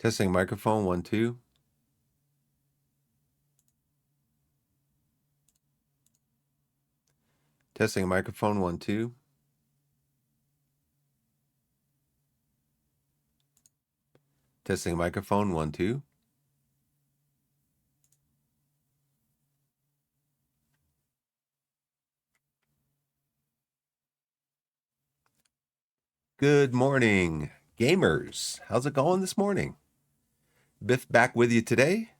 Testing microphone 1 2. Testing microphone 1 2. Testing microphone 1 2. Good morning, gamers. How's it going this morning? Biff back with you today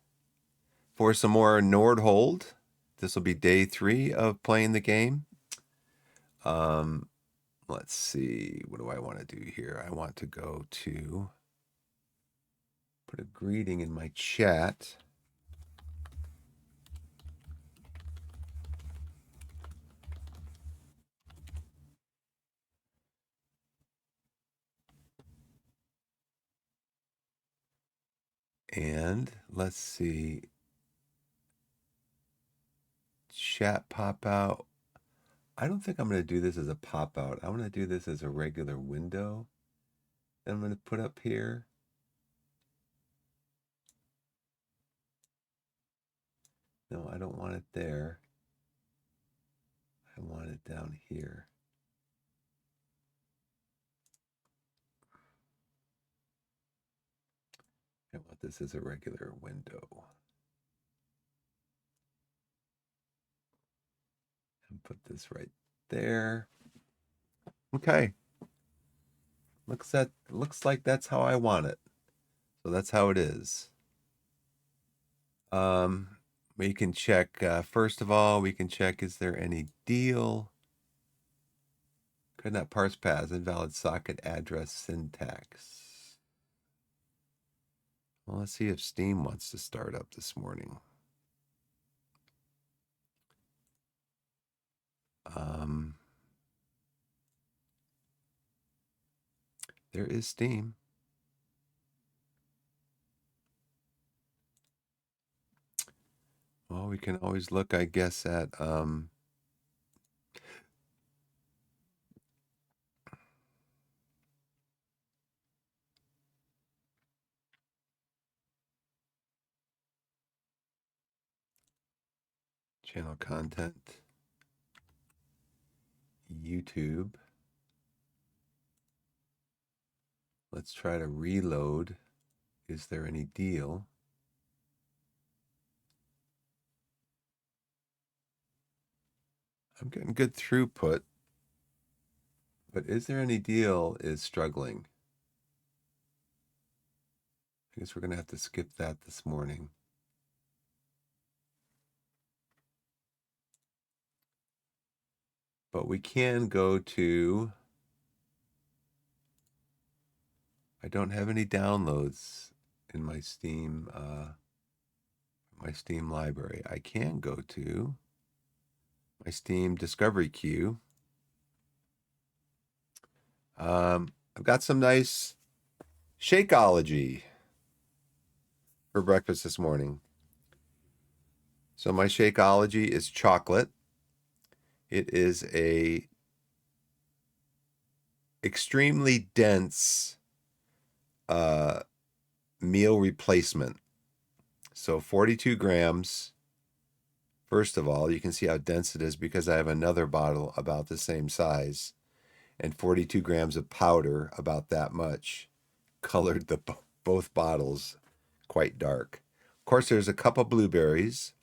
for some more Nordhold. This will be day 3 of playing the game. Let's see. What do I want to do here? I want to go to put a greeting in my chat. And let's see. Chat pop out. I don't think I'm going to do this as a pop out. I want to do this as a regular window that I'm going to put up here. No, I don't want it there. I want it down here. I want this as a regular window. And put this right there. Okay. Looks like that's how I want it. So that's how it is. We can check, first of all, we can check, is there any deal? Could not parse paths, invalid socket address syntax. Well, let's see if Steam wants to start up this morning. There is Steam. Well, we can always look, I guess, at channel content, YouTube. Let's try to reload. Is there any deal? I'm getting good throughput, but is there any deal is struggling. I guess we're going to have to skip that this morning. But we can go to, I don't have any downloads in my Steam library. I can go to my Steam discovery queue. I've got some nice Shakeology for breakfast this morning. So my Shakeology is chocolate. It is a extremely dense meal replacement. So 42 grams. First of all, you can see how dense it is because I have another bottle about the same size, and 42 grams of powder, about that much, colored both bottles quite dark. Of course, there's a cup of blueberries.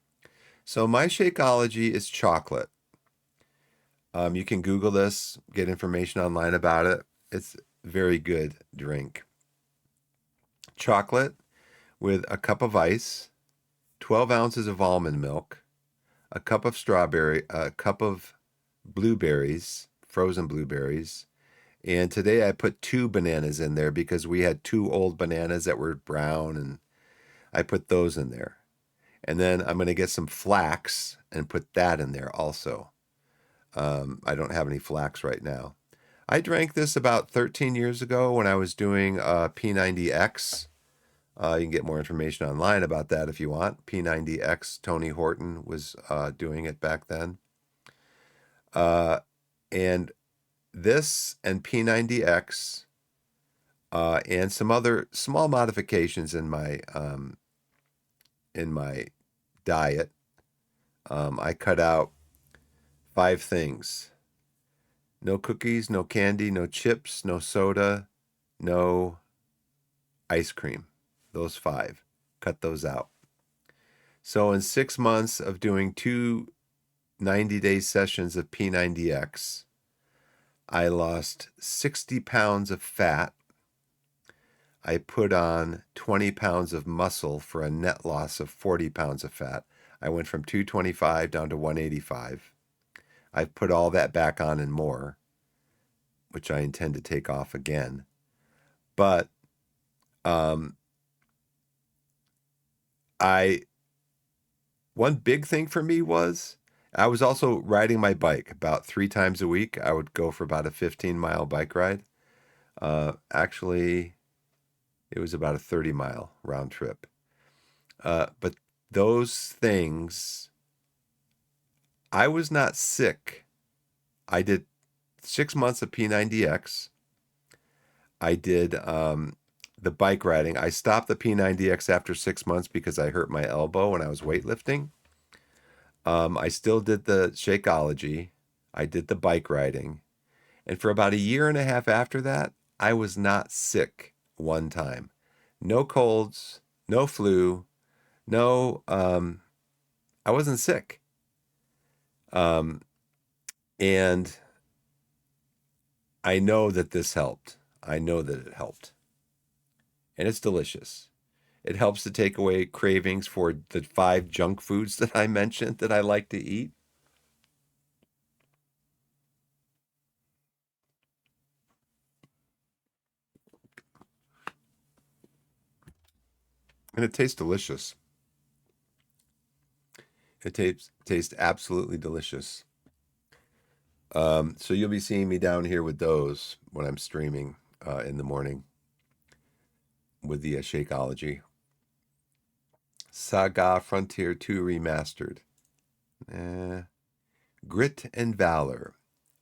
So my Shakeology is chocolate. You can Google this, get information online about it. It's a very good drink. Chocolate with a cup of ice, 12 ounces of almond milk, a cup of blueberries, frozen blueberries. And today I put 2 bananas in there because we had 2 old bananas that were brown, and I put those in there. And then I'm going to get some flax and put that in there also. I don't have any flax right now. I drank this about 13 years ago when I was doing P90X. You can get more information online about that if you want. P90X, Tony Horton was doing it back then. And this and P90X and some other small modifications in my diet. I cut out 5 things: no cookies, no candy, no chips, no soda, no ice cream. Those 5. Cut those out. So in 6 months of doing two 90-day sessions of P90X, I lost 60 pounds of fat. I put on 20 pounds of muscle for a net loss of 40 pounds of fat. I went from 225 down to 185. I've put all that back on and more, which I intend to take off again. But um, I one big thing for me was I was also riding my bike about 3 times a week. I would go for about a 15-mile bike ride. Actually, it was about a 30-mile round trip. But those things, I was not sick. I did 6 months of P90X. I did the bike riding. I stopped the P90X after 6 months because I hurt my elbow when I was weightlifting. I still did the Shakeology. I did the bike riding. And for about a year and a half after that, I was not sick one time. No colds, no flu, no, I wasn't sick. Um, and I know that this helped. I know that it helped. And it's delicious. It helps to take away cravings for the 5 junk foods that I mentioned that I like to eat. And it tastes delicious. It tastes absolutely delicious. So you'll be seeing me down here with those when I'm streaming in the morning with the Shakeology. Saga Frontier 2 Remastered. Eh. Grit and Valor.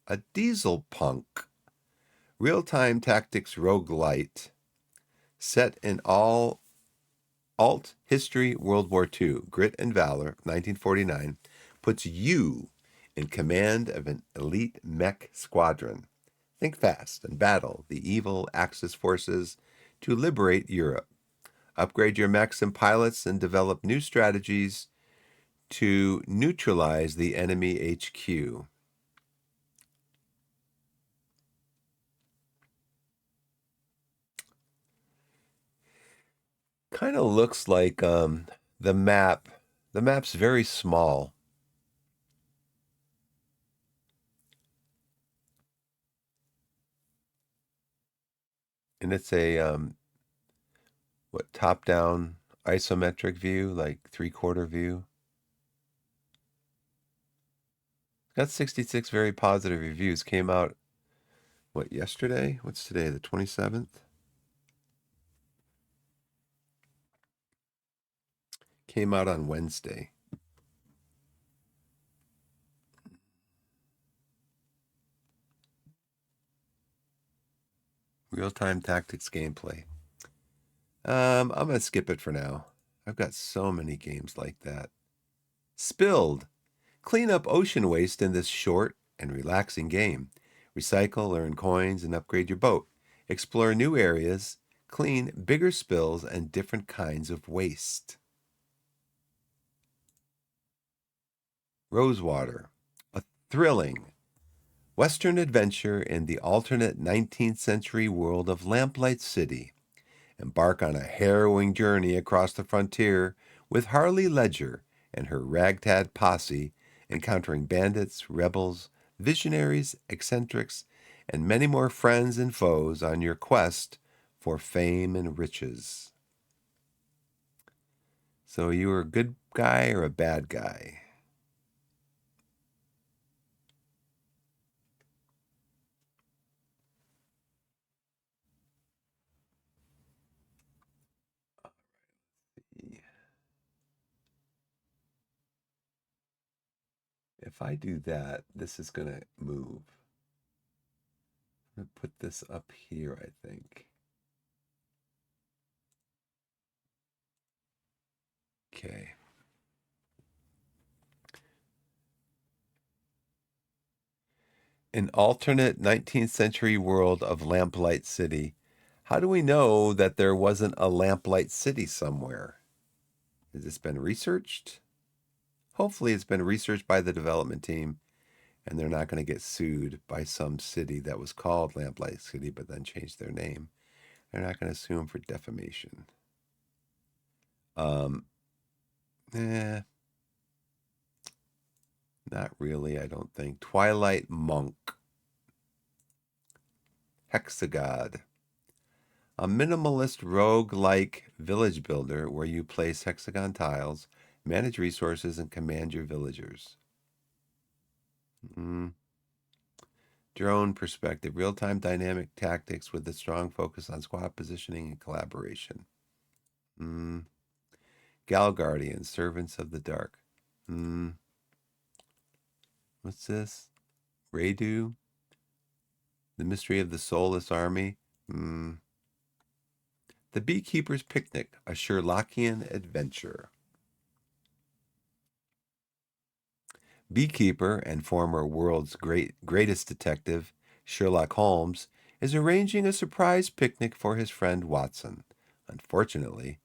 A diesel punk. Real-time tactics roguelite set in all alt history World War II. Grit and Valor, 1949, puts you in command of an elite mech squadron. Think fast and battle the evil Axis forces to liberate Europe. Upgrade your mechs and pilots and develop new strategies to neutralize the enemy HQ. Kind of looks like the map. The map's very small, and it's a what, top-down isometric view, like three-quarter view. Got 66 very positive reviews. Came out, what, yesterday? What's today, the 27th? Came out on Wednesday. Real-time tactics gameplay. I'm gonna skip it for now. I've got so many games like that. Spilled. Clean up ocean waste in this short and relaxing game. Recycle, earn coins, and upgrade your boat. Explore new areas, clean bigger spills, and different kinds of waste. Rosewater. A thrilling Western adventure in the alternate 19th century world of Lamplight City. Embark on a harrowing journey across the frontier with Harley Ledger and her ragtag posse, encountering bandits, rebels, visionaries, eccentrics, and many more friends and foes on your quest for fame and riches. So you were a good guy or a bad guy? If I do that, this is going to move. I'm going to put this up here, I think. An alternate 19th century world of Lamplight City. How do we know that there wasn't a Lamplight City somewhere? Has this been researched? Hopefully, it's been researched by the development team and they're not going to get sued by some city that was called Lamplight City but then changed their name. They're not going to sue them for defamation. Um, eh, not really, I don't think. Twilight Monk. Hexagod. A minimalist rogue-like village builder where you place hexagon tiles, manage resources, and command your villagers. Mm. Drone perspective. Real-time dynamic tactics with a strong focus on squad positioning and collaboration. Mm. Gal Guardians, Servants of the Dark. What's this? Radu? The Mystery of the Soulless Army. The Beekeeper's Picnic, a Sherlockian adventure. Beekeeper and former world's greatest detective, Sherlock Holmes, is arranging a surprise picnic for his friend Watson. Unfortunately,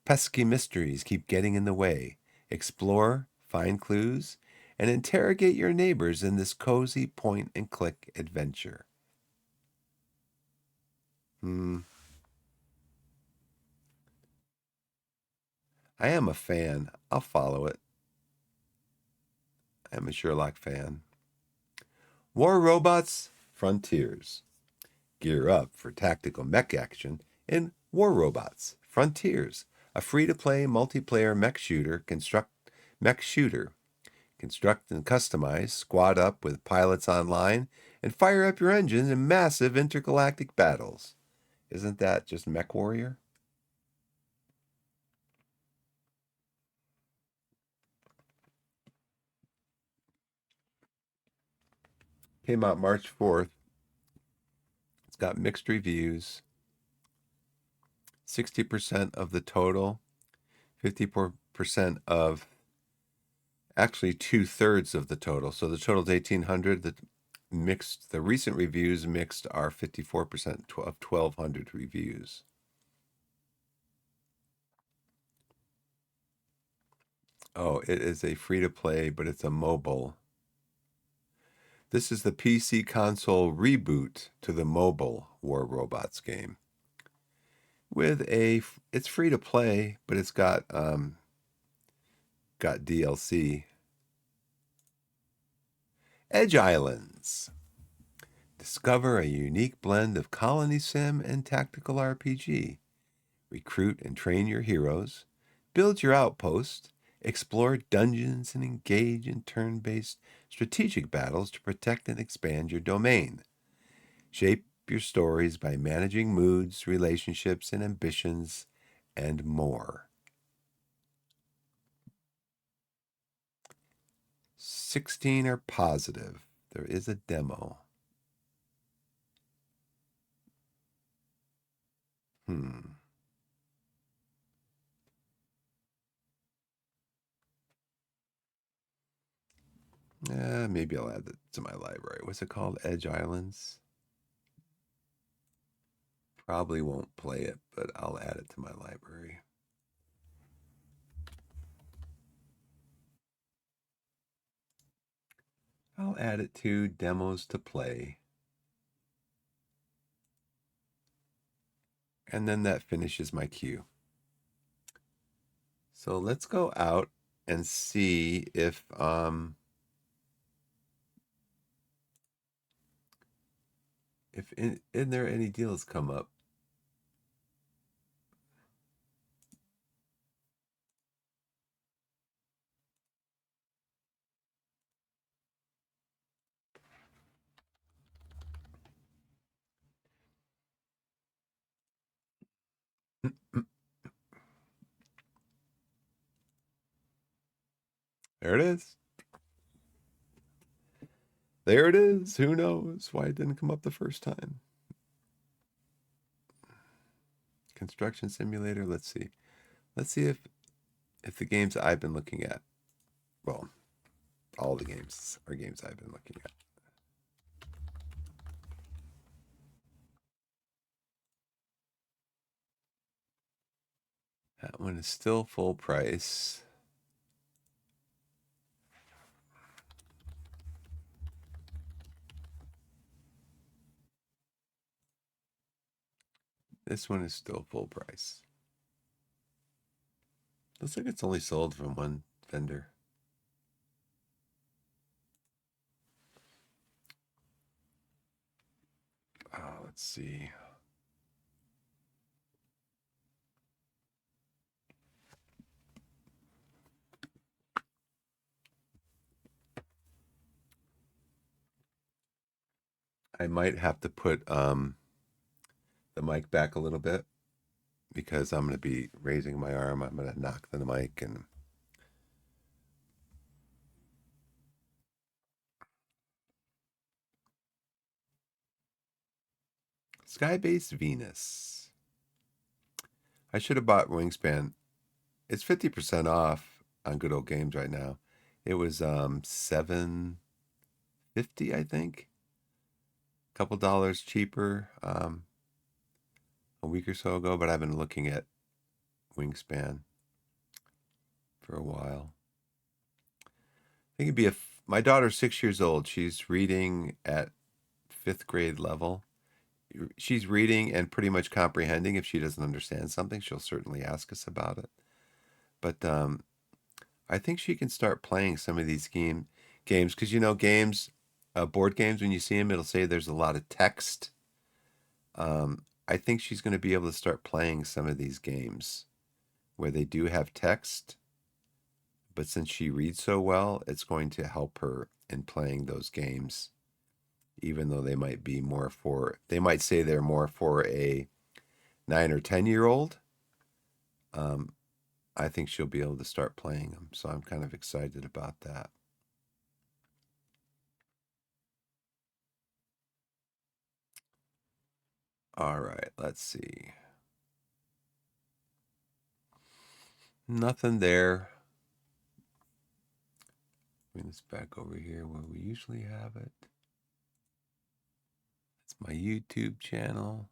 pesky mysteries keep getting in the way. Explore, find clues, and interrogate your neighbors in this cozy point-and-click adventure. I am a fan. I'll follow it. I'm a Sherlock fan. War Robots Frontiers. Gear up for tactical mech action in War Robots Frontiers, a free-to-play multiplayer mech shooter. Construct and customize, squad up with pilots online, and fire up your engines in massive intergalactic battles. Isn't that just Mech Warrior? Came out March 4th. It's got mixed reviews. 60% of the total, 54% of actually 2/3 of the total. So the total is 1,800. The recent reviews mixed are 54% of 1,200 reviews. Oh, it is a free to play, but it's a mobile. This is the PC console reboot to the mobile War Robots game. It's free to play, but it's got DLC. Edge Islands. Discover a unique blend of colony sim and tactical RPG. Recruit and train your heroes, build your outpost, explore dungeons, and engage in turn based strategic battles to protect and expand your domain. Shape your stories by managing moods, relationships, and ambitions, and more. 16 are positive. There is a demo. Hmm. Maybe I'll add it to my library. What's it called? Edge Islands? Probably won't play it, but I'll add it to my library. I'll add it to demos to play. And then that finishes my queue. So let's go out and see if in there any deals come up. There it is. There it is. Who knows why it didn't come up the first time? Construction simulator. Let's see. Let's see if the games I've been looking at. Well, all the games are games I've been looking at. That one is still full price. This one is still full price. Looks like it's only sold from one vendor. Let's see. I might have to put the mic back a little bit because I'm going to be raising my arm. I'm going to knock the mic and Sky-based Venus. I should have bought Wingspan. It's 50% off on Good Old Games right now. It was $7.50, I think. A couple dollars cheaper a week or so ago, but I've been looking at Wingspan for a while. I think it'd be my daughter's 6 years old. She's reading at fifth grade level. She's reading and pretty much comprehending. If she doesn't understand something, she'll certainly ask us about it. But I think she can start playing some of these games because games, board games. When you see them, it'll say there's a lot of text. I think she's going to be able to start playing some of these games where they do have text. But since she reads so well, it's going to help her in playing those games, even though they might be more for, they might say they're more for a 9 or 10 year old. I think she'll be able to start playing them. So I'm kind of excited about that. All right, let's see. Nothing there. Bring this back over here where we usually have it. It's my YouTube channel.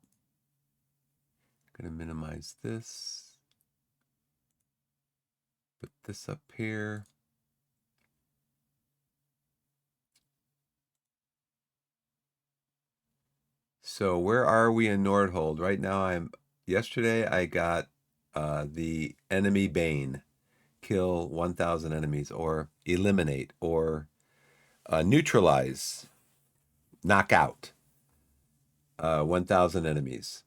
I'm going to minimize this. Put this up here. So where are we in Nordhold? Right now yesterday I got the enemy bane. Kill 1,000 enemies or eliminate or neutralize, knock out 1,000 enemies.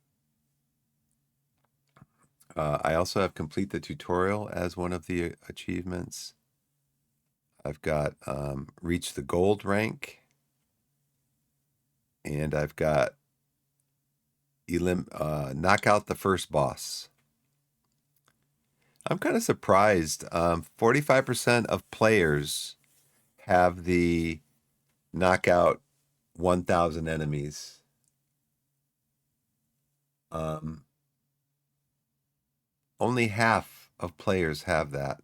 I also have complete the tutorial as one of the achievements. I've got reach the gold rank, and I've got knock out the first boss. I'm kind of surprised. 45% of players have the knockout 1,000 enemies. Only half of players have that.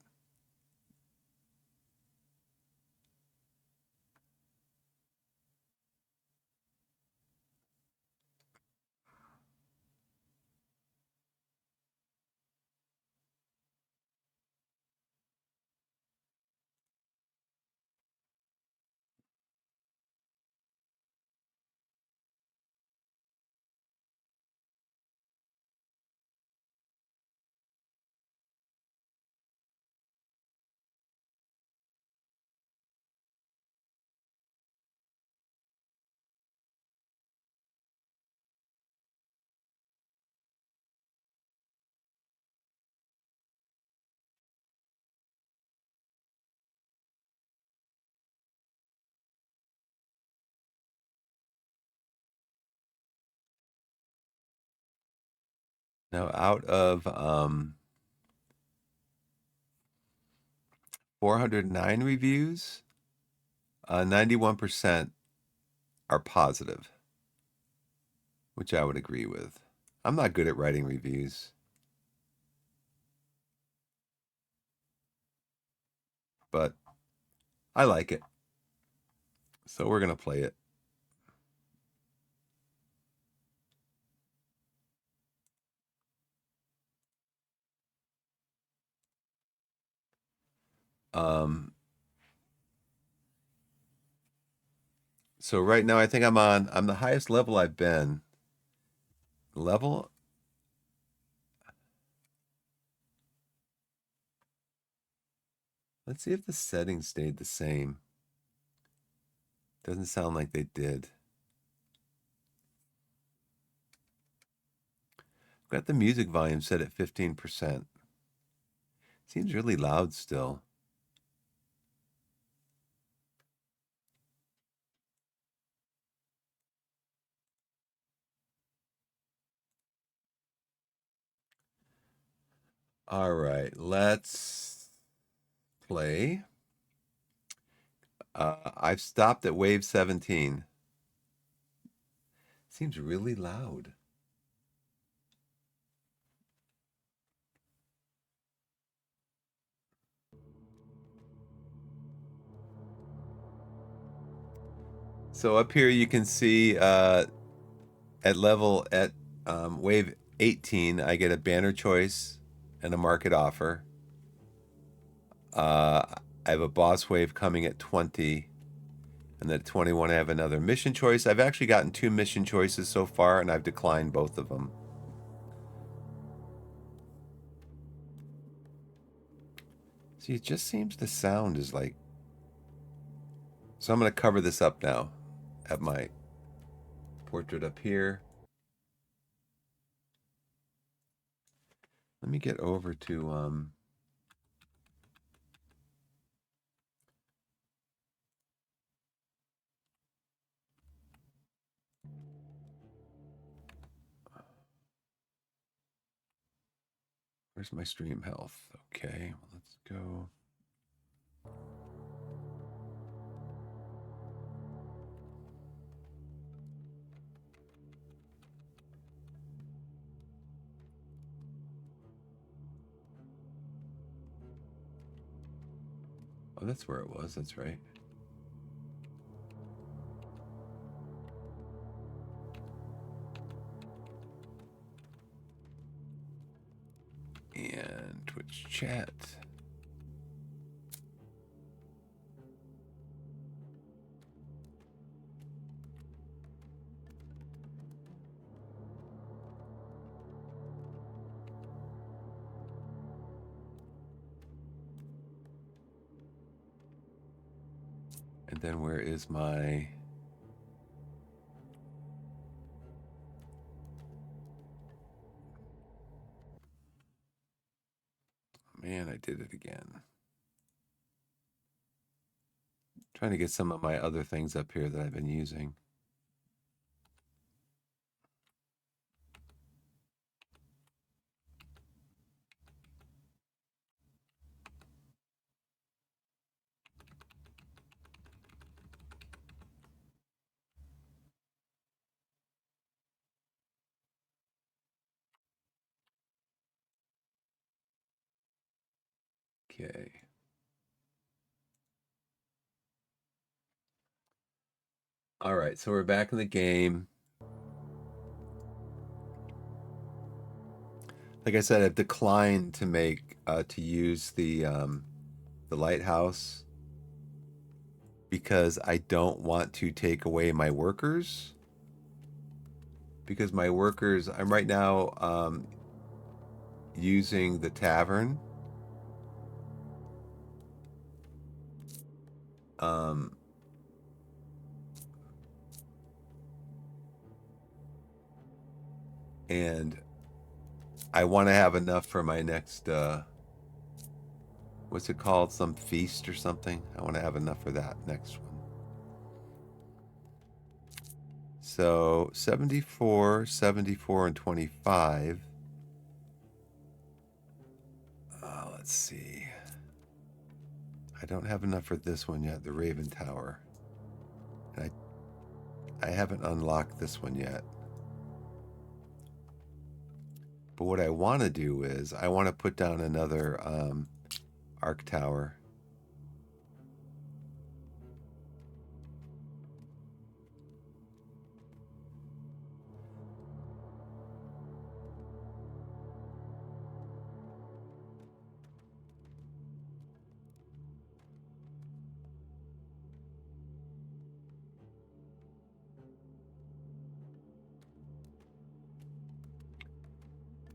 Now, out of 409 reviews, 91% are positive, which I would agree with. I'm not good at writing reviews, but I like it. So we're going to play it. Um, so right now I think I'm the highest level I've been. Level, let's see if the settings stayed the same. Doesn't sound like they did. Got the music volume set at 15%. Seems really loud still. All right, let's play. I've stopped at wave 17. Seems really loud. So up here you can see at wave 18, I get a banner choice and a market offer. I have a boss wave coming at 20, and then at 21 I have another mission choice. I've actually gotten 2 mission choices so far, and I've declined both of them. See, it just seems the sound is like... So I'm going to cover this up now. Have my portrait up here. Let me get over to where's my stream health? Okay, let's go. Oh, that's where it was. That's right. And Twitch chat. And then where is my... Man, I did it again. Trying to get some of my other things up here that I've been using. Okay. All right, so we're back in the game. Like I said, I've declined to make to use the lighthouse because I don't want to take away my workers. Because my workers, I'm right now using the tavern. Um, and I want to have enough for my next what's it called? Some feast or something. I want to have enough for that next one. So 74, 74, and 25. Let's see. I don't have enough for this one yet, the Raven Tower. And I haven't unlocked this one yet. But what I want to do is I want to put down another arc tower.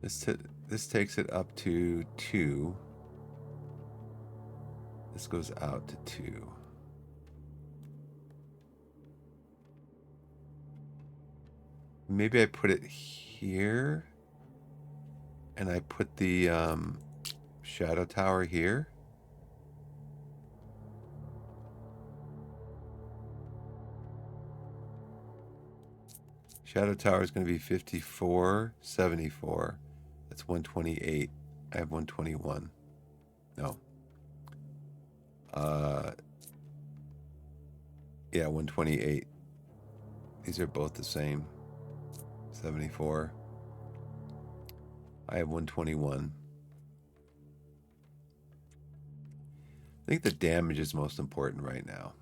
This takes it up to 2. This goes out to 2. Maybe I put it here, and I put the shadow tower here. Shadow tower is going to be 54, 74. That's 128. I have 121. No. Yeah, 128. These are both the same. 74. I have 121. I think the damage is most important right now.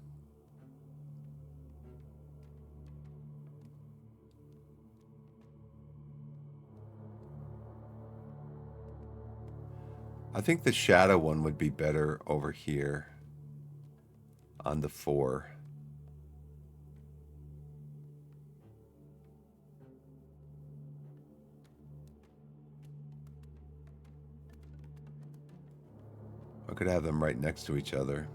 I think the shadow one would be better over here on the 4. I could have them right next to each other.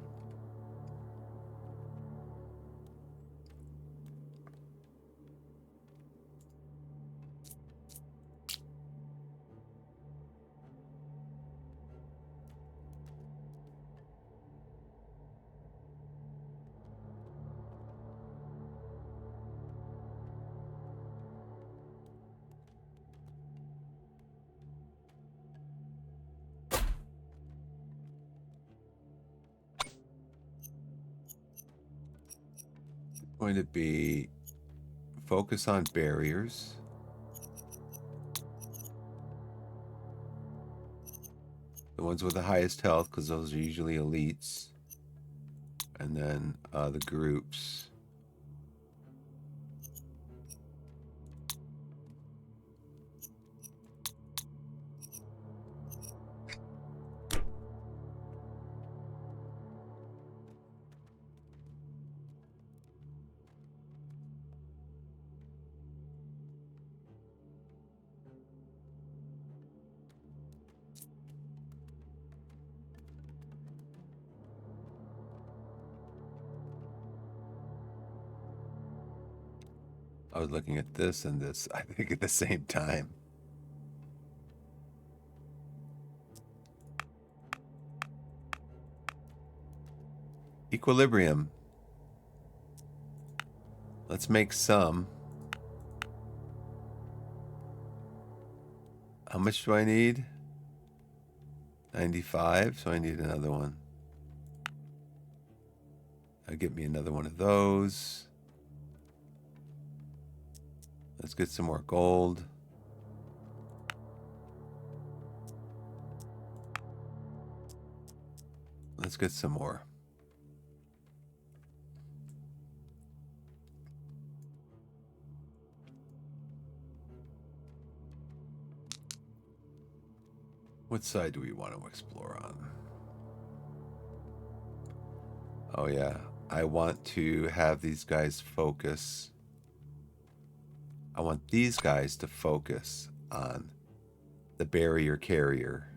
Going to be focus on barriers. The ones with the highest health, because those are usually elites. And then the groups. I was looking at this and this, I think, at the same time. Equilibrium. Let's make some. How much do I need? 95, so I need another one. I'll get me another one of those. Let's get some more gold. Let's get some more. What side do we want to explore on? Oh yeah, I want to have these guys focus. I want these guys to focus on the barrier carrier.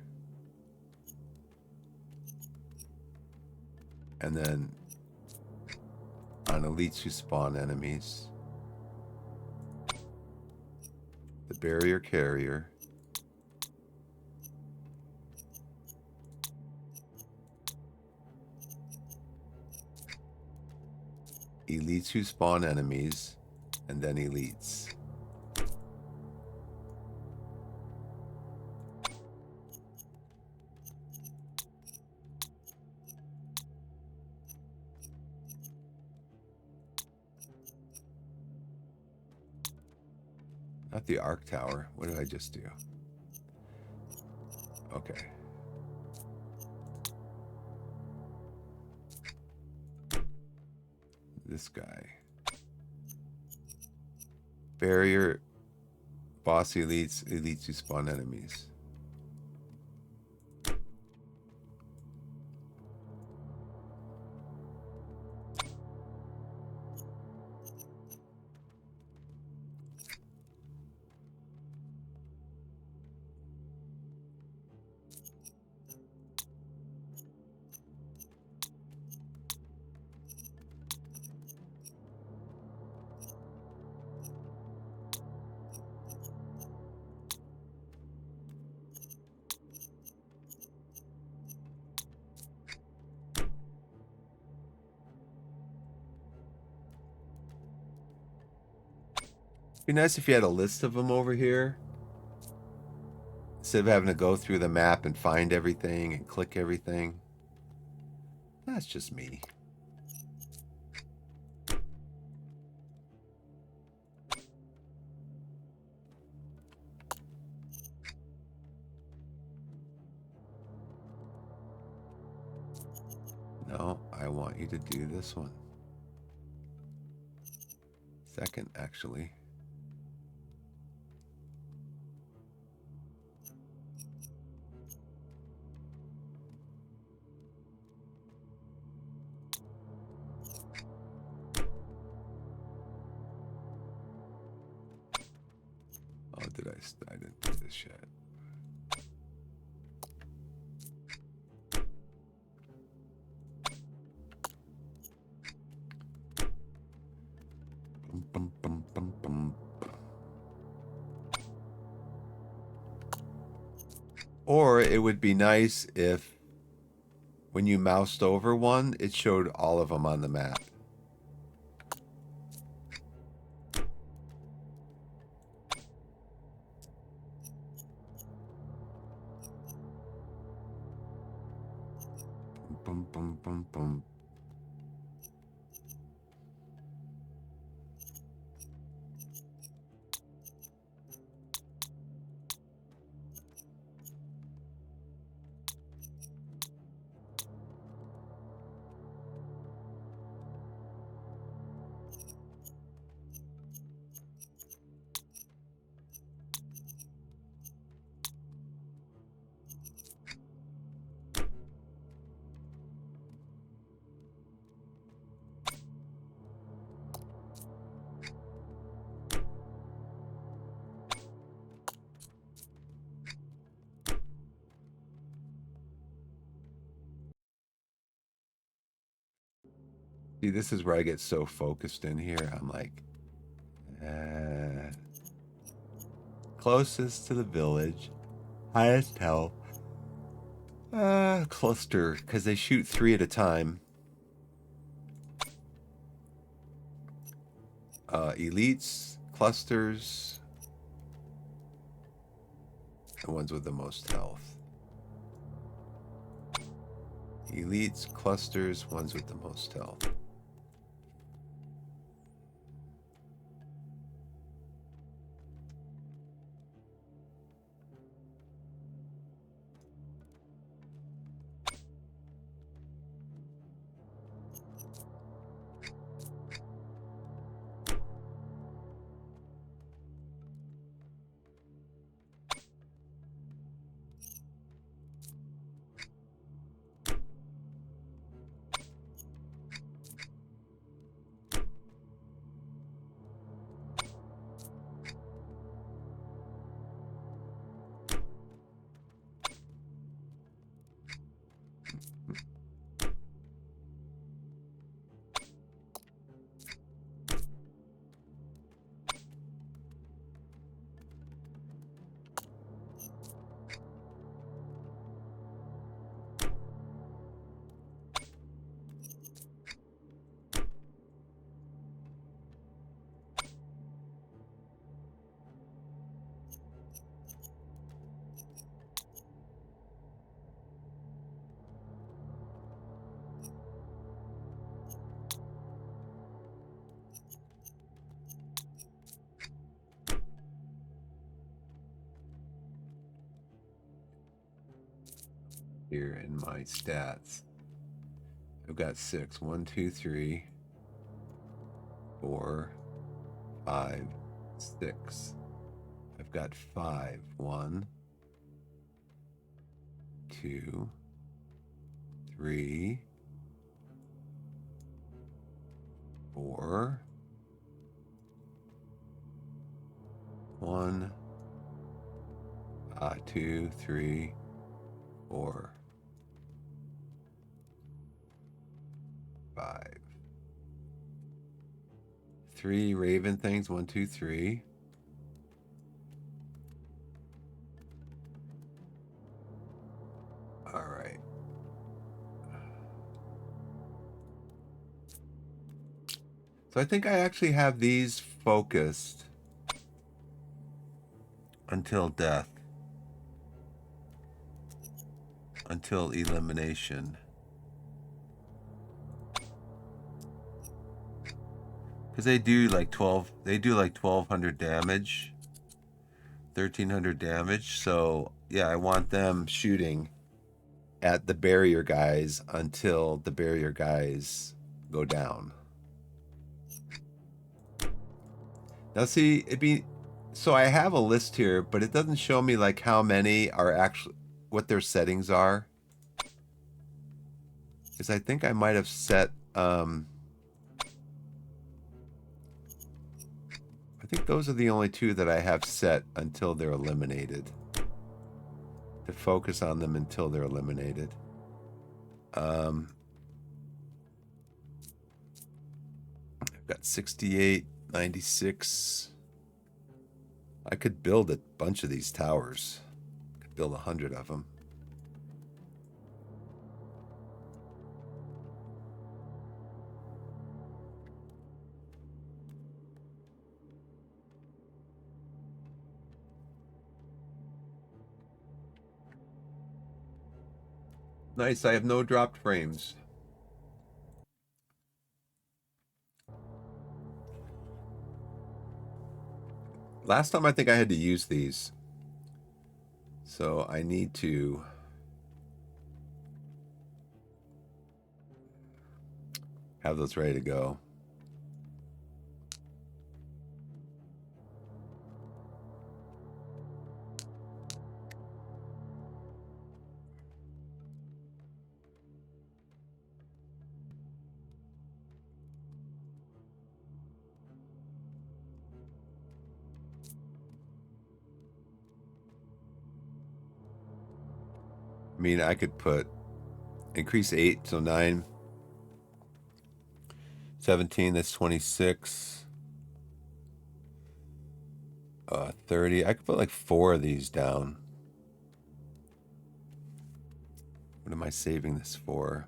And then on elites who spawn enemies. The barrier carrier. Elites who spawn enemies. And then elites. Not the arc tower. What did I just do? Okay. This guy. Barrier, boss elites, elites who spawn enemies. Be nice if you had a list of them over here instead of having to go through the map and find everything and click everything. That's just me. No, I want you to do this one. Second, actually. Oh, I didn't do this yet. Bum, bum, bum, bum. Or it would be nice if when you moused over one, it showed all of them on the map. Bum, bum, bum, bum. See, this is where I get so focused in here. I'm like, closest to the village, highest health, cluster, because they shoot 3 at a time. Elites, clusters, the ones with the most health. Elites, clusters, ones with the most health. Here in my stats, I've got 6. 1, 2, 3, 4, 5, 6. I've got 5. 1, 2, 3, 4. 1, 2, 3, 4, 5. 3 raven things. 1, 2, 3. All right. So I think I actually have these focused until death, until elimination. Because they do like 1200 damage, 1300 damage. So yeah, I want them shooting at the barrier guys until the barrier guys go down. Now see, so I have a list here, but it doesn't show me like how many are actually, what their settings are. Because I think I might have set, I think those are the only two that I have set until they're eliminated. To focus on them until they're eliminated. I've got 68, 96. I could build a bunch of these towers. I could build 100 of them. Nice, I have no dropped frames. Last time I think I had to use these. So I need to have those ready to go. I mean, I could put increase 8, so 9, 17, that's 26, 30. I could put like 4 of these down. What am I saving this for?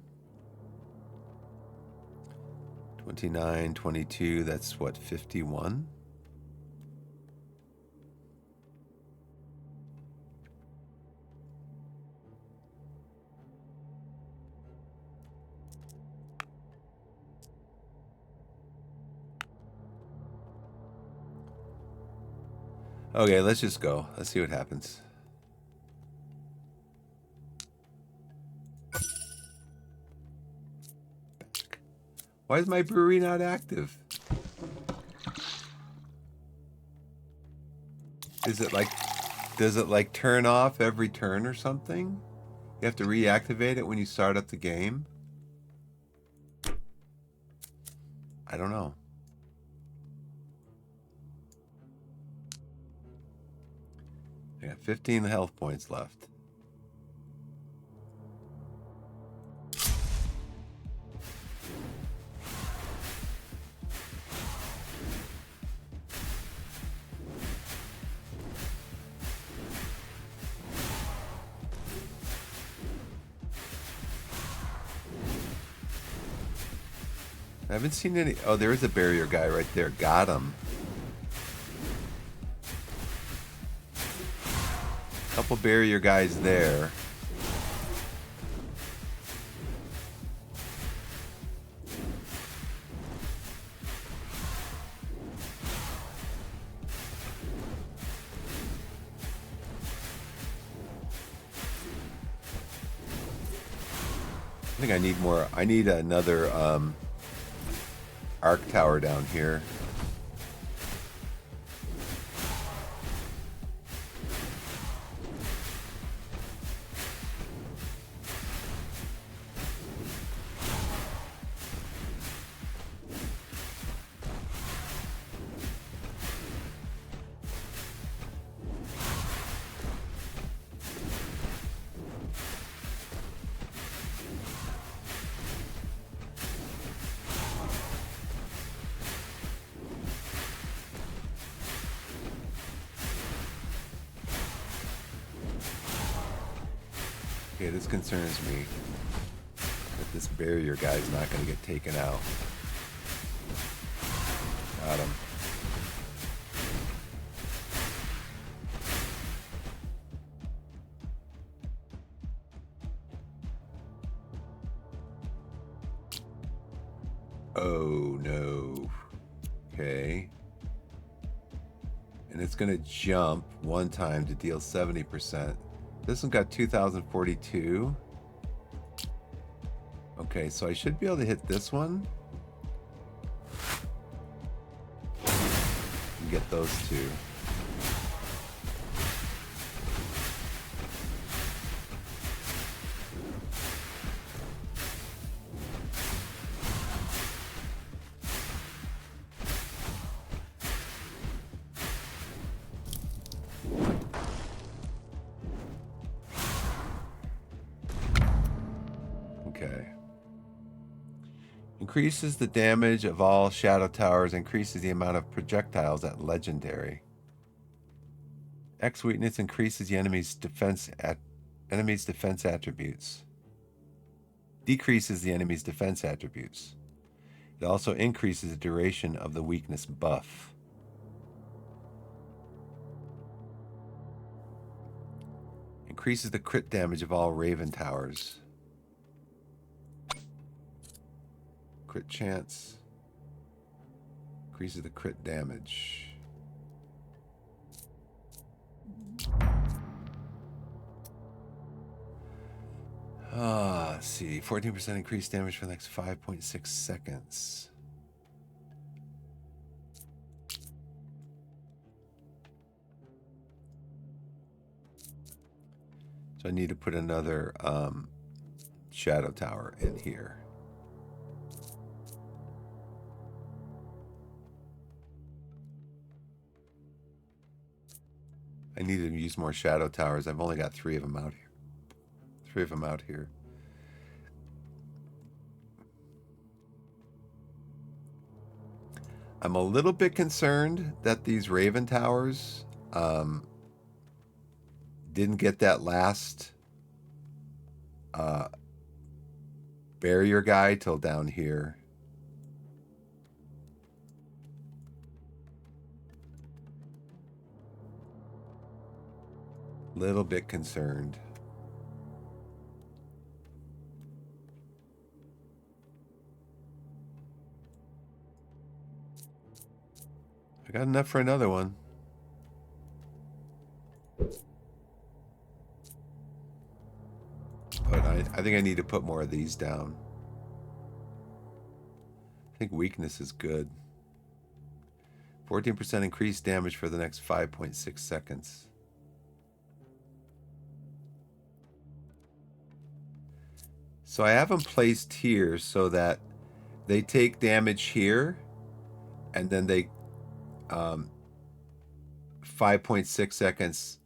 29, 22, that's what, 51? Okay, let's just go. Let's see what happens. Why is my brewery not active? Is it like, does it like turn off every turn or something? You have to reactivate it when you start up the game? I don't know. I got 15 health points left. I haven't seen any. Oh, there is a barrier guy right there. Got him. Couple barrier guys there. I think I need more. I need another arc tower down here. Okay, this concerns me. That this barrier guy is not going to get taken out. Got him. Oh, no. Okay. And it's going to jump one time to deal 70%. This one got 2042. Okay, so I should be able to hit this one. And get those two. Okay. Increases the damage of all shadow towers, increases the amount of projectiles at legendary. X weakness increases the enemy's defense attributes. Decreases the enemy's defense attributes. It also increases the duration of the weakness buff. Increases the crit damage of all Raven towers. Crit chance. Increases the crit damage. Let's see. 14% increased damage for the next 5.6 seconds. So I need to put another shadow tower in here. I need to use more shadow towers. I've only got 3 of them out here. 3 of them out here. I'm a little bit concerned that these Raven towers didn't get that last barrier guy till down here. Little bit concerned. I got enough for another one. But I think I need to put more of these down. I think weakness is good. 14% increased damage for the next 5.6 seconds. So I have them placed here so that they take damage here, and then they 5.6 seconds.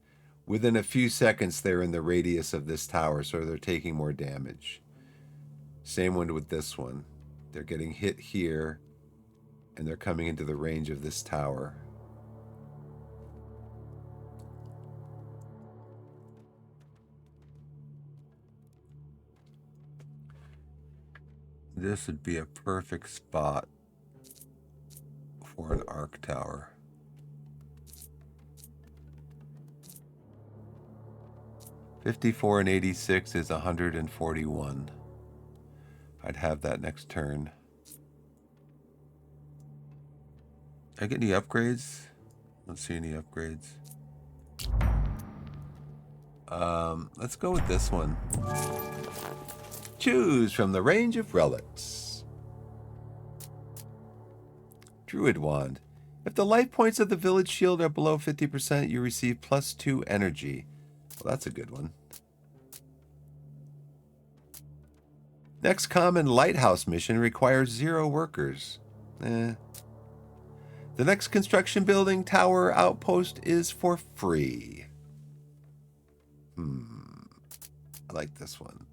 Within a few seconds, they're in the radius of this tower, so they're taking more damage. Same one with this one. They're getting hit here, and they're coming into the range of this tower. This would be a perfect spot for an arc tower. $54 and 86 is 141. I'd have that next turn. I get any upgrades? Don't see any upgrades. Let's go with this one. Choose from the range of relics. Druid Wand. If the life points of the village shield are below 50%, you receive +2 energy. Well, that's a good one. Next common lighthouse mission requires 0 workers. The next construction building tower outpost is for free. I like this one.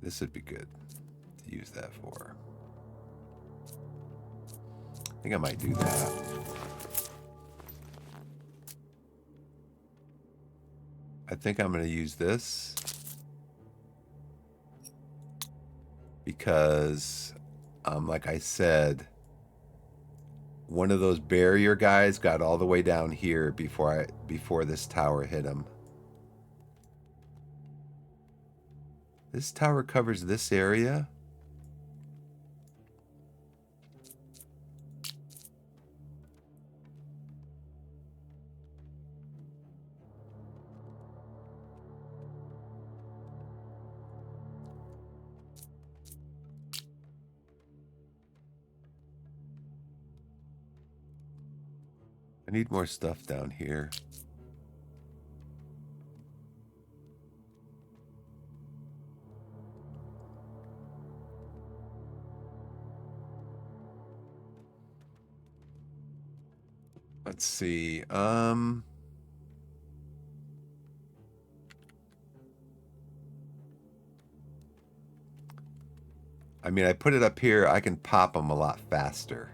This would be good to use that for. I think I might do that. I think I'm going to use this because, like I said, one of those barrier guys got all the way down here before this tower hit him. This tower covers this area. I need more stuff down here. Let's see. I mean, I put it up here. I can pop them a lot faster.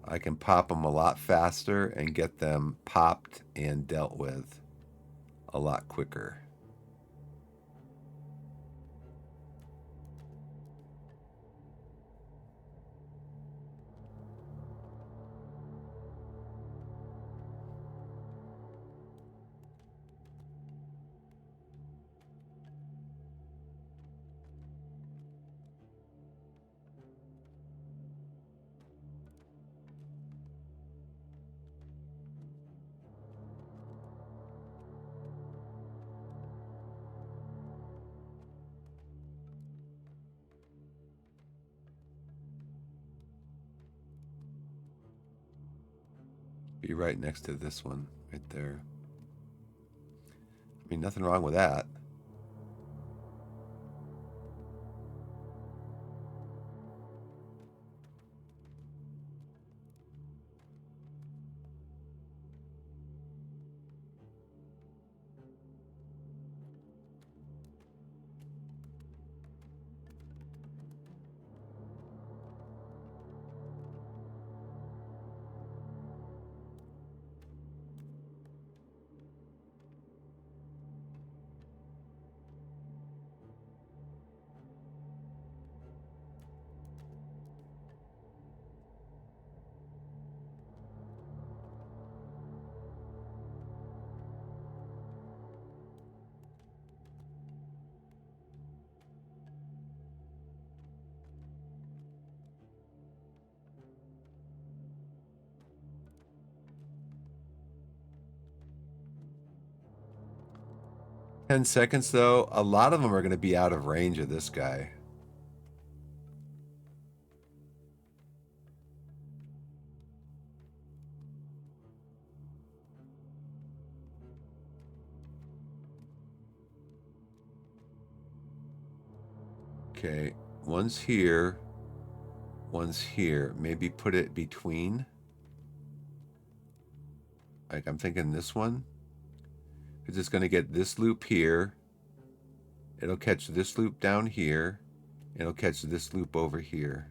I can pop them a lot faster and get them popped and dealt with a lot quicker. Be right next to this one right there. I mean, nothing wrong with that. $10 though. A lot of them are going to be out of range of this guy. Okay, one's here, one's here. Maybe put it between. Like I'm thinking this one. Because it's going to get this loop here. It'll catch this loop down here. It'll catch this loop over here.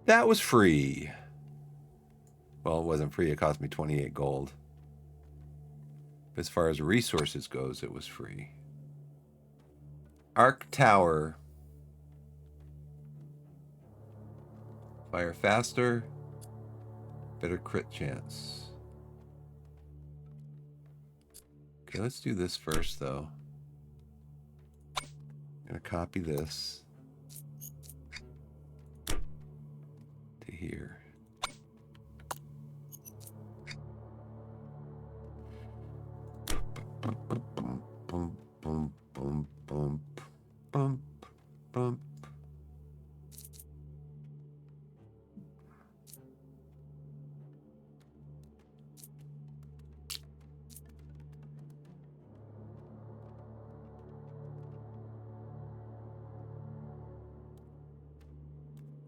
That was free. Well, it wasn't free. It cost me 28 gold. As far as resources goes, it was free. Arc Tower. Fire faster. Better crit chance. Okay, let's do this first, though. I'm going to copy this to here. Boom, boom, boom, boom, boom, boom, boom.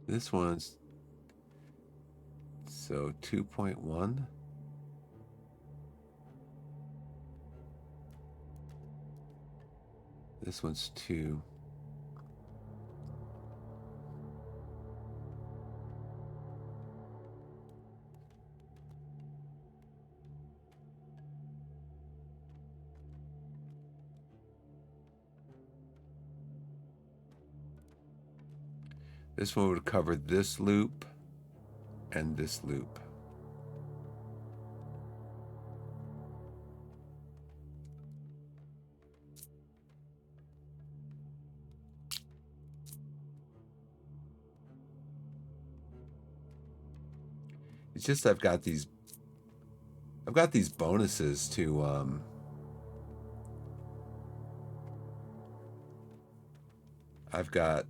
This one's so 2.1. This one's 2. This one would cover this loop and this loop. It's just I've got these bonuses to I've got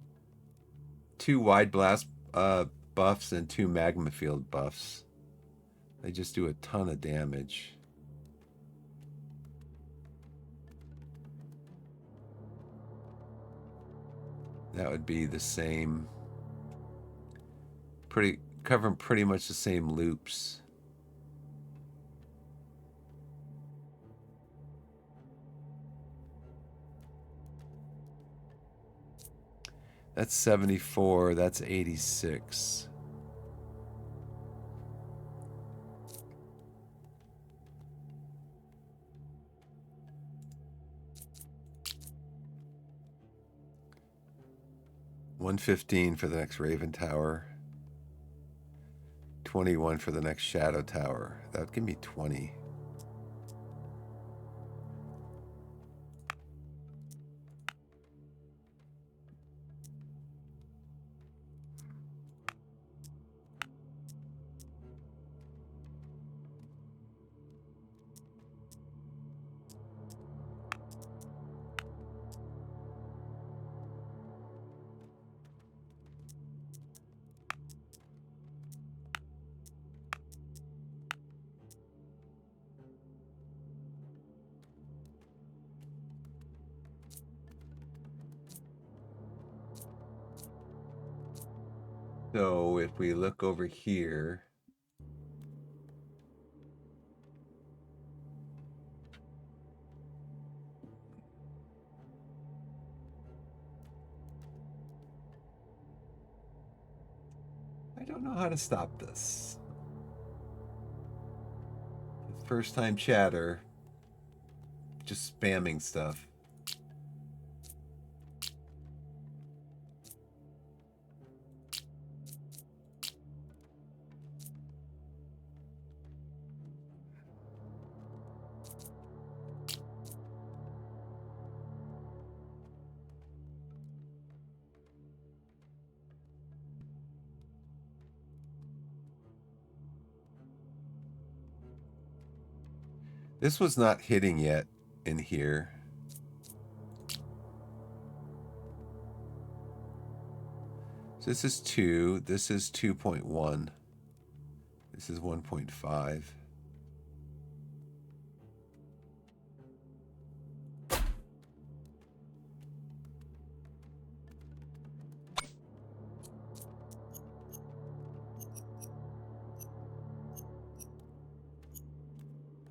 2 wide blast buffs and 2 magma field buffs. They just do a ton of damage. That would be the same, covering pretty much the same loops. That's 74, that's 86. $115 for the next Raven Tower. 21 for the next Shadow Tower. That would give me 20. So if we look over here, I don't know how to stop this. First time chatter, just spamming stuff. This was not hitting yet in here. So this is 2. This is 2.1. This is 1.5.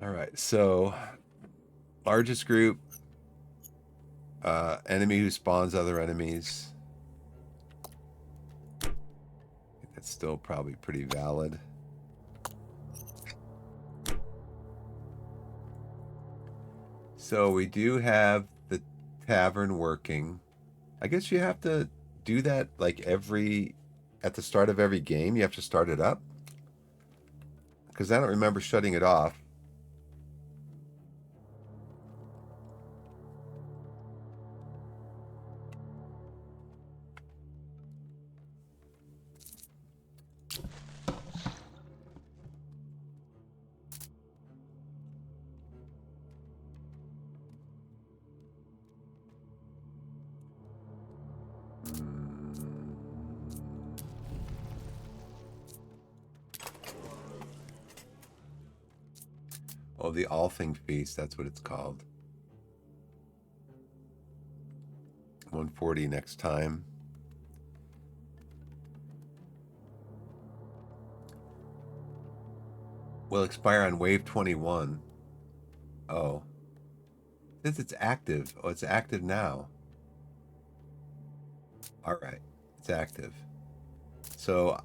All right, so largest group, enemy who spawns other enemies. That's still probably pretty valid. So we do have the tavern working. I guess you have to do that like at the start of every game. You have to start it up, because I don't remember shutting it off. Oh, the Althing Feast, that's what it's called. 140 next time. will expire on wave 21. Oh, since it's active. Oh, it's active now. All right, it's active. So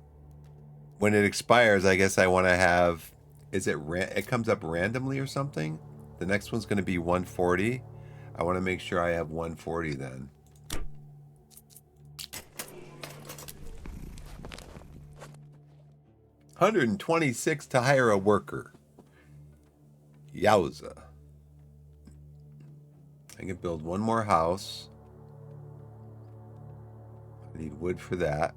when it expires, I guess I want to have. Is it? It comes up randomly or something. The next one's going to be 140. I want to make sure I have 140 then. 126 to hire a worker. Yowza. I can build one more house. I need wood for that.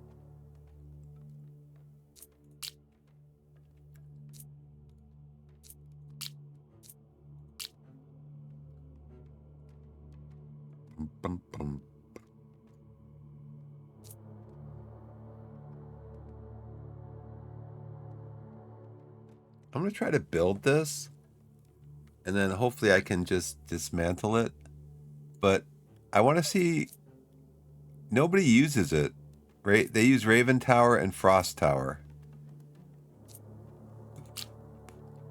Bum, bum. I'm going to try to build this, and then hopefully I can just dismantle it. But I want to see. Nobody uses it, right? They use Raven Tower and Frost Tower.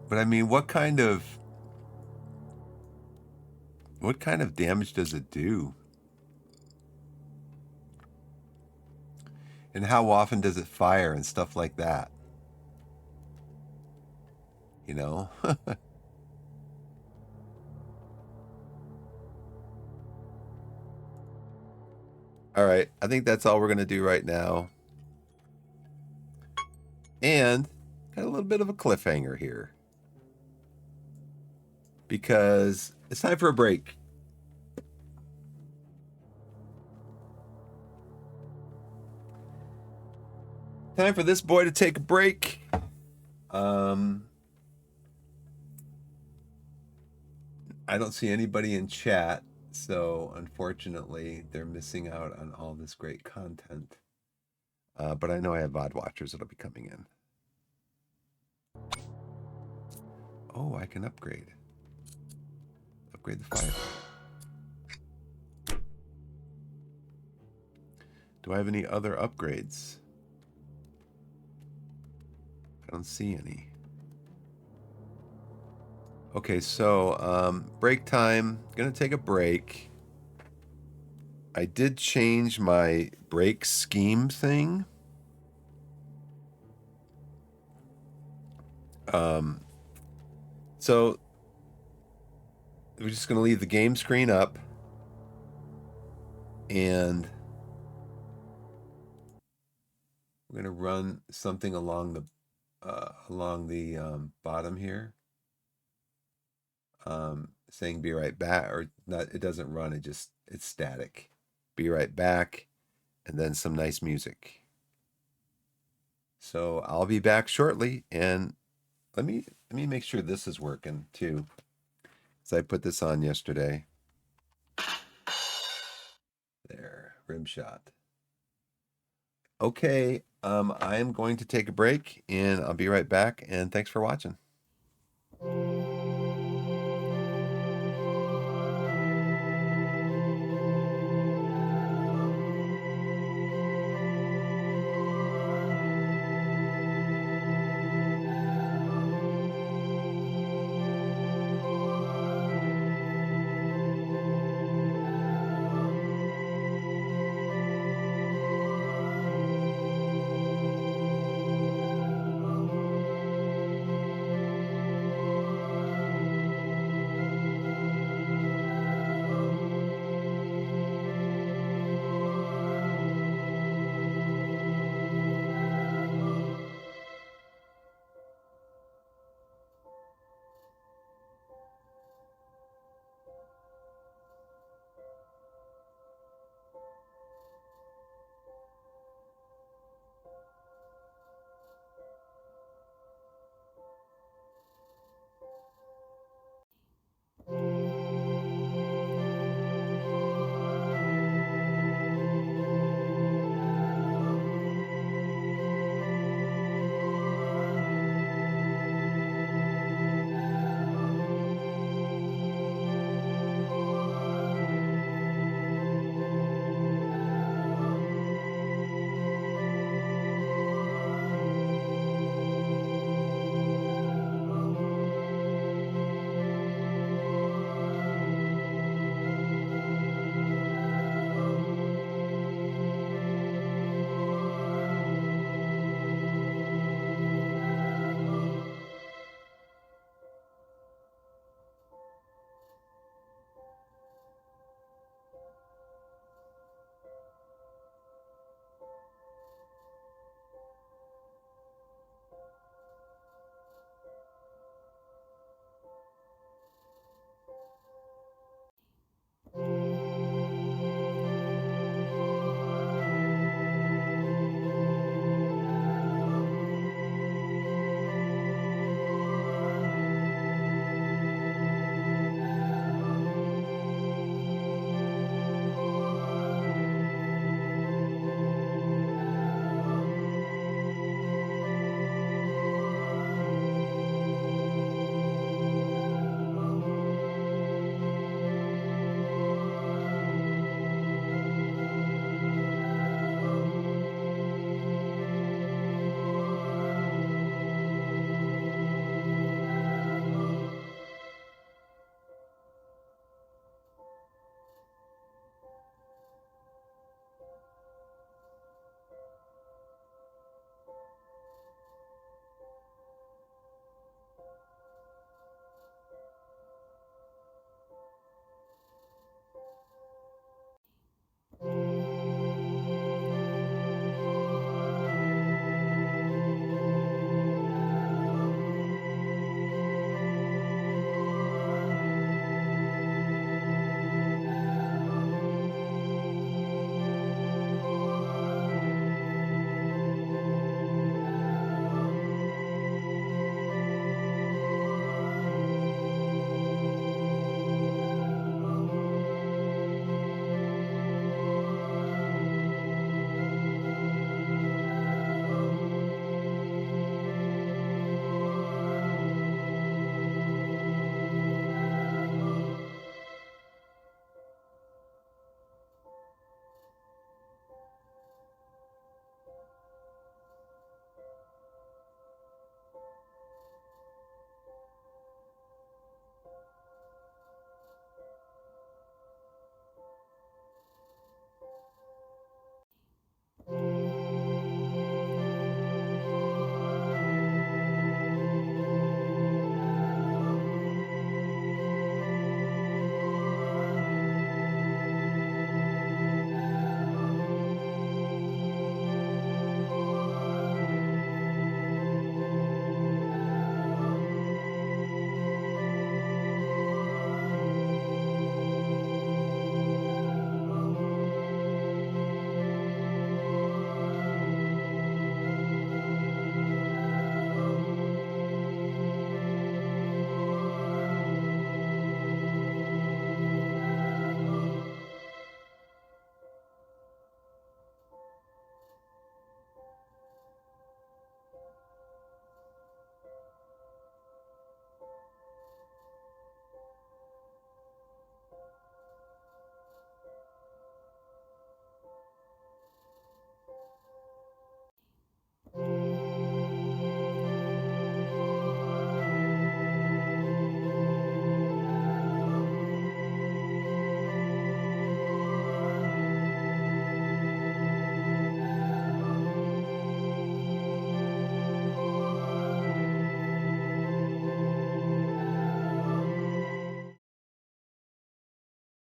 But I mean, what kind of damage does it do? And how often does it fire and stuff like that? You know? All right, I think that's all we're going to do right now. And got a little bit of a cliffhanger here. Because it's time for a break. Time for this boy to take a break. I don't see anybody in chat, so unfortunately, they're missing out on all this great content. But I know I have VOD watchers that'll be coming in. Oh, I can upgrade. Upgrade the fire. Do I have any other upgrades? I don't see any. Okay, so break time. Gonna take a break. I did change my break scheme thing. So we're just gonna leave the game screen up, and we're gonna run something along the bottom here, saying "be right back," or not. It doesn't run. It's static. Be right back, and then some nice music. So I'll be back shortly, and let me make sure this is working too. So I put this on yesterday. There, rim shot. Okay, I am going to take a break, and I'll be right back. And thanks for watching.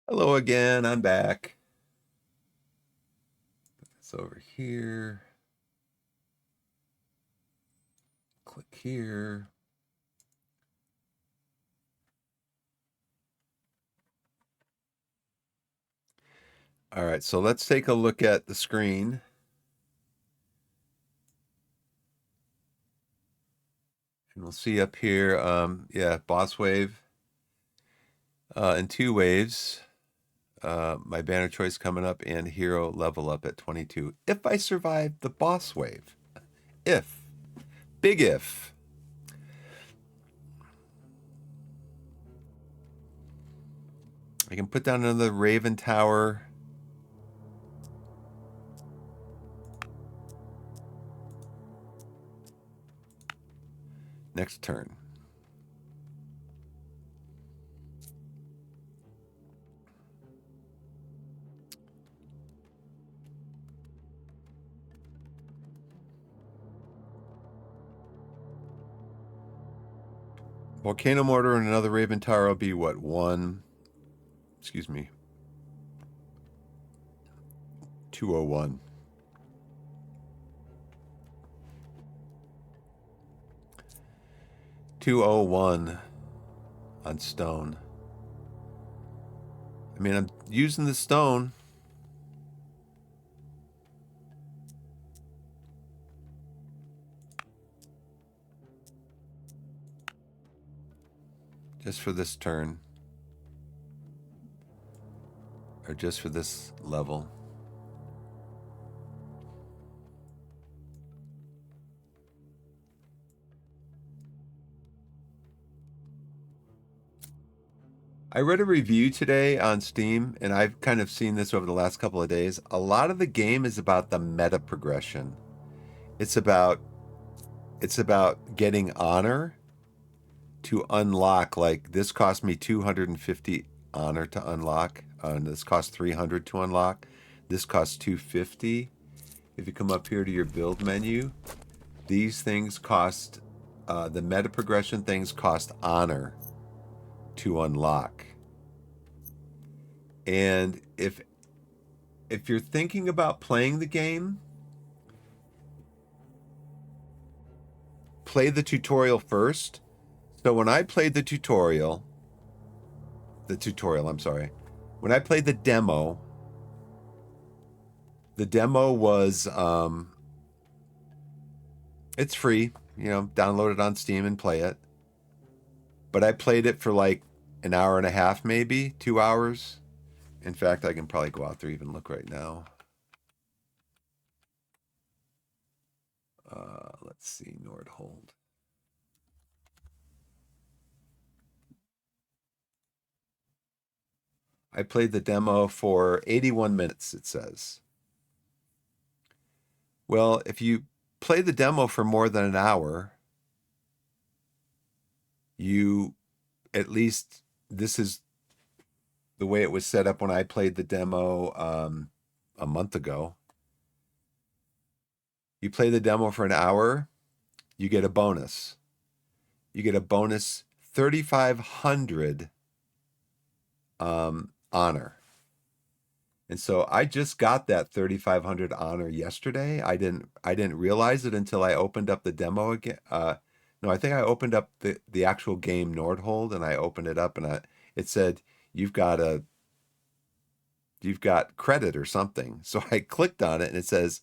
Hello again, I'm back. Put this over here. Click here. All right, so let's take a look at the screen. And we'll see up here, yeah, boss wave in 2 waves. My banner choice coming up and hero level up at 22. If I survive the boss wave. If. Big if. I can put down another Raven Tower. Next turn. Volcano Mortar and another Raven Tower will be what? 1. Excuse me. 201. $201 on stone. I mean, I'm using the stone. Just for this turn. Or just for this level. I read a review today on Steam, and I've kind of seen this over the last couple of days. A lot of the game is about the meta progression. It's about getting honor to unlock. Like, this cost me 250 honor to unlock. This cost 300 to unlock. This costs 250. If you come up here to your build menu, these things cost, the meta progression things cost honor to unlock. And if you're thinking about playing the game, play the tutorial first. So when I played the tutorial, I'm sorry. When I played the demo was, it's free, you know, download it on Steam and play it. But I played it for like an hour and a half, maybe 2 hours. In fact, I can probably go out there even look right now. Let's see, Nordhold. I played the demo for 81 minutes, it says. Well, if you play the demo for more than an hour, you, at least this is the way it was set up when I played the demo a month ago. You play the demo for an hour, you get a bonus. You get a bonus 3,500 honor. And so I just got that 3,500 honor yesterday. I didn't realize it until I opened up the demo again. No, I think I opened up the actual game Nordhold, and I opened it up, and it said you've got credit or something. So I clicked on it, and it says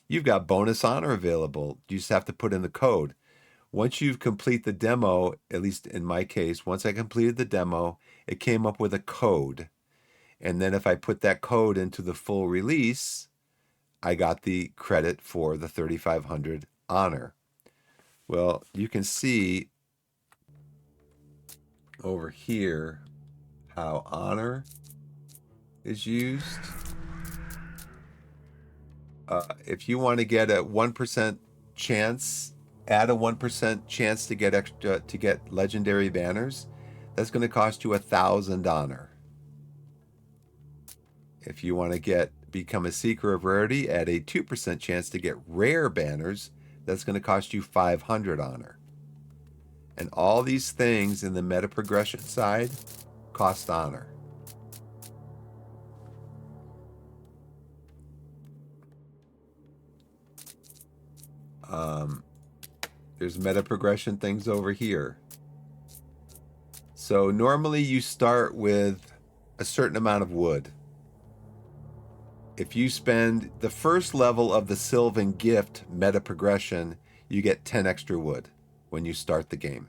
you've got bonus honor available. You just have to put in the code. Once you complete the demo, at least in my case, once I completed the demo, it came up with a code. And then if I put that code into the full release, I got the credit for the 3,500 honor. Well, you can see over here how honor is used. If you want to get a 1% chance, add a 1% chance to get legendary banners, that's going to cost you 1,000 honor. If you want to become a seeker of rarity, add a 2% chance to get rare banners. That's going to cost you 500 honor. And all these things in the meta progression side cost honor. There's meta progression things over here. So normally you start with a certain amount of wood. If you spend the first level of the Sylvan Gift meta progression, you get 10 extra wood when you start the game.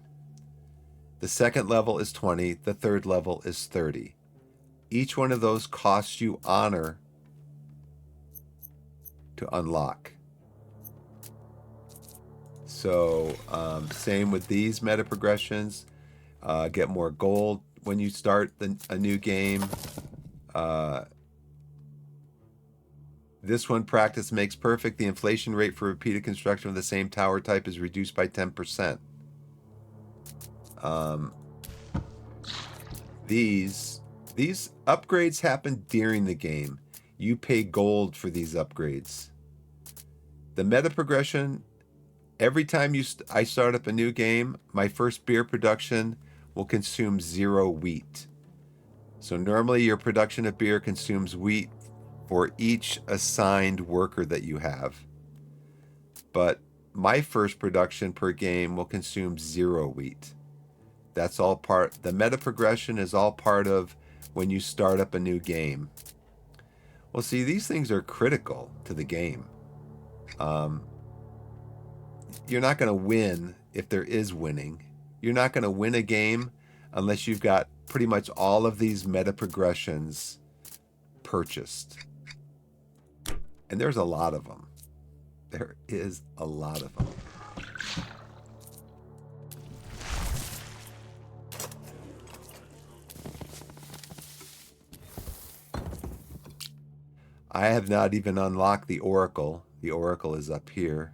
The second level is 20, the third level is 30. Each one of those costs you honor to unlock. So same with these meta progressions. Get more gold when you start a new game. This one, practice makes perfect. The inflation rate for repeated construction of the same tower type is reduced by 10%. These upgrades happen during the game. You pay gold for these upgrades. The meta progression, every time I start up a new game, my first beer production will consume 0 wheat. So normally your production of beer consumes wheat for each assigned worker that you have. But my first production per game will consume 0 wheat. That's all part, the meta progression is all part of when you start up a new game. Well, see, these things are critical to the game. You're not going to win if there is winning. You're not going to win a game unless you've got pretty much all of these meta progressions purchased. And there's a lot of them. There is a lot of them. I have not even unlocked the Oracle. The Oracle is up here.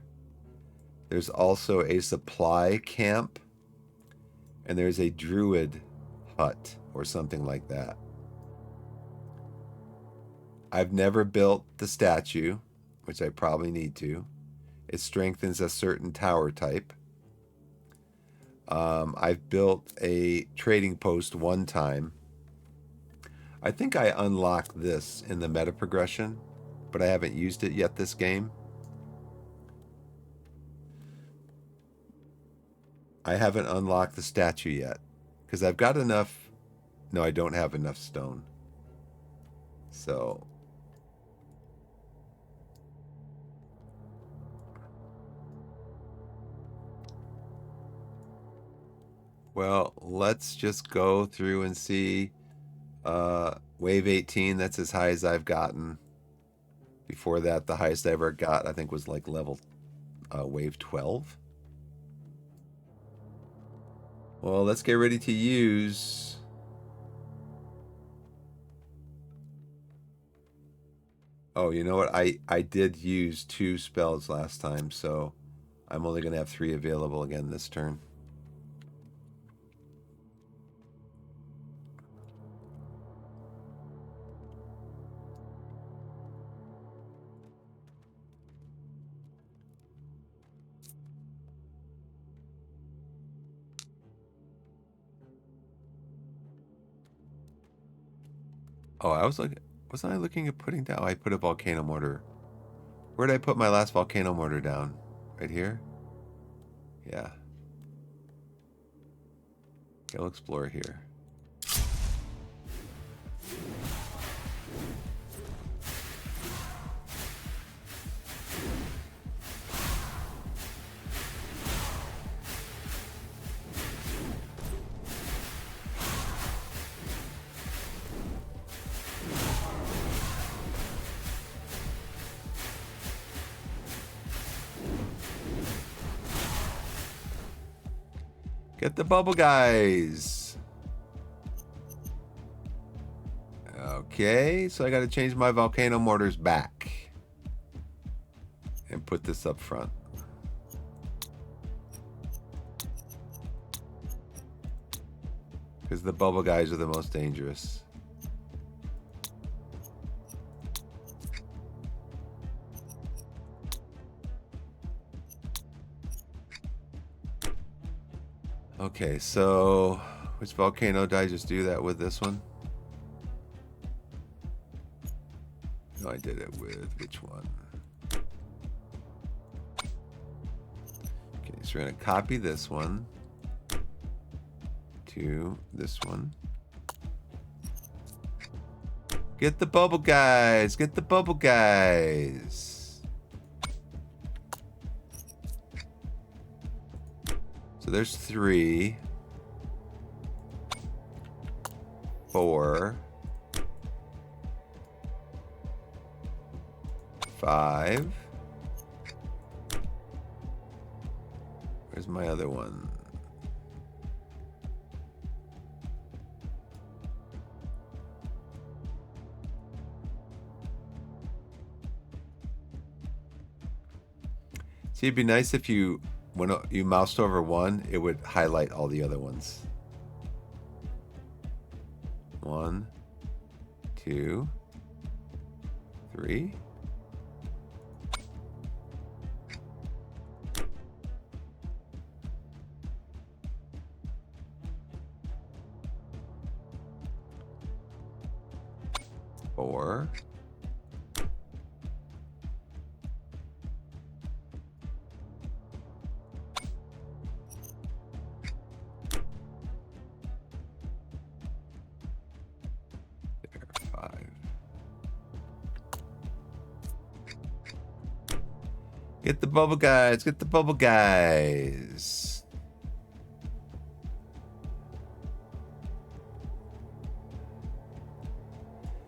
There's also a supply camp. And there's a druid hut or something like that. I've never built the statue, which I probably need to. It strengthens a certain tower type. I've built a trading post one time. I think I unlocked this in the meta progression, but I haven't used it yet this game. I haven't unlocked the statue yet because I've got enough. No, I don't have enough stone. So well, let's just go through and see. Wave 18, that's as high as I've gotten. Before that, the highest I ever got, I think, was like level wave 12. Well, let's get ready to use. Oh, you know what? I did use 2 spells last time, so I'm only going to have 3 available again this turn. Oh, wasn't I looking at putting down? I put a volcano mortar. Where did I put my last volcano mortar down? Right here? Yeah. Okay, we'll explore here. Get the bubble guys. Okay, so I got to change my volcano mortars back and put this up front. Because the bubble guys are the most dangerous. Okay, so which volcano did I just do that with? This one? No, I did it with which one? So we're going to copy this one to this one. Get the bubble guys. Get the bubble guys. So there's 3, 4, 5. Where's my other one? See, it'd be nice if you, when you moused over one, it would highlight all the other ones. 1, 2, 3. Four. There, 5. Get the bubble guys. Get the bubble guys.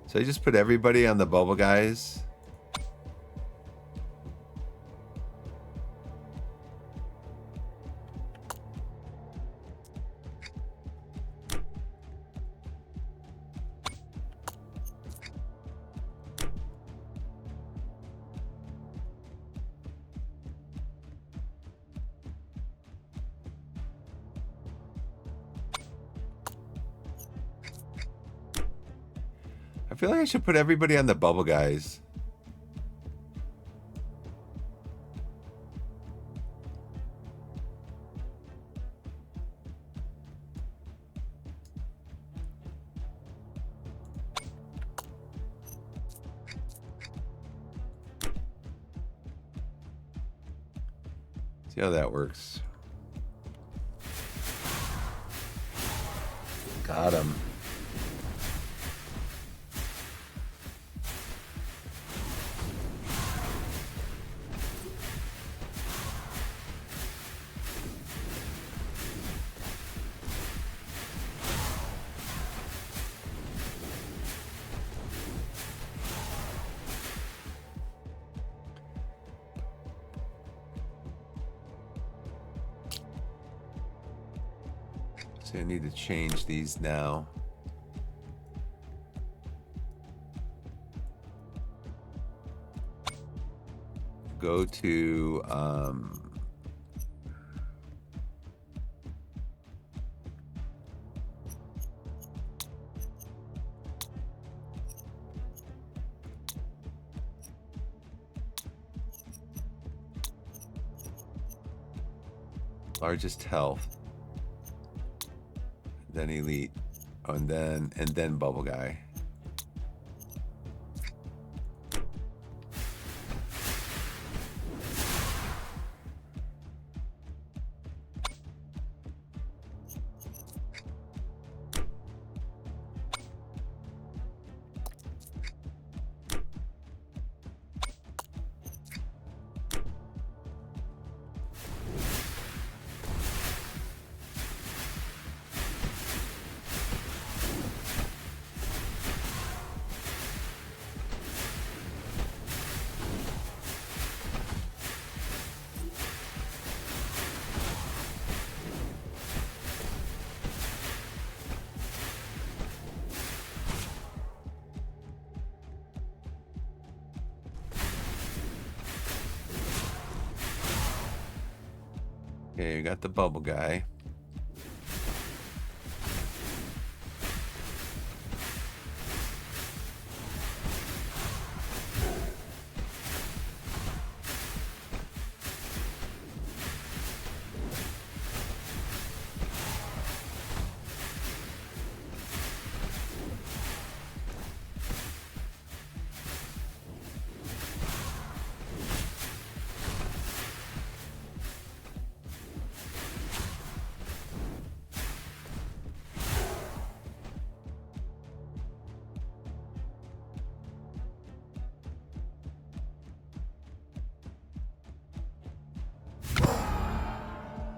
So I just put everybody on the bubble guys. I feel like I should put everybody on the bubble guys. See how that works. Got him. So I need to change these now. Go to largest health, then elite, and then bubble guy. Okay, you got the bubble guy.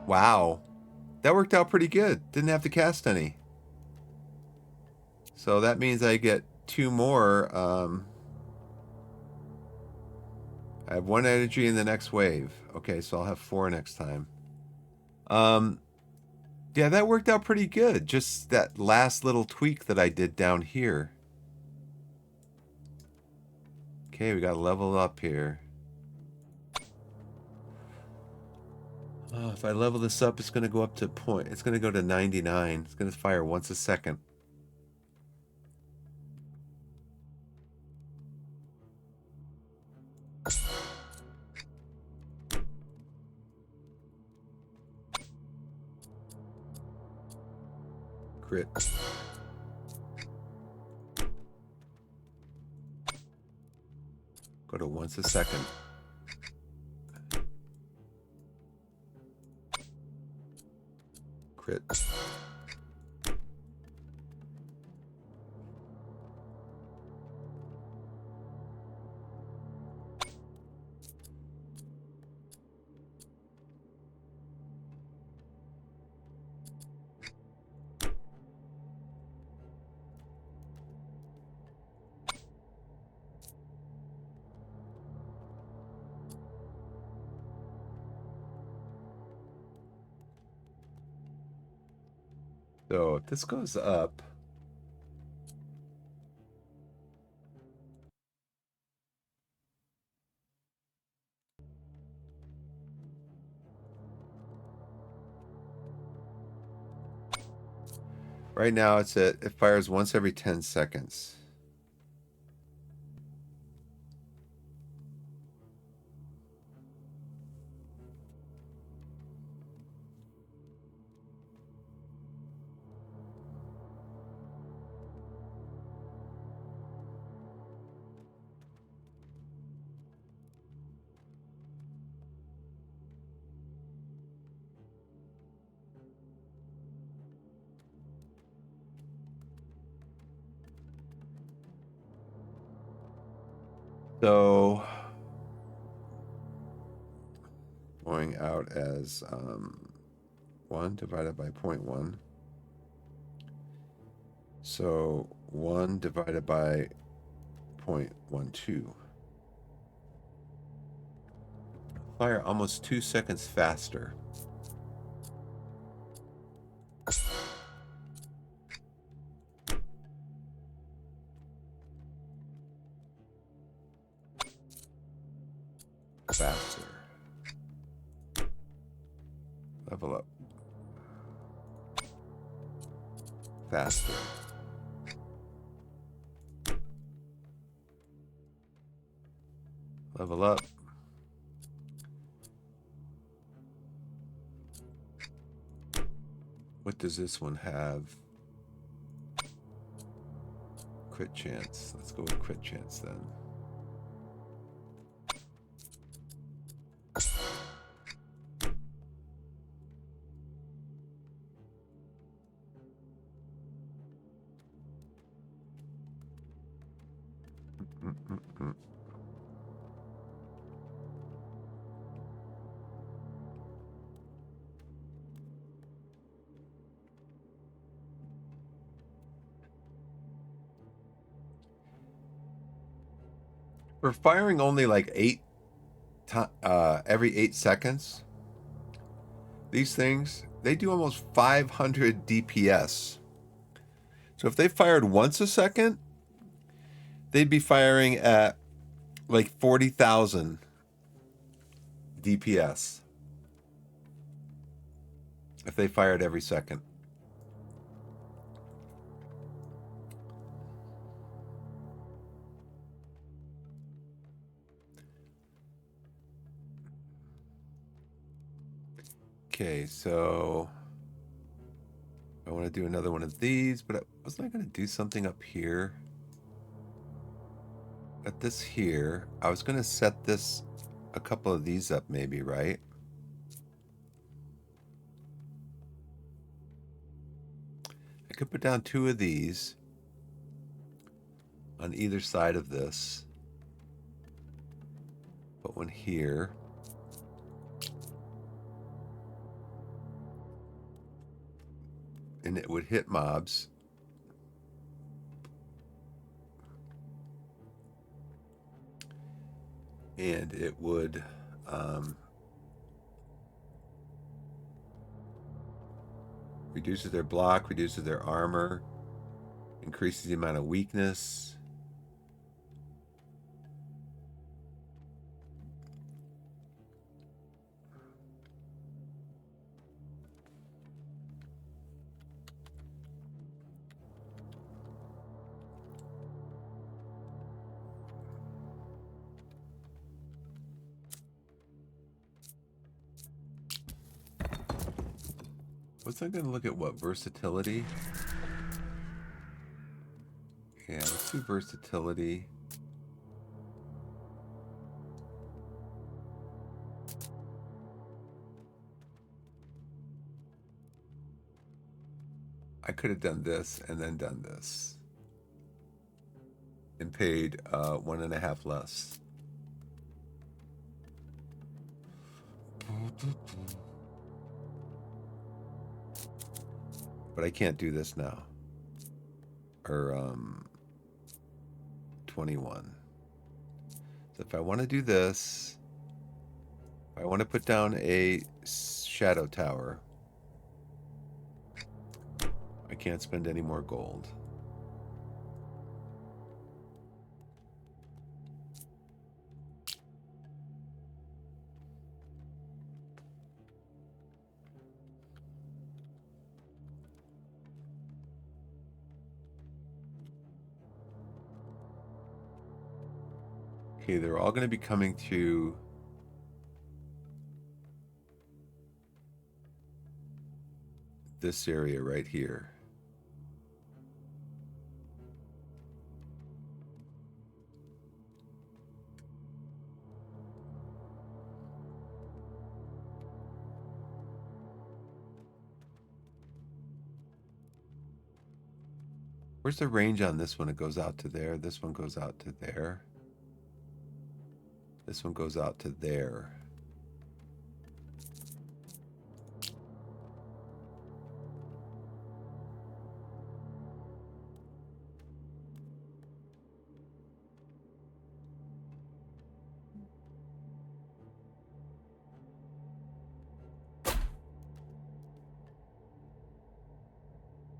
Wow. That worked out pretty good. Didn't have to cast any. So that means I get 2 more. I have 1 energy in the next wave. Okay, so I'll have 4 next time. Um, yeah, that worked out pretty good. Just that last little tweak that I did down here. Okay, we got to level up here. If I level this up, it's going to go up to point. It's going to go to 99. It's going to fire once a second. Crit. Go to once a second. Crit. So if this goes up, right now it fires once every 10 seconds. So going out as 1 divided by 0.1. So 1 divided by 0.12. Fire almost 2 seconds faster. Faster. Level up. Faster. Level up. What does this one have? Crit chance. Let's go with crit chance then. We're firing only like every 8 seconds. These things, they do almost 500 DPS. So if they fired once a second, they'd be firing at like 40,000 DPS. If they fired every second. Okay, so I want to do another one of these, but wasn't I going to do something up here? At this here, I was going to set this, a couple of these up maybe, right? I could put down 2 of these on either side of this. Put one here. and it would hit mobs. And it would reduces their block, reduces their armor, increases the amount of weakness. Was I going to look at what? Versatility? Yeah, let's do versatility. I could have done this and then done this and paid 1.5 less. But I can't do this now. Or 21. So if I want to do this, if I want to put down a shadow tower, I can't spend any more gold. Okay, they're all going to be coming to this area right here. Where's the range on this one? It goes out to there. This one goes out to there. This one goes out to there.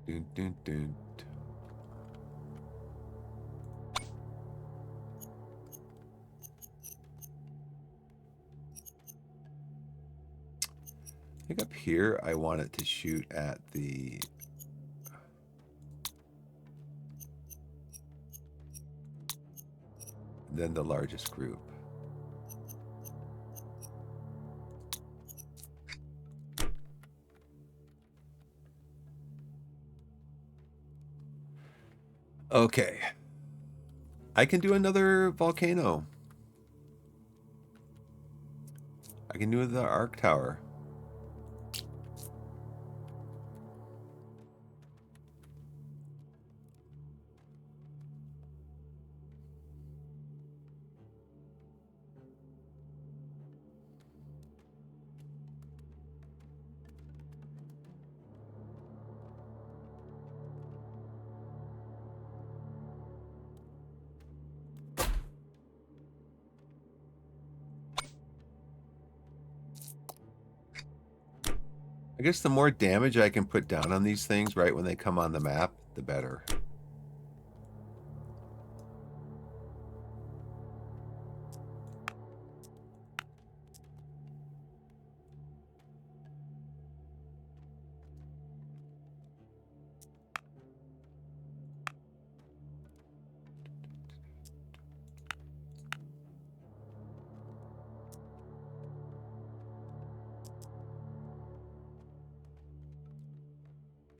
Dun, dun, dun. I think up here I want it to shoot at the then the largest group. Okay. I can do another volcano. I can do the arc tower. I guess the more damage I can put down on these things right when they come on the map, the better.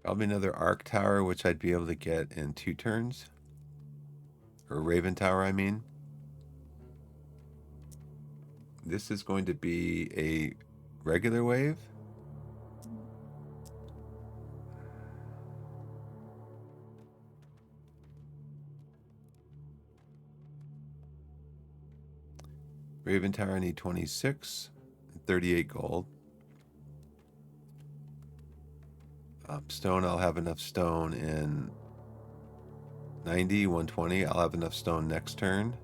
Probably another arc tower, which I'd be able to get in 2 turns. Or Raven Tower, I mean. This is going to be a regular wave. Raven Tower, I need 26, 38 gold. Stone, I'll have enough stone in 90, 120. I'll have enough stone next turn.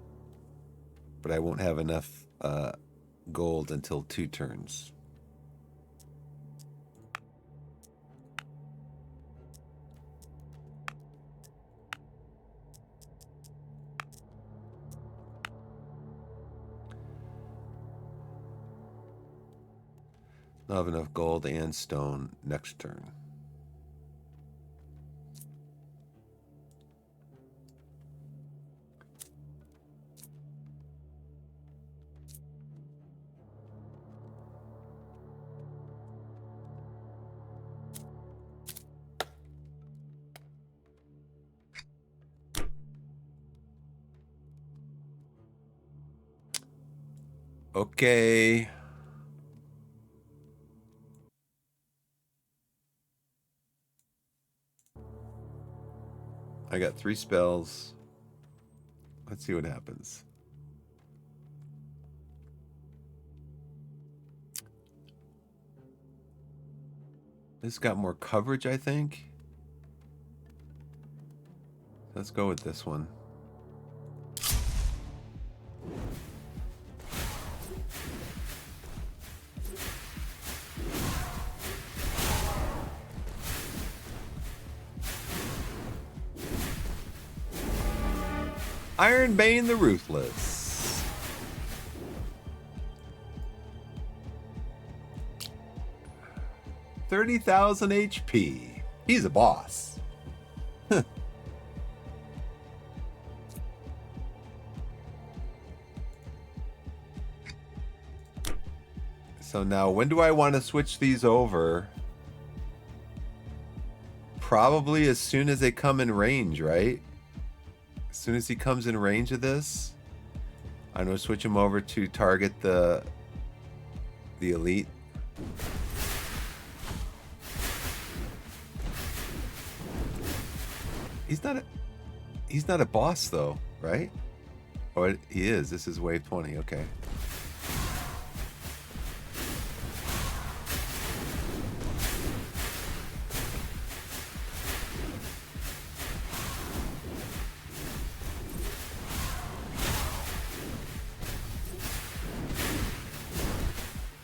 But I won't have enough gold until 2 turns. I'll have enough gold and stone next turn. Okay. I got 3 spells. Let's see what happens. This got more coverage, I think. Let's go with this one. Ironbane the Ruthless. $30,000 HP. He's a boss. So now, when do I want to switch these over? Probably as soon as they come in range, right? As soon as he comes in range of this, I'm going to switch him over to target the elite. He's not a boss though, right? Oh, he is. This is wave 20. Okay.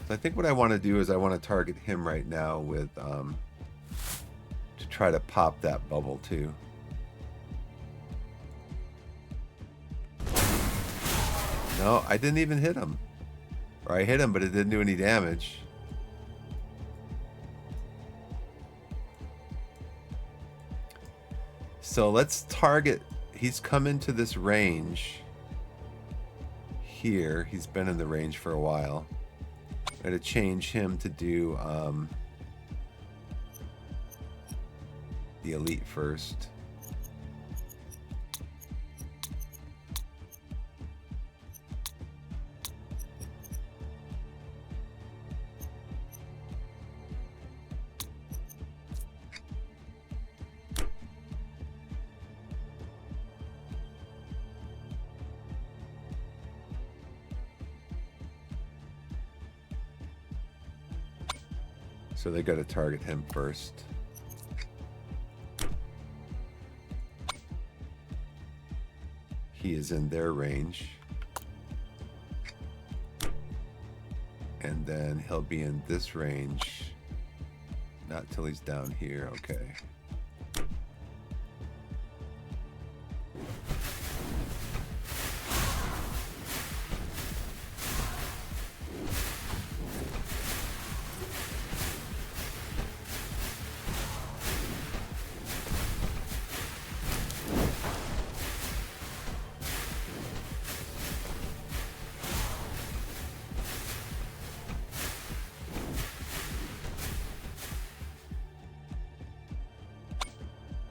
I think what I want to do is I want to target him right now with to try to pop that bubble too. No, I didn't even hit him. Or I hit him, but it didn't do any damage. So let's target. He's come into this range here. He's been in the range for a while. I'm going to change him to do the elite first. So they got to target him first. He is in their range. And then he'll be in this range. Not till he's down here. Okay.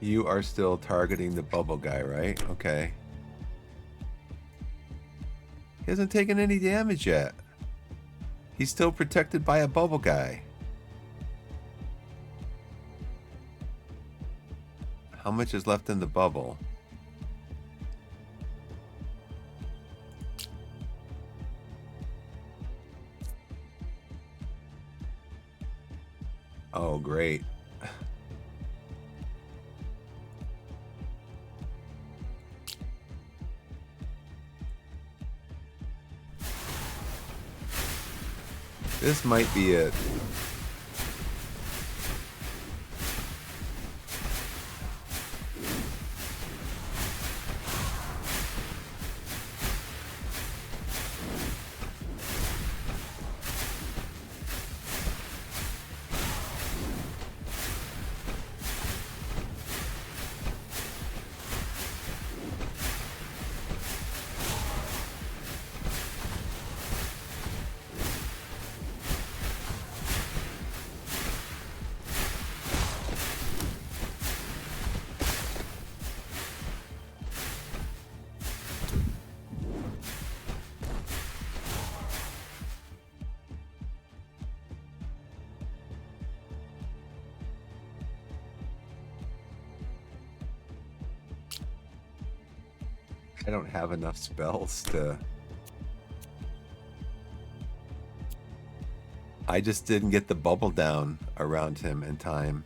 You are still targeting the bubble guy, right? Okay. He hasn't taken any damage yet. He's still protected by a bubble guy. How much is left in the bubble? Oh, great. This might be it. I don't have enough spells to... I just didn't get the bubble down around him in time.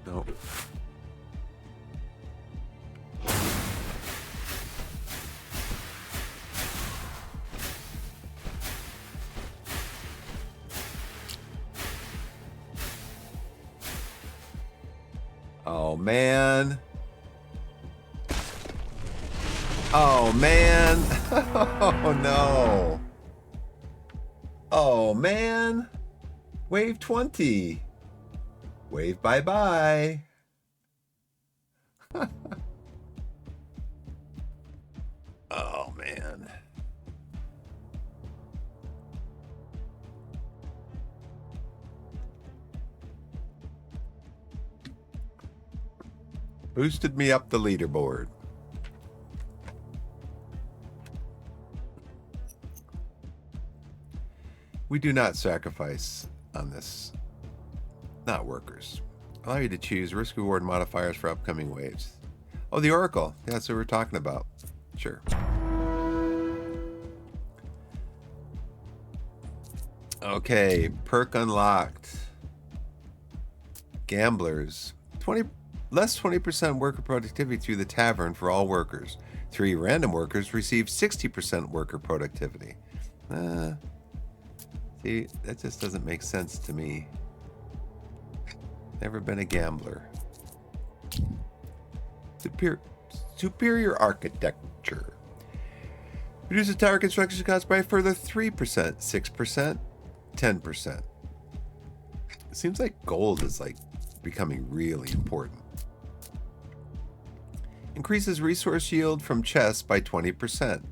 Nope. Oh, man. Oh, man. Oh, no. Oh, man. Wave 20. Wave bye-bye. Oh, man. Boosted me up the leaderboard. We do not sacrifice on this. Not workers. Allow you to choose risk reward modifiers for upcoming waves. Oh, the Oracle. Yeah, that's what we're talking about. Sure. Okay, perk unlocked. Gamblers. 20 less 20% worker productivity through the tavern for all workers. 3 random workers receive 60% worker productivity. See, that just doesn't make sense to me. Never been a gambler. Superior architecture. Reduces tower construction costs by a further 3%, 6%, 10%. It seems like gold is like becoming really important. Increases resource yield from chests by 20%.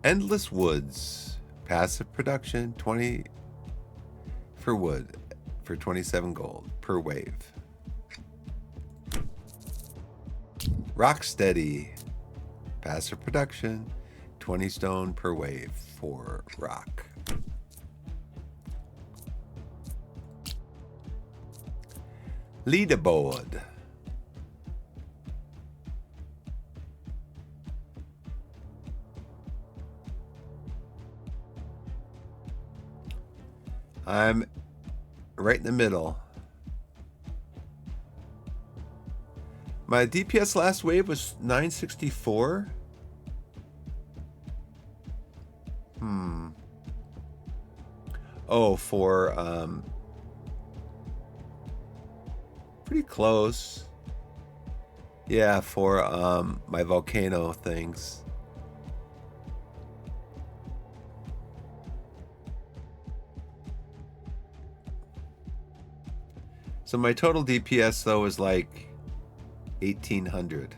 Endless woods. Passive production 20 for wood for 27 gold per wave. Rocksteady. Passive production 20 stone per wave for rock. Leaderboard. I'm right in the middle. My DPS last wave was 964. Oh, for pretty close. Yeah, for my volcano things. So my total DPS though is like 1800.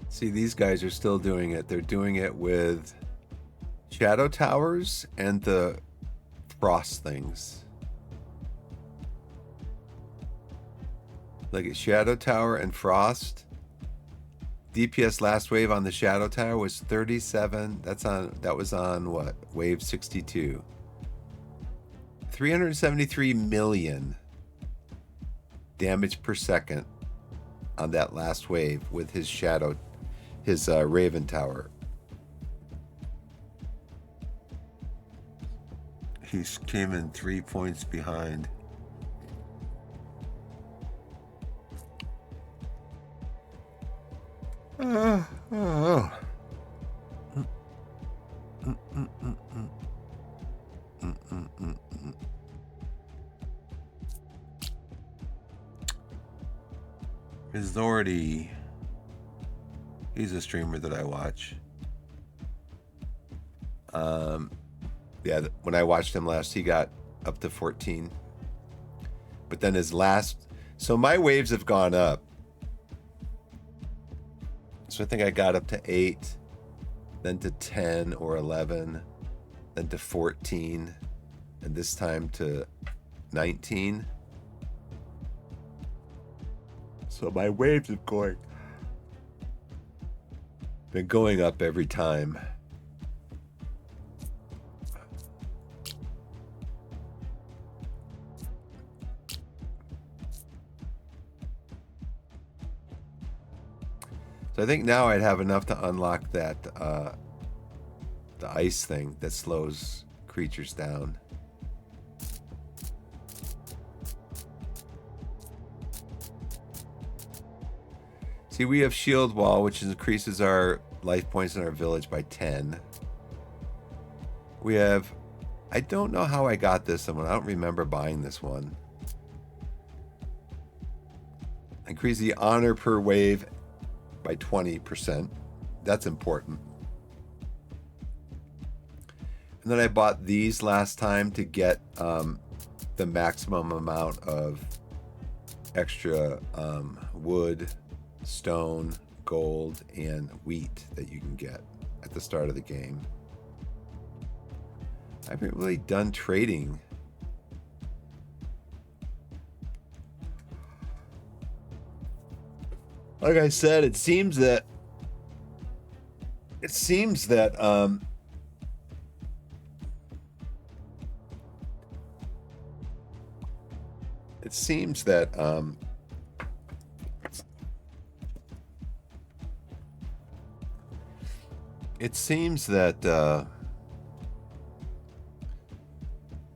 See, these guys are still doing it. They're doing it with shadow towers and the frost things. Look at Shadow Tower and Frost. DPS last wave on the Shadow Tower was 37. That was on what? Wave 62. 373 million damage per second on that last wave with his Raven Tower. He came in 3 points behind. Zordy. He's a streamer that I watch. Yeah, when I watched him last, he got up to 14. But then his last... So my waves have gone up. So I think I got up to 8, then to 10 or 11, then to 14, and this time to 19. So my waves have been going up every time. So I think now I'd have enough to unlock that the ice thing that slows creatures down. See, we have Shield Wall, which increases our life points in our village by 10. We have... I don't know how I got this one. I don't remember buying this one. Increase the honor per wave by 20%. That's important. And then I bought these last time to get the maximum amount of extra wood, stone, gold, and wheat that you can get at the start of the game. I haven't really done trading. Like I said, it seems that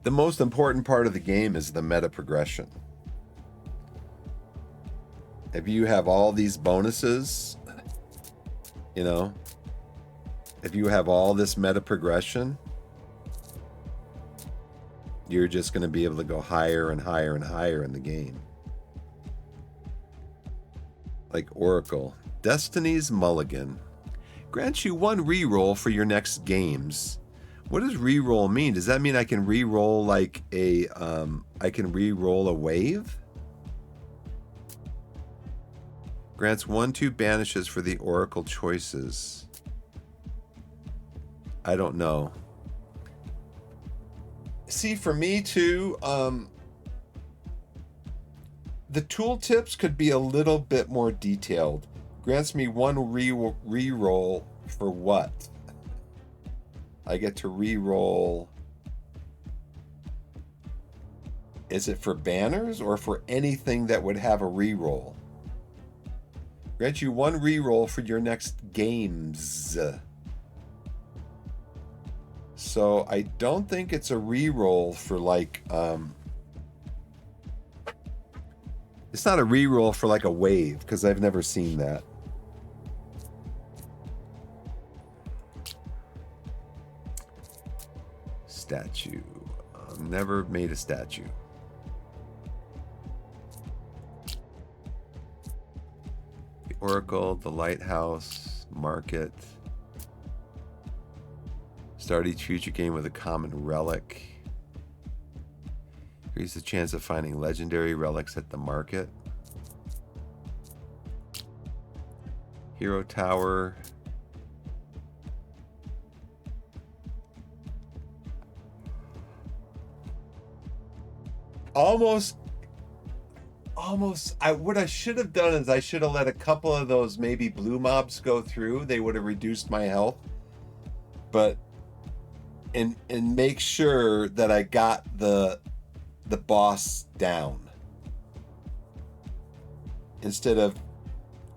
the most important part of the game is the meta progression. If you have all these bonuses, you know, if you have all this meta progression, you're just going to be able to go higher and higher and higher in the game. Like Oracle. Destiny's Mulligan. Grants you 1 reroll for your next games. What does reroll mean? Does that mean I can reroll like I can reroll a wave? Grants 1/2 banishes for the Oracle choices. I don't know. See, for me too, the tooltips could be a little bit more detailed. Grants me 1 reroll for what? I get to reroll. Is it for banners or for anything that would have a reroll? Grant you 1 reroll for your next games. So I don't think it's a reroll for like it's not a reroll for like a wave, because I've never seen that. Statue. Never made a statue. The Oracle, the Lighthouse, Market. Start each future game with a common relic. Increase the chance of finding legendary relics at the market. Hero Tower. almost, what I should have done is I should have let a couple of those maybe blue mobs go through. They would have reduced my health. But and make sure that I got the boss down. Instead of,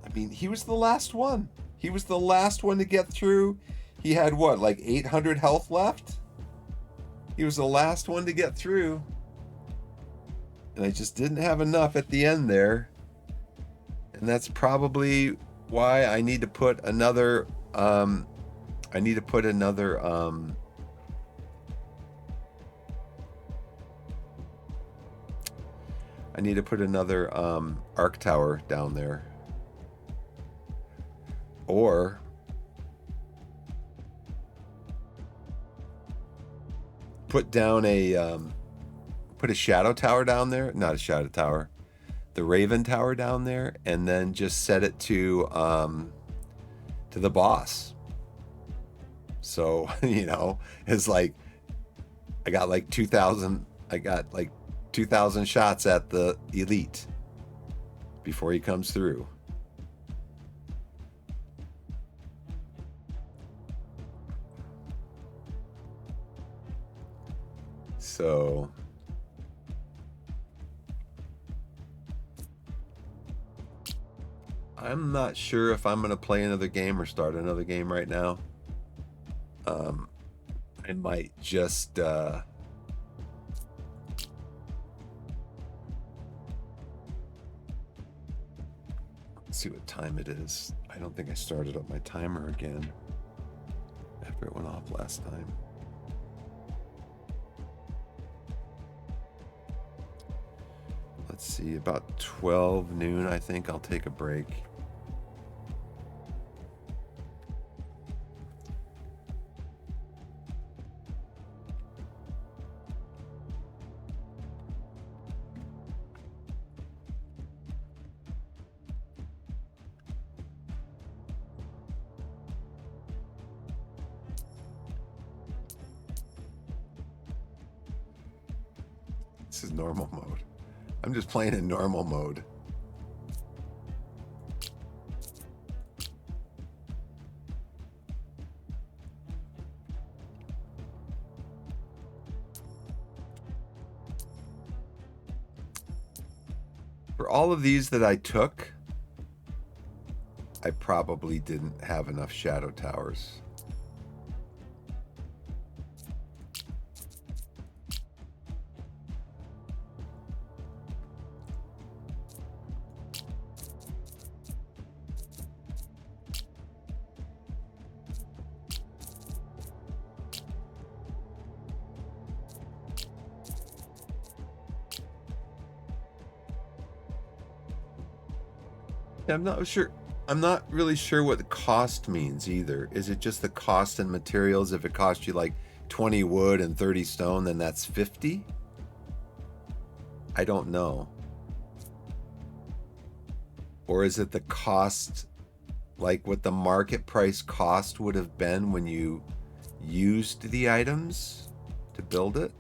I mean, he was the last one. He was the last one to get through. He had what, like 800 health left? He was the last one to get through. And I just didn't have enough at the end there. And that's probably why I need to put another I need to put another arc tower down there. Or put down put a shadow tower down there, not a shadow tower, the Raven tower down there, and then just set it to the boss. So, you know, it's like I got like 2,000 shots at the elite before he comes through. So I'm not sure if I'm going to play another game or start another game right now. I might just let's see what time it is. I don't think I started up my timer again after it went off last time. Let's see, about 12 noon, I think I'll take a break. This is normal mode. I'm just playing in normal mode. For all of these that I took, I probably didn't have enough shadow towers. I'm not sure. I'm not really sure what the cost means either. Is it just the cost in materials? If it costs you like 20 wood and 30 stone, then that's 50? I don't know. Or is it the cost, like what the market price cost would have been when you used the items to build it?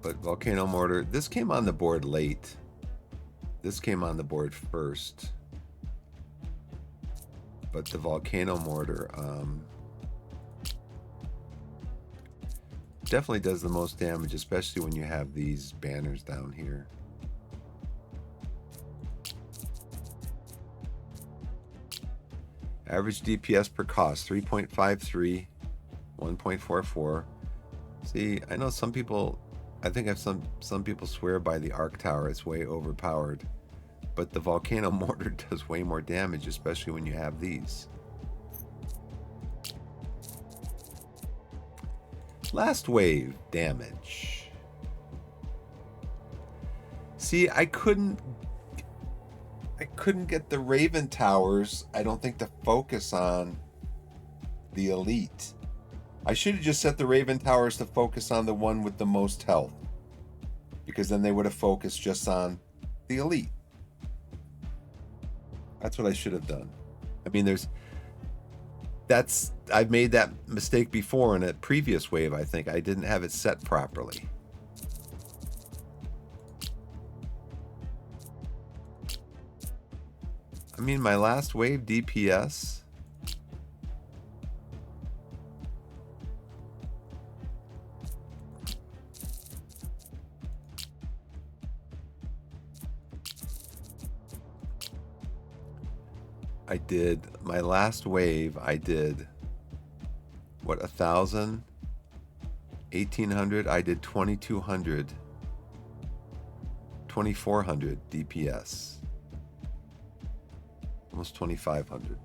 But volcano mortar, this came on the board late. This came on the board first. But the volcano mortar definitely does the most damage, especially when you have these banners down here. Average DPS per cost, 3.53, 1.44. See, I know some people, I think some people swear by the arc tower. It's way overpowered. But the volcano mortar does way more damage, especially when you have these. Last wave damage. See, I couldn't get the Raven towers, I don't think, to focus on the elite. I should have just set the Raven towers to focus on the one with the most health, because then they would have focused just on the elite. That's what I should have done. I mean, That's I've made that mistake before in a previous wave. I think I didn't have it set properly. I mean, my last wave DPS. I did my last wave. I did what, 1,000, 1,800. I did 2,200, 2,400 DPS, almost 2,500.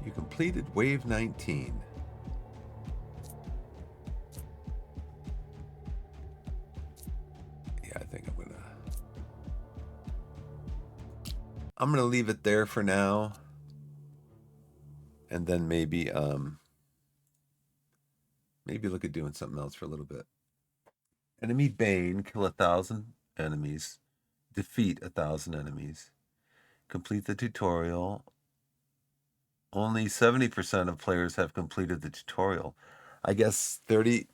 You completed wave 19. Yeah, I think I'm gonna leave it there for now, and then maybe look at doing something else for a little bit. Enemy Bane, kill 1,000 enemies, defeat 1,000 enemies, complete the tutorial. Only 70% of players have completed the tutorial. I guess 30%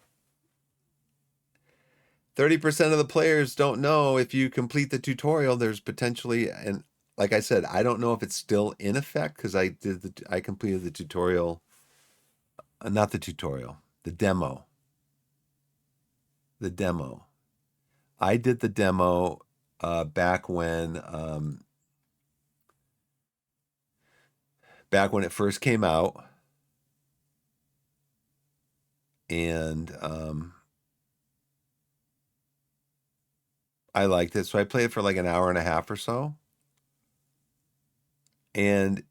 of the players don't know if you complete the tutorial, there's potentially, and like I said, I don't know if it's still in effect because I completed the tutorial, not the tutorial, the demo. The demo. I did the demo back when it first came out, and I liked it. So I played it for like an hour and a half or so. And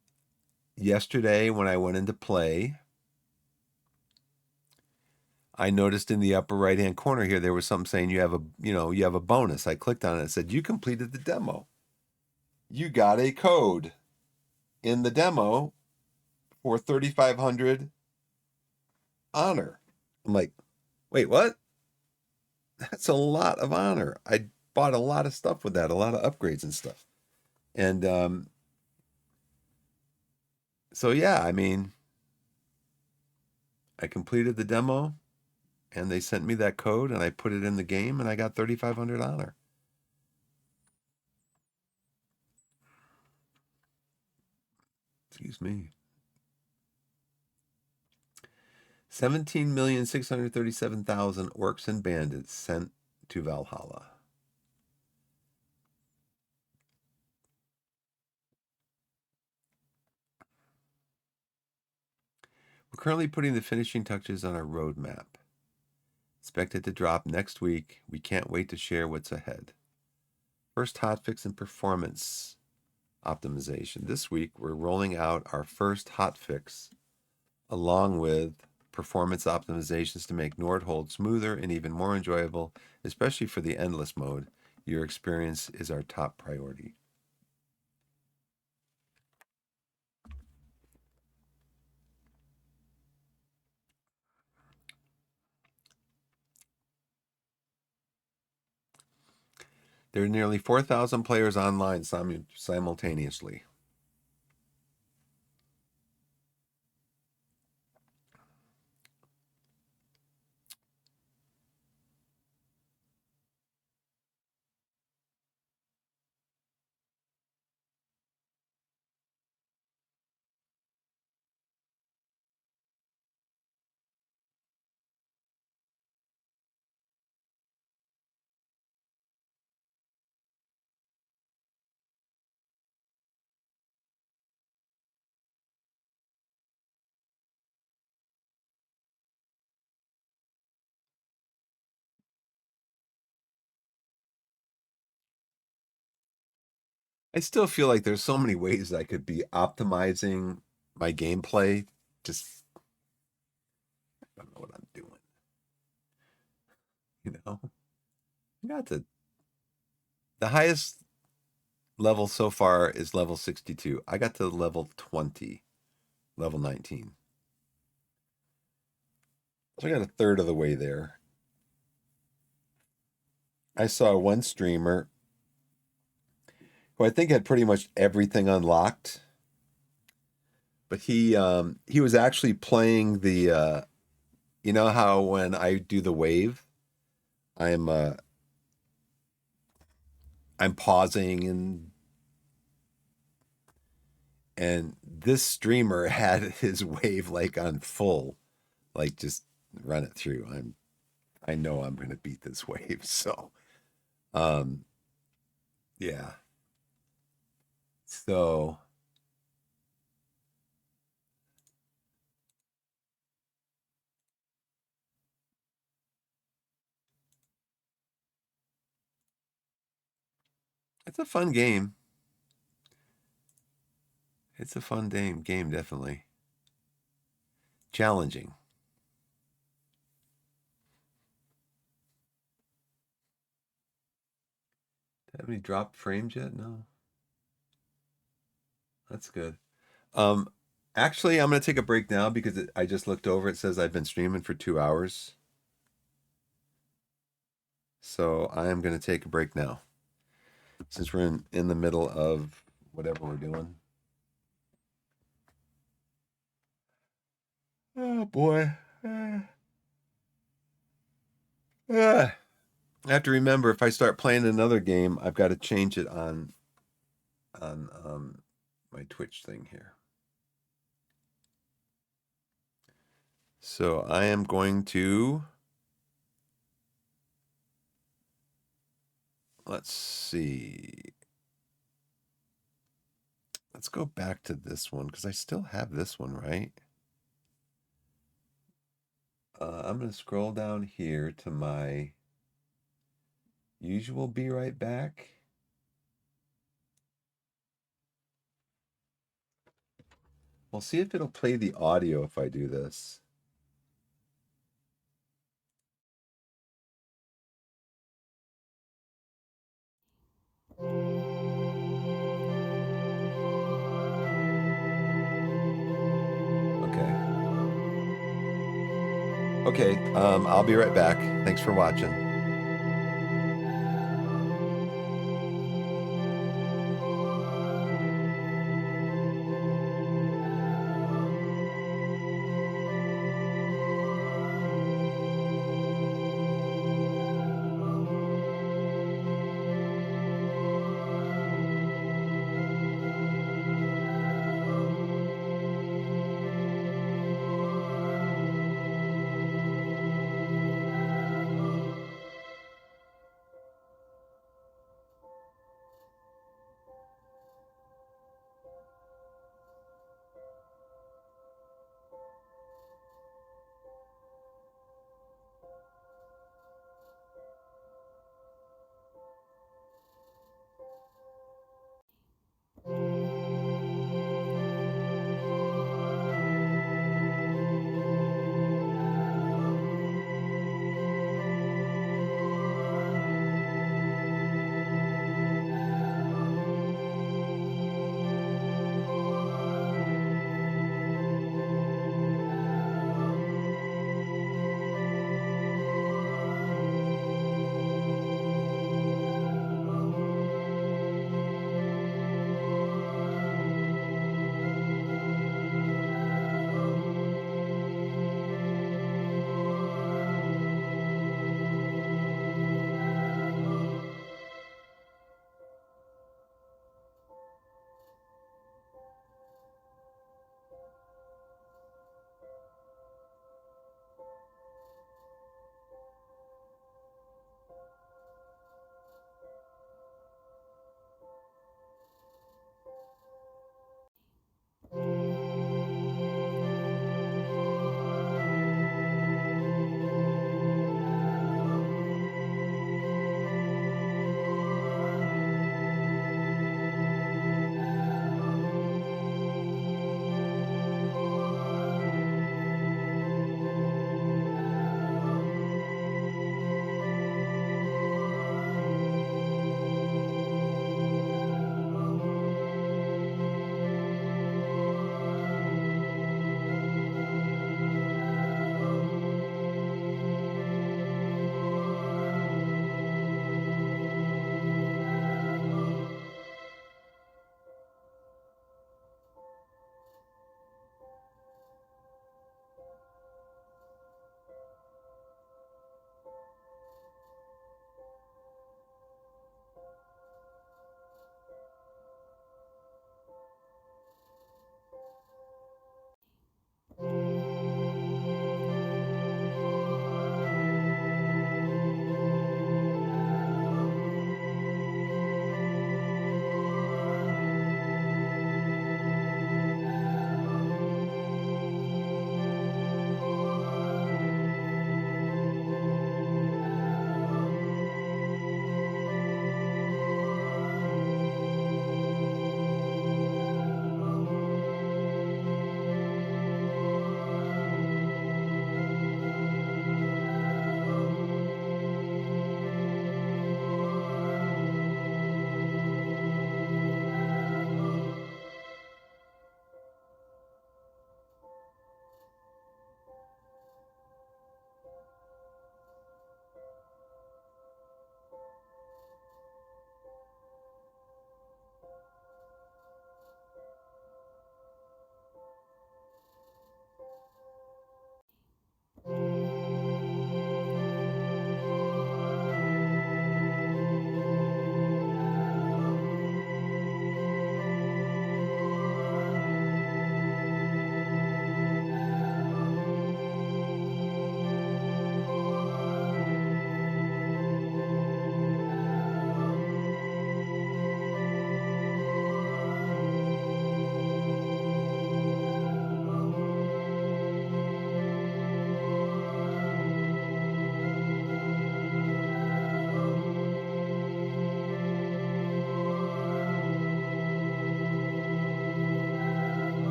yesterday, when I went into play, I noticed in the upper right hand corner here there was something saying you have a bonus. I clicked on it and it said you completed the demo. You got a code in the demo for 3,500 honor. I'm like, wait, what? That's a lot of honor. I bought a lot of stuff with that, a lot of upgrades and stuff. And so yeah, I mean, I completed the demo and they sent me that code and I put it in the game and I got 3,500 honor. Excuse me. 17,637,000 orcs and bandits sent to Valhalla. We're currently putting the finishing touches on our roadmap. Expected to drop next week. We can't wait to share what's ahead. First hotfix and performance optimization. This week, we're rolling out our first hotfix along with performance optimizations to make Nordhold smoother and even more enjoyable, especially for the endless mode. Your experience is our top priority. There are nearly 4,000 players online simultaneously. I still feel like there's so many ways I could be optimizing my gameplay. Just, I don't know what I'm doing. You know, I got the highest level so far is level 62. I got to level 20, level 19. So I got a third of the way there. I saw one streamer who I think had pretty much everything unlocked, but he was actually playing the you know how when I do the wave, I'm uh I'm pausing and this streamer had his wave like on full, like just run it through. I know I'm gonna beat this wave, so um yeah. So it's a fun game. It's a fun game, definitely. Challenging. Have any dropped frames yet? No. That's good. Um, Actually, I'm going to take a break now because I just looked over. It says I've been streaming for 2 hours. So I am going to take a break now since we're in the middle of whatever we're doing. Oh boy. I have to remember if I start playing another game, I've got to change it on my Twitch thing here. So I am going to, let's see. Let's go back to this one because I still have this one, right? I'm going to scroll down here to my usual be right back. We'll see if it'll play the audio if I do this. Okay. Okay, I'll be right back. Thanks for watching.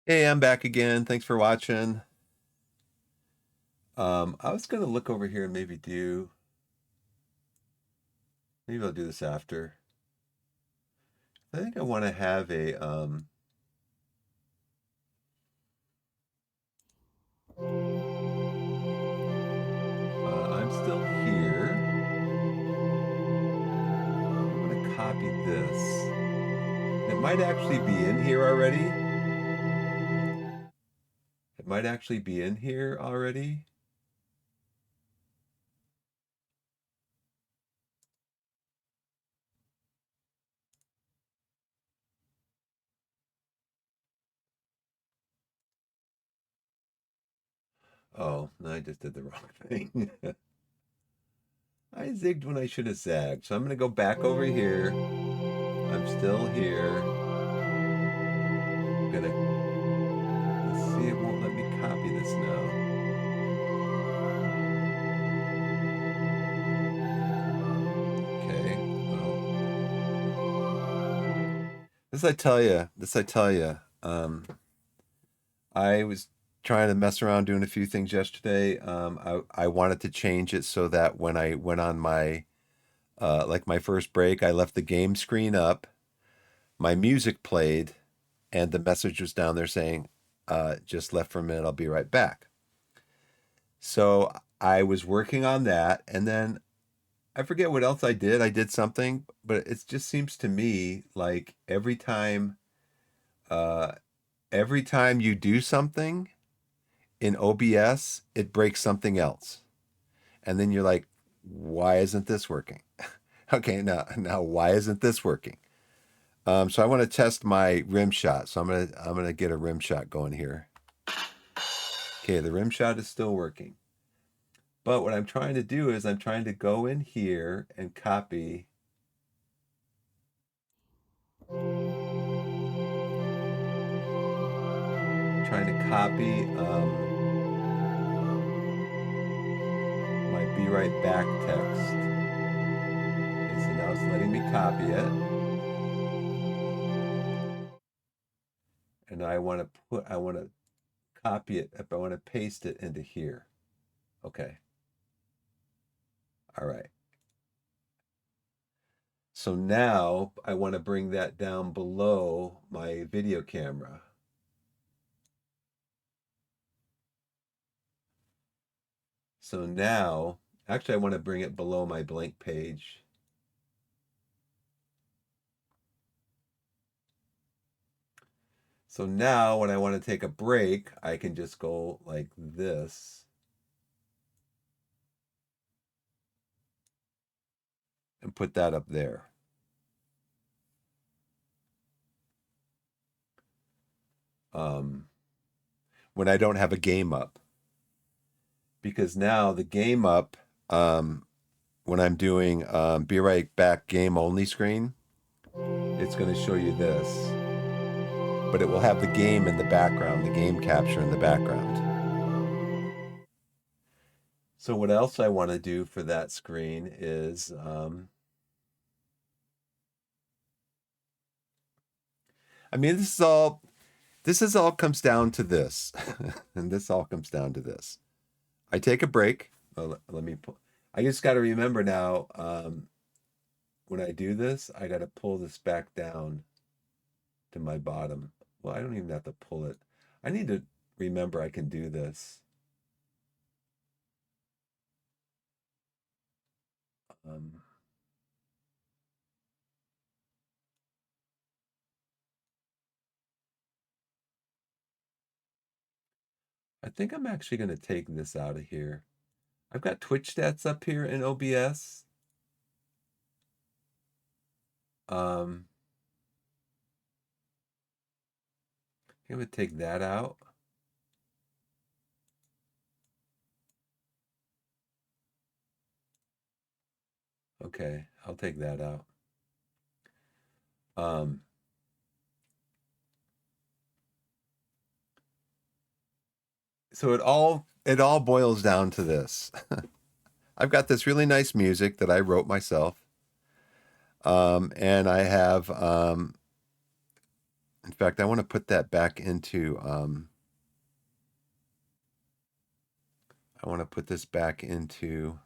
Hey, I'm back again. Thanks for watching. I was gonna look over here and maybe I'll do this after. I think I want to have I'm still here. I'm gonna copy this. It might actually be in here already. It might actually be in here already. Oh, no, I just did the wrong thing. I zigged when I should have zagged. So I'm gonna go back over here. I'm still here. I'm gonna let's see, it won't let me copy this now. Okay. Well, this I tell you. I was trying to mess around doing a few things yesterday. I wanted to change it so that when I went on my like my first break, I left the game screen up, my music played, and the message was down there saying, "Just left for a minute. I'll be right back." So I was working on that, and then I forget what else I did. I did something, but it just seems to me like uh, every time you do something in OBS, it breaks something else. And then you're like, why isn't this working? Okay, now why isn't this working? So I want to test my rim shot. So I'm gonna get a rim shot going here. Okay, the rim shot is still working. But what I'm trying to do is I'm trying to go in here and copy. I'm trying to copy my be right back text. Okay, so now it's letting me copy it. And I want to copy it, if I want to paste it into here. Okay. All right. So now I want to bring that down below my video camera. So now, actually I want to bring it below my blank page. So now when I want to take a break, I can just go like this and put that up there. Um, when I don't have a game up. Because now the game up, when I'm doing be right back game only screen, it's going to show you this, but it will have the game in the background, the game capture in the background. So what else I want to do for that screen is, I mean, this is all comes down to this, and this all comes down to this. I take a break. Let me pull. I just got to remember now, when I do this, I got to pull this back down to my bottom. Well, I don't even have to pull it. I need to remember I can do this. Um, I think I'm actually going to take this out of here. I've got Twitch stats up here in OBS. Um, I'm going to take that out. Okay, I'll take that out. Um, so it all boils down to this. I've got this really nice music that I wrote myself. And I have In fact, I want to put that back into, I want to put this back into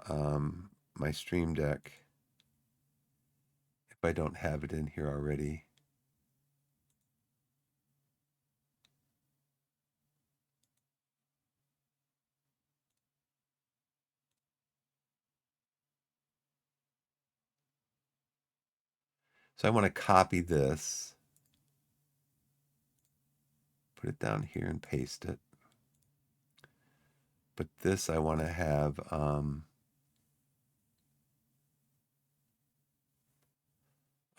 my Stream Deck if I don't have it in here already. So I want to copy this, put it down here and paste it. But this I want to have, I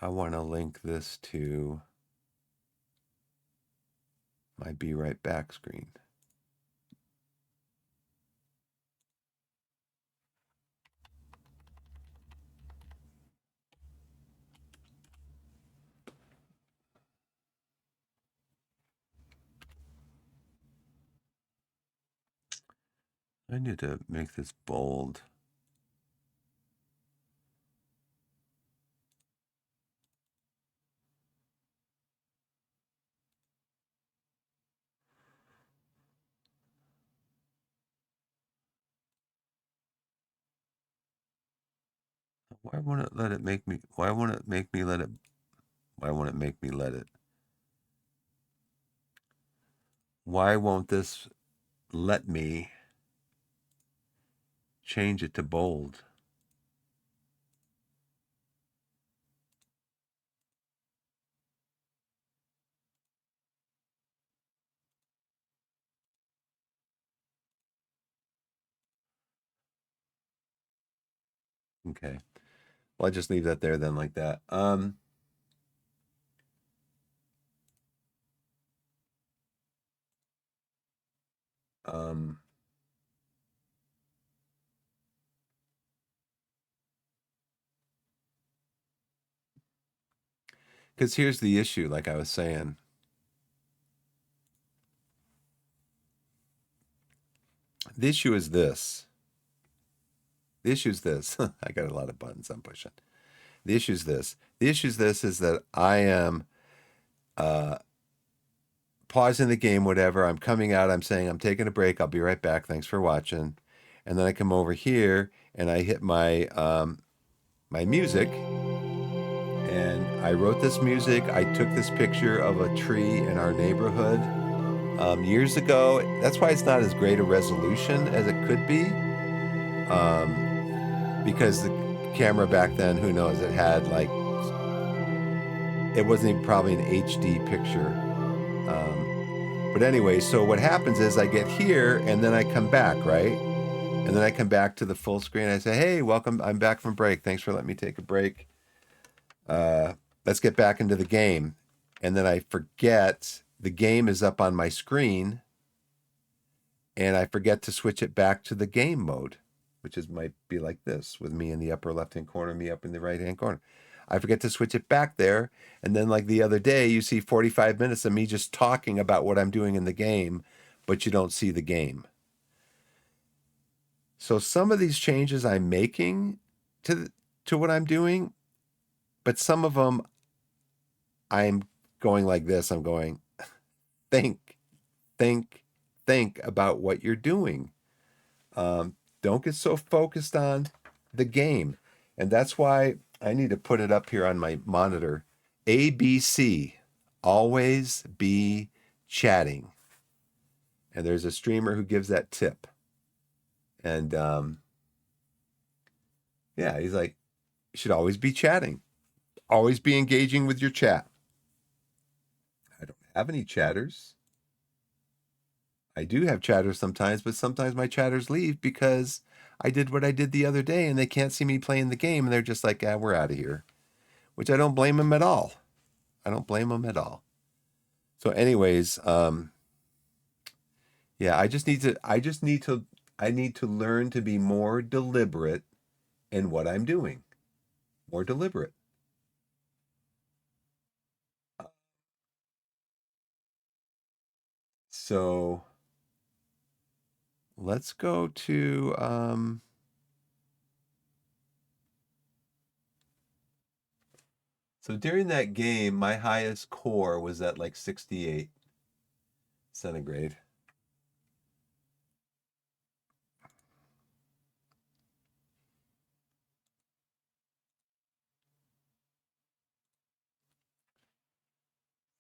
want to link this to my Be Right Back screen. I need to make this bold. Why won't it let it make me, why won't it make me let it, why won't it make me let it? Why won't this let me change it to bold? Okay. Well, I just leave that there then like that. Um, because here's the issue, like I was saying. The issue is this. The issue is this. I got a lot of buttons I'm pushing. The issue is this. The issue is this is that I am pausing the game, whatever. I'm coming out. I'm saying I'm taking a break. I'll be right back. Thanks for watching. And then I come over here and I hit my my music. And I wrote this music. I took this picture of a tree in our neighborhood years ago. That's why it's not as great a resolution as it could be. Because the camera back then, who knows, it had like, it wasn't even probably an HD picture. But anyway, so what happens is I get here and then I come back, right? And then I come back to the full screen. I say, hey, welcome. I'm back from break. Thanks for letting me take a break. Let's get back into the game. And then I forget the game is up on my screen and I forget to switch it back to the game mode, which is might be like this with me in the upper left-hand corner, me up in the right-hand corner. I forget to switch it back there. And then like the other day, you see 45 minutes of me just talking about what I'm doing in the game, but you don't see the game. So some of these changes I'm making to what I'm doing, but some of them I'm going like this. I'm going, think, think, think about what you're doing. Don't get so focused on the game. And that's why I need to put it up here on my monitor. ABC, always be chatting. And there's a streamer who gives that tip. And yeah, he's like, you should always be chatting, always be engaging with your chat. I don't have any chatters. I do have chatters sometimes, but sometimes my chatters leave because I did what I did the other day and they can't see me playing the game and they're just like, ah, we're out of here, which I don't blame them at all. I don't blame them at all. So anyways, yeah, I need to learn to be more deliberate in what I'm doing. More deliberate. So let's go to So during that game, my highest core was at like 68 centigrade.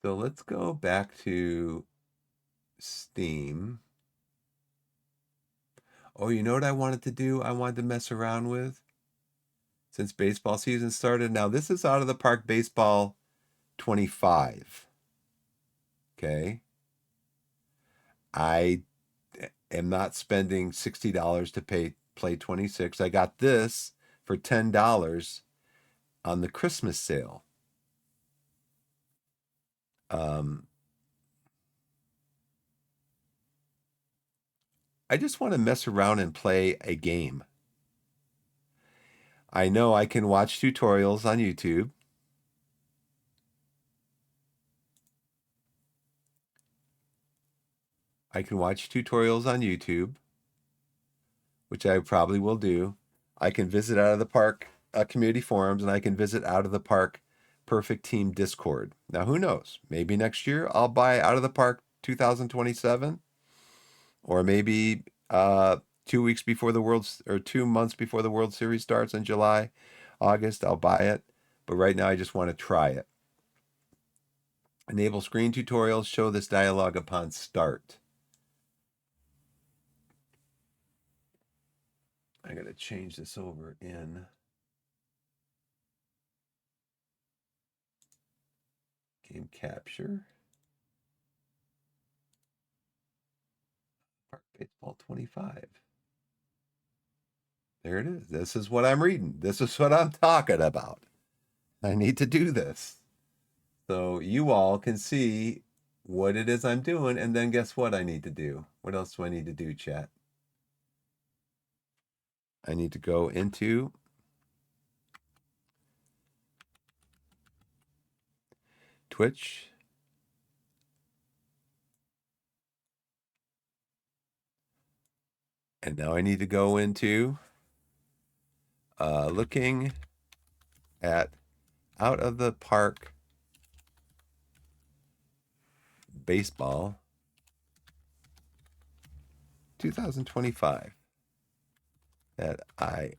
So let's go back to Steam. Oh, you know what I wanted to do? I wanted to mess around with since baseball season started. Now, this is Out of the Park Baseball 25. Okay. I am not spending $60 to play 26. I got this for $10 on the Christmas sale. Um, I just want to mess around and play a game. I know I can watch tutorials on YouTube. I can watch tutorials on YouTube, which I probably will do. I can visit Out of the Park community forums, and I can visit Out of the Park Perfect Team Discord. Now, who knows? Maybe next year I'll buy Out of the Park 2027, or maybe 2 weeks before the or 2 months before the World Series starts in July, August, I'll buy it. But right now, I just want to try it. Enable screen tutorials. Show this dialog upon start. I got to change this over in game capture. Park Baseball 25. There it is. This is what I'm reading. This is what I'm talking about. I need to do this. So you all can see what it is I'm doing, and then guess what I need to do? What else do I need to do, chat? I need to go into Twitch. And now I need to go into looking at Out of the Park Baseball 2025 that I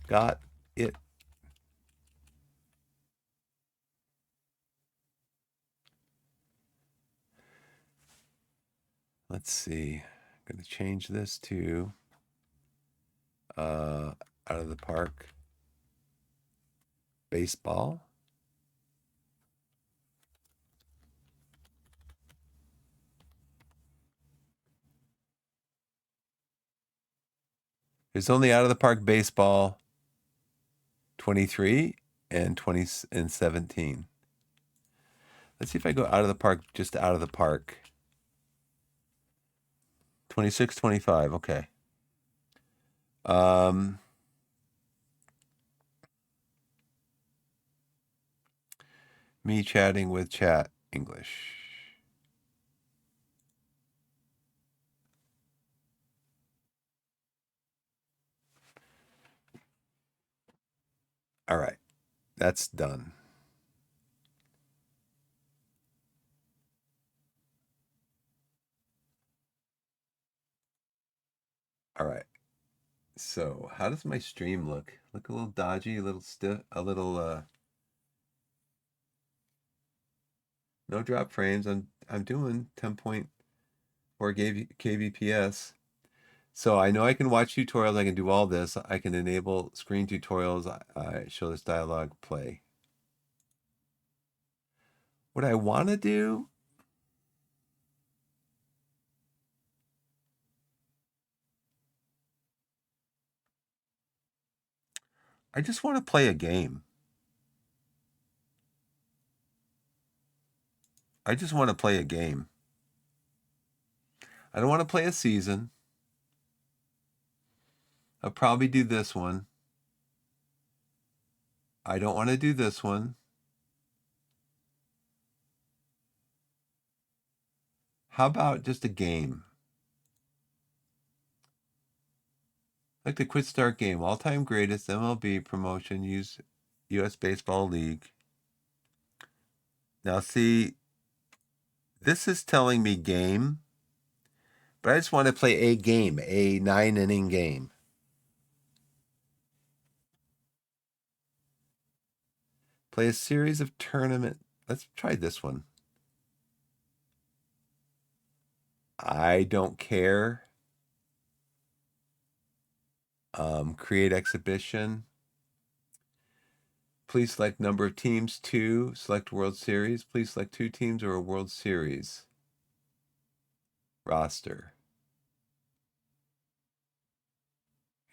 got it. Let's see. I'm going to change this to Out of the Park Baseball. There's only Out of the Park Baseball 23 and 20 and 17. Let's see if I go Out of the Park, just Out of the Park. 26, 25. Okay. Me chatting with chat English. All right. That's done. All right. So, how does my stream look? Look a little dodgy, a little stiff, a little no drop frames. I'm doing 10.4 kbps. So I know I can watch tutorials. I can do all this. I can enable screen tutorials. I show this dialog play. What I want to do, I just want to play a game. I just want to play a game. I don't want to play a season. I'll probably do this one. I don't want to do this one. How about just a game? Like the Quick Start game, all-time greatest MLB promotion, U.S. Baseball League. Now, see, this is telling me game, but I just want to play a game, a 9-inning game. Play a series of tournament. Let's try this one. I don't care. Create exhibition. Please select number of teams, 2. Select World Series. Please select 2 teams or a World Series. Roster.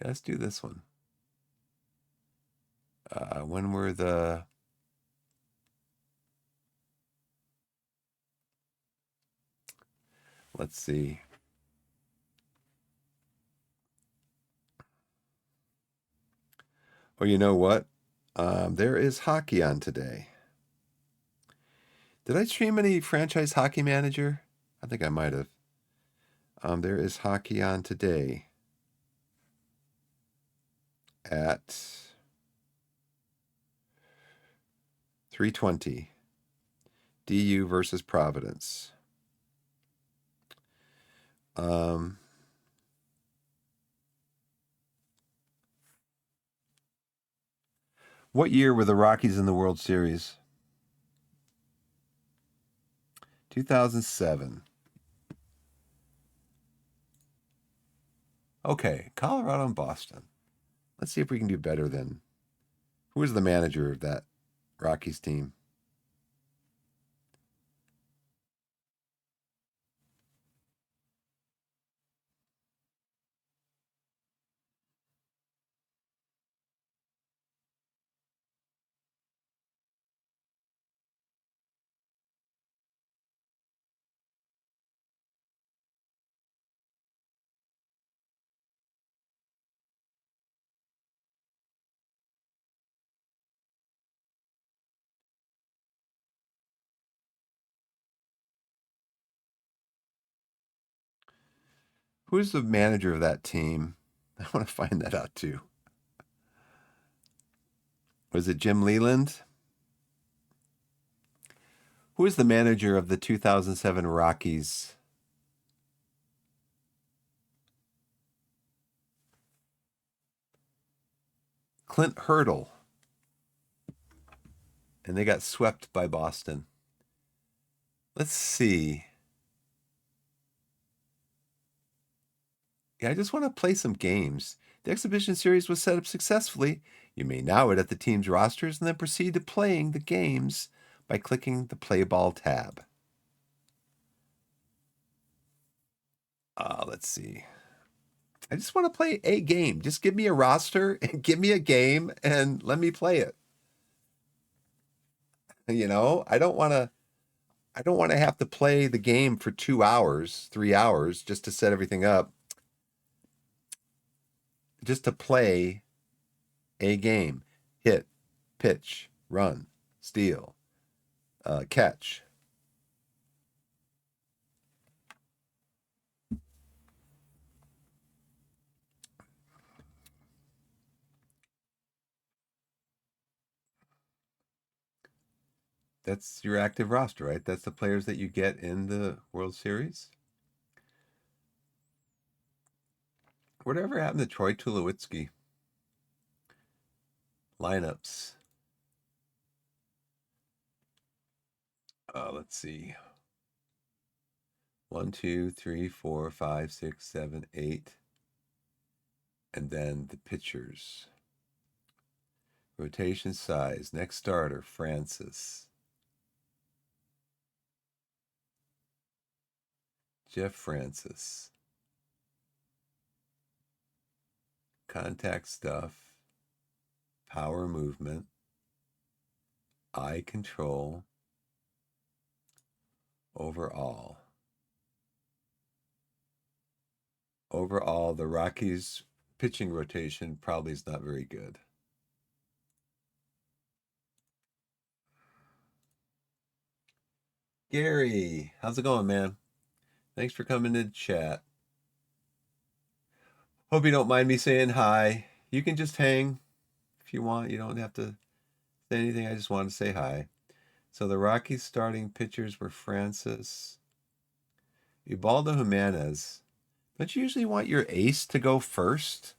Yeah, let's do this one. When were the... Let's see. Oh, you know what? There is hockey on today. Did I stream any franchise hockey manager? I think I might have. There is hockey on today at 3:20. DU versus Providence. Um, what year were the Rockies in the World Series? 2007. Okay, Colorado and Boston. Let's see if we can do better than... Who was the manager of that Rockies team? Who's the manager of that team? I want to find that out too. Was it Jim Leland? Who is the manager of the 2007 Rockies? Clint Hurdle. And they got swept by Boston. Let's see. Yeah, I just want to play some games. The exhibition series was set up successfully. You may now edit the team's rosters and then proceed to playing the games by clicking the Play Ball tab. Let's see. I just want to play a game. Just give me a roster and give me a game and let me play it. You know, I don't want to have to play the game for 2 hours, 3 hours just to set everything up, just to play a game. Hit, pitch, run, steal, catch. That's your active roster, right? That's the players that you get in the World Series. Whatever happened to Troy Tulowitzki? Lineups. Let's see. 1, 2, 3, 4, 5, 6, 7, 8. And then the pitchers. Rotation size. Next starter, Francis. Jeff Francis. Contact stuff. Power movement. Eye control. Overall. Overall, the Rockies' pitching rotation probably is not very good. Gary, how's it going, man? Thanks for coming to chat. Hope you don't mind me saying hi. You can just hang if you want. You don't have to say anything. I just wanted to say hi. So the Rockies starting pitchers were Francis, Ubaldo Jimenez. Don't you usually want your ace to go first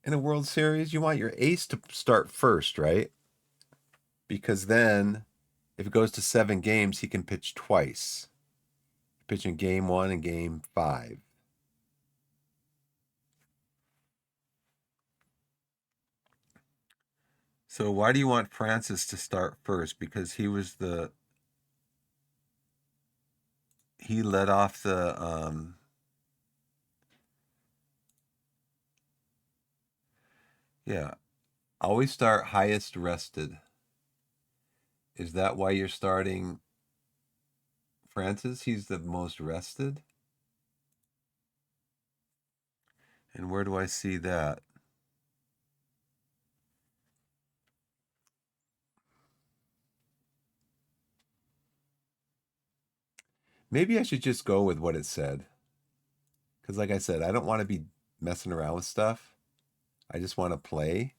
in a World Series? You want your ace to start first, right? Because then if it goes to 7 games, he can pitch twice. Pitch in game 1 and game 5. So why do you want Francis to start first? Because he led off the yeah. Always start highest rested. Is that why you're starting Francis? He's the most rested? And where do I see that? Maybe I should just go with what it said. Because, like I said, I don't want to be messing around with stuff. I just want to play.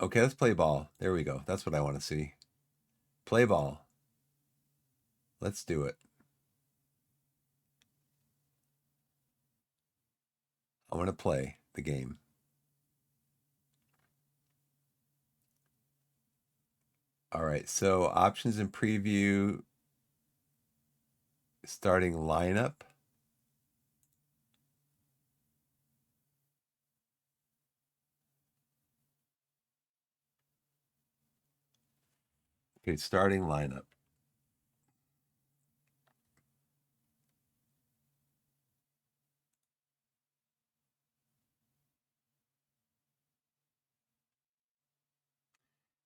Okay, let's play ball. There we go. That's what I want to see. Play ball. Let's do it. I want to play the game. All right, so options and preview, starting lineup. Okay, starting lineup.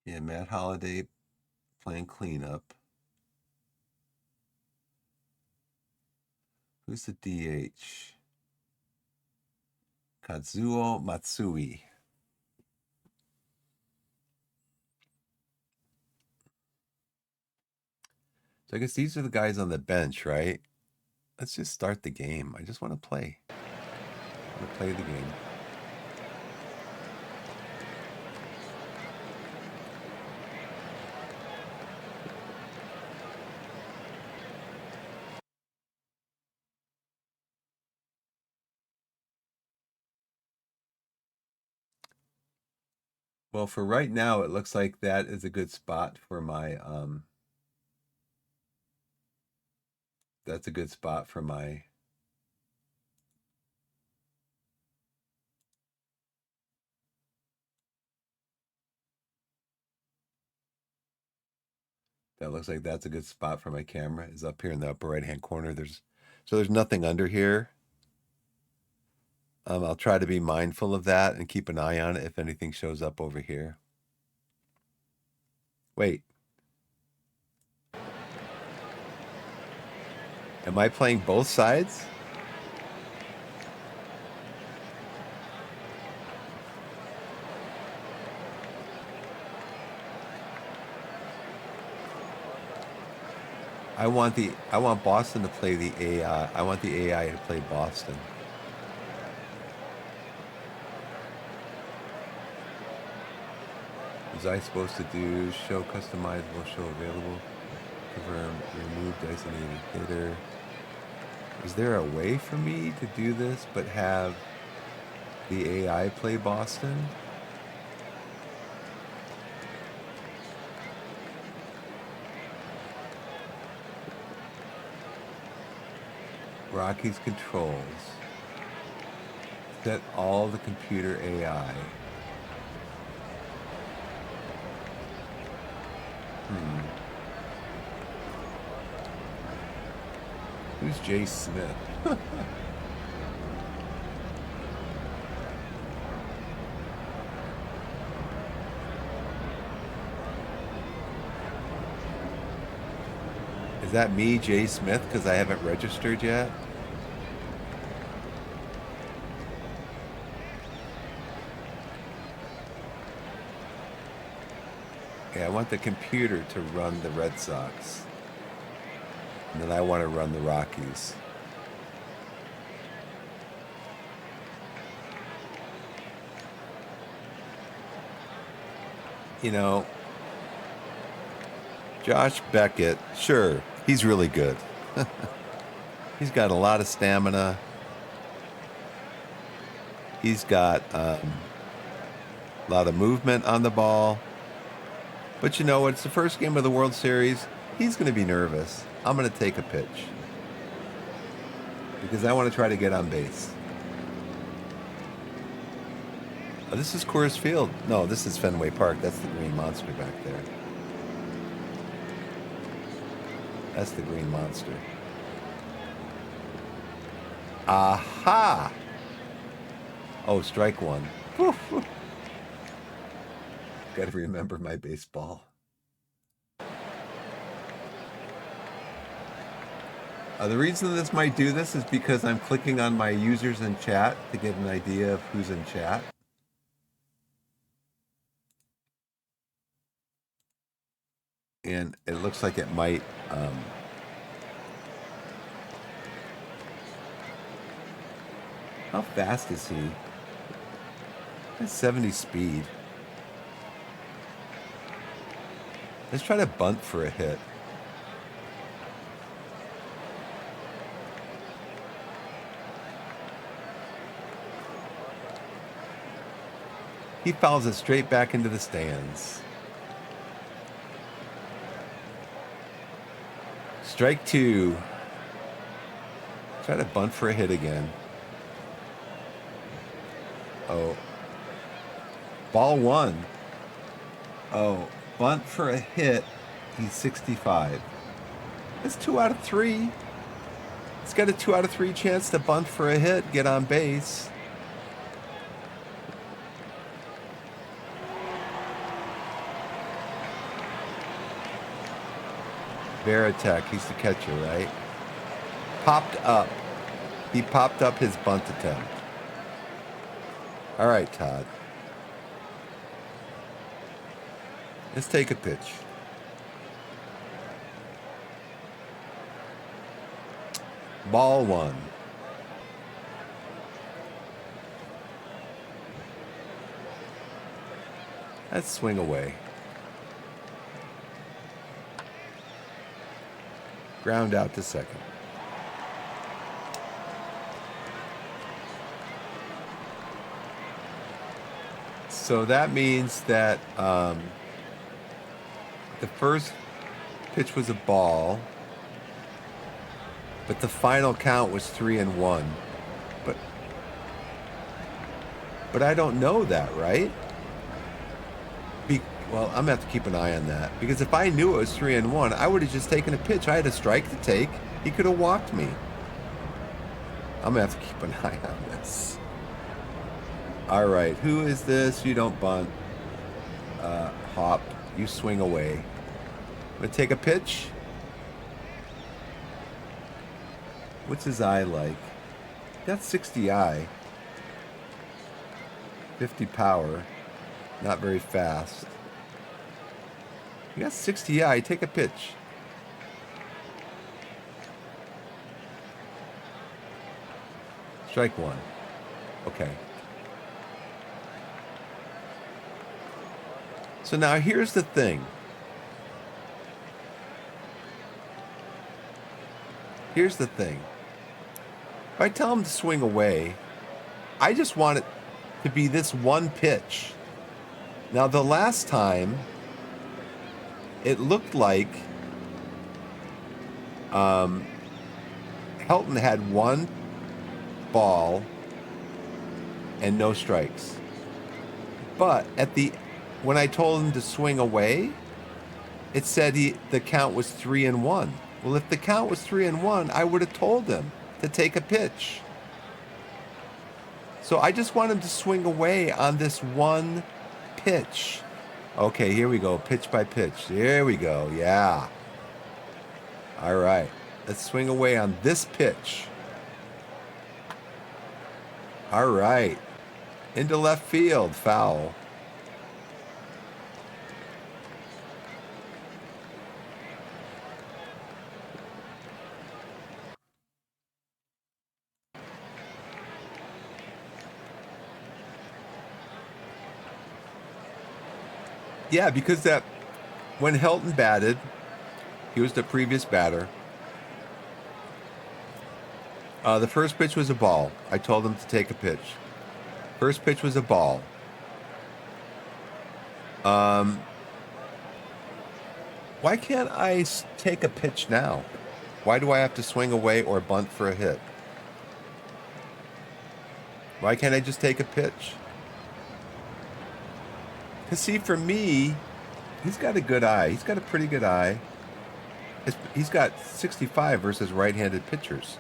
Yeah, Matt Holliday playing cleanup. Who's the DH? Kazuo Matsui. So I guess these are the guys on the bench, right? Let's just start the game. I just want to play. I want to play the game. Well, for right now, it looks like that is a good spot for my that's a good spot for my that looks like that's a good spot for my camera is up here in the upper right hand corner. There's nothing under here. I'll try to be mindful of that and keep an eye on it if anything shows up over here. Wait. Am I playing both sides? I want Boston to play the AI. I want the AI to play Boston. Was I supposed to do show customizable, show available, confirm, remove designated hitter? Is there a way for me to do this but have the AI play Boston? Rockies controls. Set all the computer AI. Who's Jay Smith? Is that me, Jay Smith, because I haven't registered yet? Yeah, I want the computer to run the Red Sox. And then I want to run the Rockies. You know, Josh Beckett, sure, he's really good. He's got a lot of stamina. He's got a lot of movement on the ball. But you know, it's the first game of the World Series. He's going to be nervous. I'm going to take a pitch because I want to try to get on base. Oh, this is Coors Field. No, this is Fenway Park. That's the Green Monster back there. That's the Green Monster. Aha! Oh, strike one. Got to remember my baseball. The reason this might do this is because I'm clicking on my users in chat to get an idea of who's in chat. And it looks like it might how fast is he? That's 70 speed. Let's try to bunt for a hit. He fouls it straight back into the stands. Strike two. Try to bunt for a hit again. Oh. Ball one. Oh, bunt for a hit. He's 65. That's 2 out of 3. He's got a 2 out of 3 chance to bunt for a hit, get on base. Veritek, he's the catcher, right? Popped up. He popped up his bunt attempt. All right, Todd. Let's take a pitch. Ball one. Let's swing away. Ground out to second. So that means that the first pitch was a ball, but the final count was 3-1. But I don't know that, right? Well, I'm gonna have to keep an eye on that because if I knew it was 3-1, I would have just taken a pitch. I had a strike to take. He could have walked me. I'm gonna have to keep an eye on this. All right, who is this? You don't bunt. Hop. You swing away. I'm gonna take a pitch. What's his eye like? That's 60 eye. 50 power. Not very fast. You got 60 eye. Take a pitch. Strike one. Okay. So now here's the thing. Here's the thing. If I tell him to swing away, I just want it to be this one pitch. Now, the last time, it looked like Helton had one ball and no strikes. But when I told him to swing away, it said the count was 3-1. Well, if the count was 3-1, I would have told him to take a pitch. So I just want him to swing away on this one pitch. Okay, here we go. Pitch by pitch. There we go. Yeah. All right. Let's swing away on this pitch. All right. Into left field. Foul. Yeah, because that when Helton batted, he was the previous batter. The first pitch was a ball. I told him to take a pitch. First pitch was a ball. Why can't I take a pitch now? Why do I have to swing away or bunt for a hit? Why can't I just take a pitch? Because, see, for me, he's got a good eye. He's got a pretty good eye. He's got 65 versus right-handed pitchers.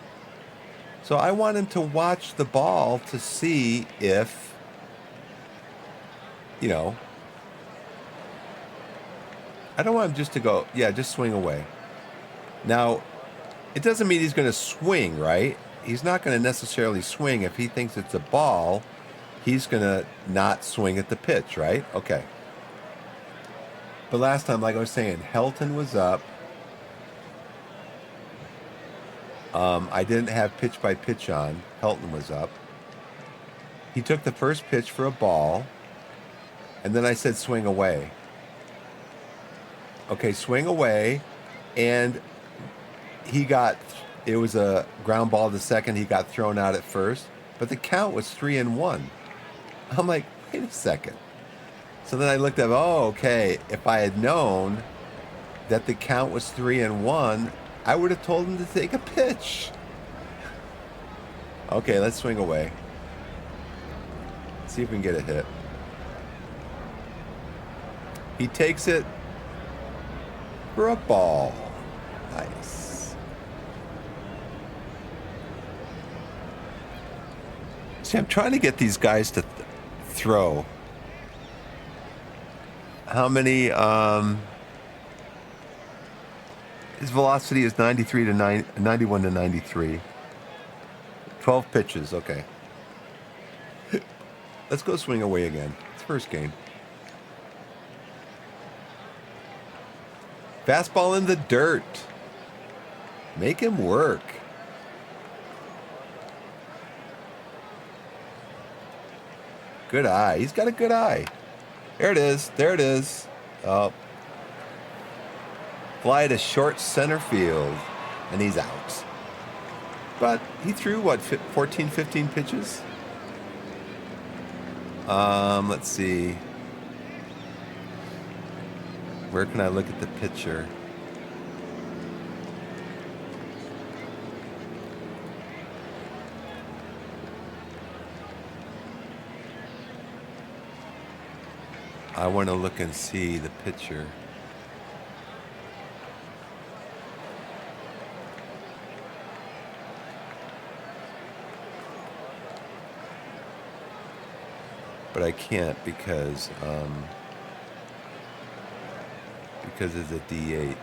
So I want him to watch the ball to see if, you know, I don't want him just to go, yeah, just swing away. Now, it doesn't mean he's going to swing, right? He's not going to necessarily swing. If he thinks it's a ball, he's going to not swing at the pitch, right? Okay. But last time, like I was saying, Helton was up. I didn't have pitch by pitch on. Helton was up. He took the first pitch for a ball, and then I said swing away. Okay, swing away, and it was a ground ball to second. He got thrown out at first, but the count was 3-1. I'm like, wait a second. So then I looked up, okay, if I had known that the count was 3-1, I would have told him to take a pitch. Okay, let's swing away. See if we can get a hit. He takes it for a ball. Nice. See, I'm trying to get these guys to throw. How many? His velocity is 91 to 93. 12 pitches. Okay. Let's go swing away again. It's first game. Fastball in the dirt. Make him work. Good eye. He's got a good eye. There it is. There it is. Oh. Fly to short center field. And he's out. But he threw, what, 14, 15 pitches? Let's see. Where can I look at the pitcher? I want to look and see the pitcher. But I can't because it's a DH.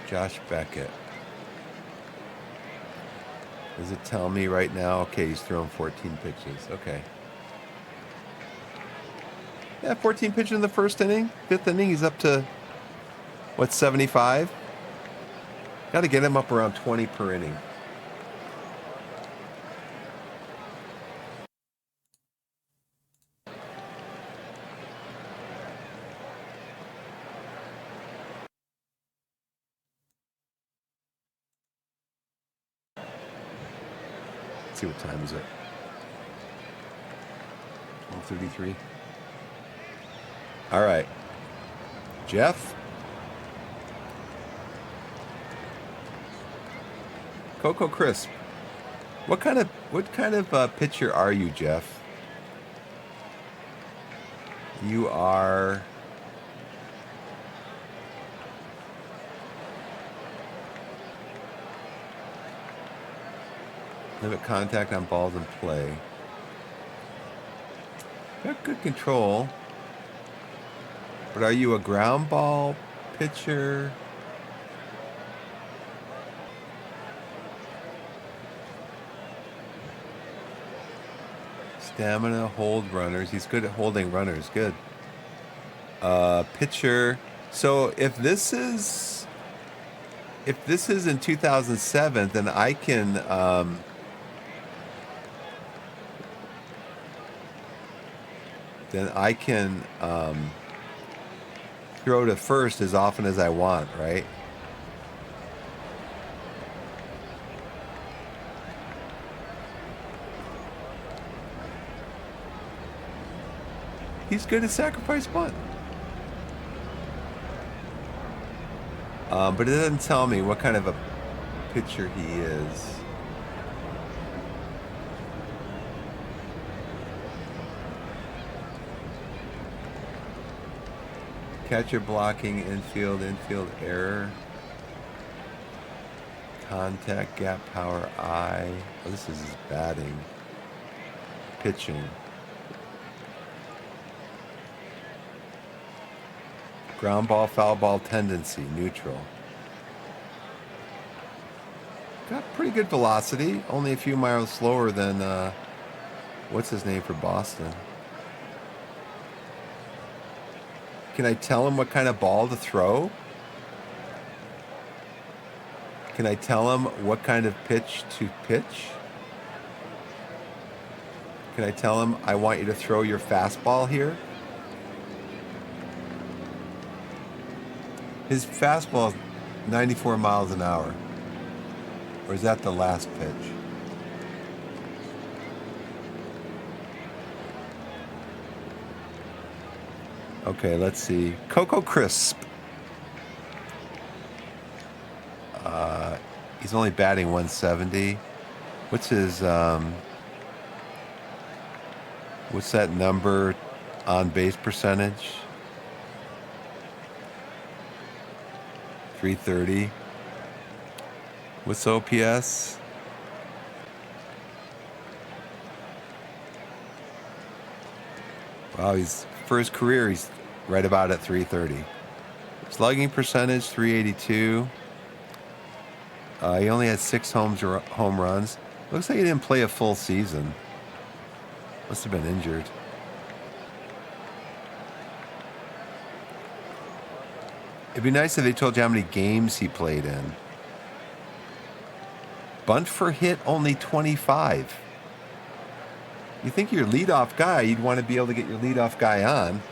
Josh Beckett. Does it tell me right now? Okay, he's thrown 14 pitches. Okay. Yeah, 14 pitches in the first inning. Fifth inning, he's up to, what, 75? Got to get him up around 20 per inning. Let's see what time is it. 12:33. All right. Jeff? Cocoa Crisp. What kind of pitcher are you, Jeff? You are limit contact on balls in play. Got good control. But are you a ground ball pitcher? Stamina, hold runners. He's good at holding runners. Good. Pitcher. So if this is in 2007, then I can then I can throw to first as often as I want, right? He's good at sacrifice bunt. But it doesn't tell me what kind of a pitcher he is. Catcher blocking, infield error. Contact, gap power, eye. Oh, this is his batting. Pitching. Ground ball, foul ball tendency, neutral. Got pretty good velocity. Only a few miles slower than, what's his name for Boston? Can I tell him what kind of ball to throw? Can I tell him what kind of pitch to pitch? Can I tell him I want you to throw your fastball here? His fastball is 94 miles an hour. Or is that the last pitch? Okay, let's see. Cocoa Crisp. He's only batting 170. What's his, what's that number on base percentage? 330. What's OPS? Wow, for his career, he's right about at 330. Slugging percentage, 382. He only had 6 home runs. Looks like he didn't play a full season. Must have been injured. It'd be nice if they told you how many games he played in. Bunt for hit, only 25. You think your leadoff guy, you'd want to be able to get your leadoff guy on.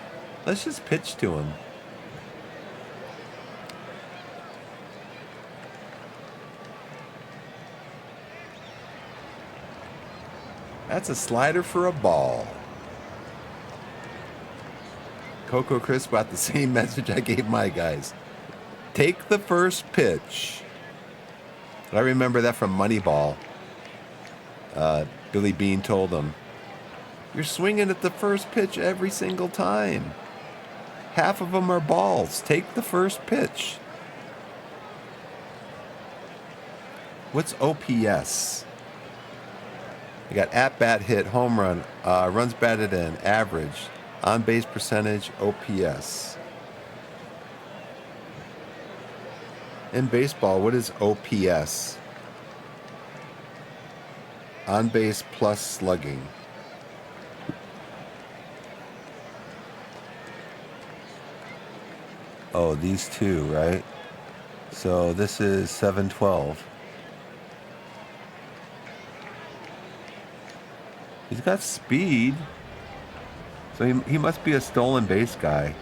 Let's just pitch to him. That's a slider for a ball. Cocoa Crisp got the same message I gave my guys. Take the first pitch. I remember that from Moneyball. Billy Bean told him, you're swinging at the first pitch every single time. Half of them are balls. Take the first pitch. What's OPS? You got at-bat hit, home run, runs batted in, average, on-base percentage, OPS. In baseball, what is OPS? On-base plus slugging. Oh, these two, right? So this is 712. He's got speed. So he must be a stolen base guy.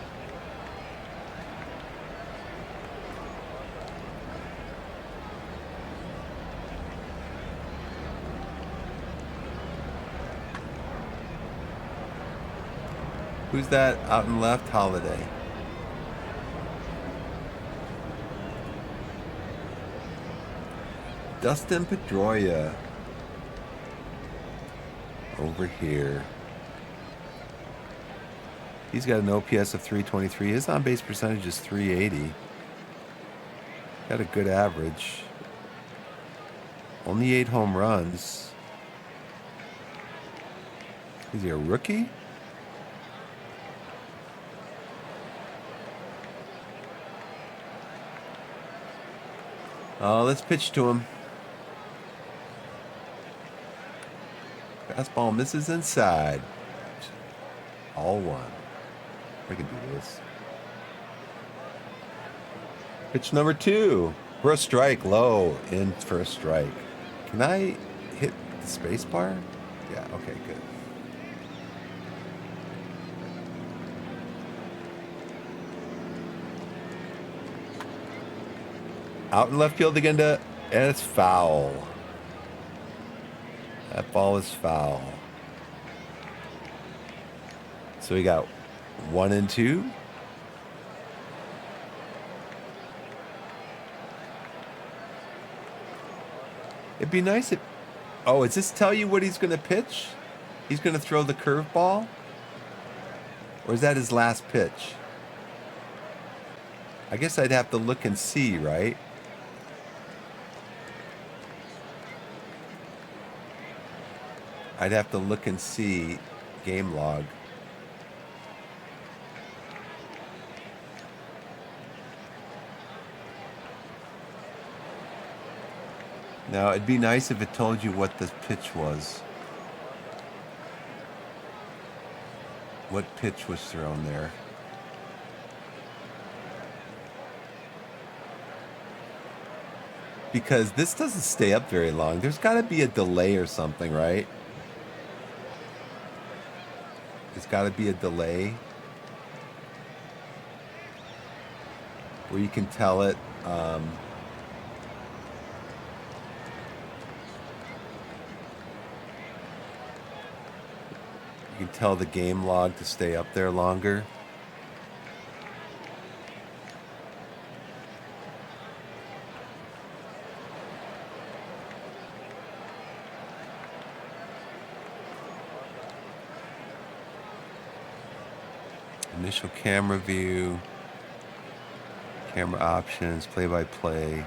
Who's that out in left? Holiday. Dustin Pedroia. Over here. He's got an OPS of 323. His on-base percentage is 380. Got a good average. Only 8 home runs. Is he a rookie? Let's pitch to him. Fastball misses inside. All one. I can do this. Pitch number 2. For a strike, low in for a strike. Can I hit the space bar? Yeah, okay, good. Out in left field again and it's foul. That ball is foul. So we got 1 and 2. It'd be nice if... Oh, does this tell you what he's going to pitch? He's going to throw the curveball? Or is that his last pitch? I guess I'd have to look and see, right? I'd have to look and see game log. Now, it'd be nice if it told you what the pitch was. What pitch was thrown there? Because this doesn't stay up very long. There's got to be a delay or something, right? There's got to be a delay where you can tell it. You can tell the game log to stay up there longer. Initial camera view, camera options, play-by-play,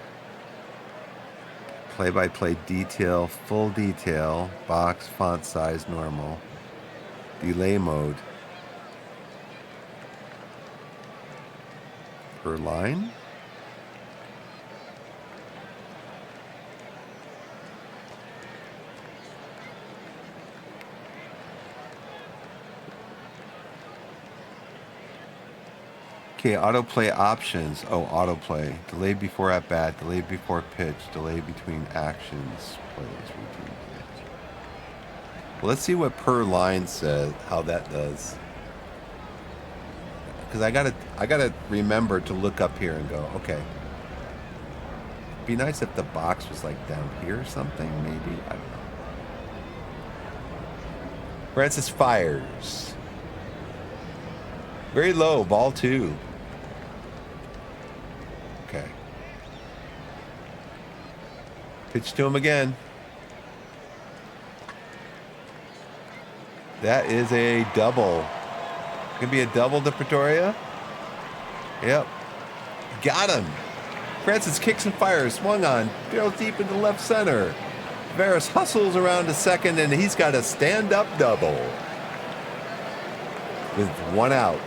play-by-play detail, full detail, box, font size, normal, delay mode, per line. Okay, autoplay options. Oh, autoplay. Delay before at bat, delay before pitch, delay between actions, plays, routine. Well, let's see what per line says, how that does. Because I gotta remember to look up here and go, okay. It'd be nice if the box was like down here or something, maybe. I don't know. Francis fires. Very low, ball 2. Okay. Pitch to him again. That is a double. Gonna be a double to Pretoria. Yep. Got him. Francis kicks and fires. Swung on. Barrels deep into left center. Veras hustles around to second, and he's got a stand-up double. With 1 out.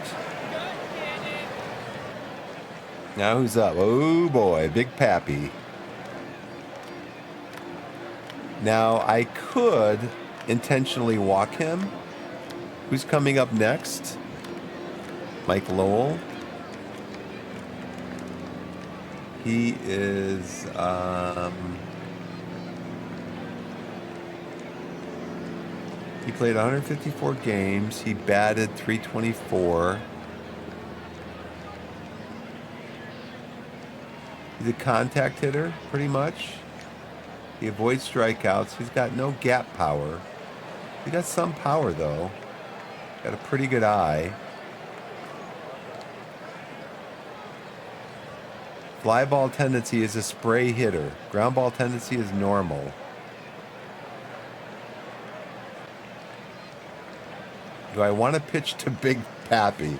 Now who's up? Oh boy, Big Pappy. Now I could intentionally walk him. Who's coming up next? Mike Lowell. He is he played 154 games. He batted .324. He's a contact hitter, pretty much. He avoids strikeouts. He's got no gap power. He got some power, though. Got a pretty good eye. Fly ball tendency is a spray hitter. Ground ball tendency is normal. Do I want to pitch to Big Pappy?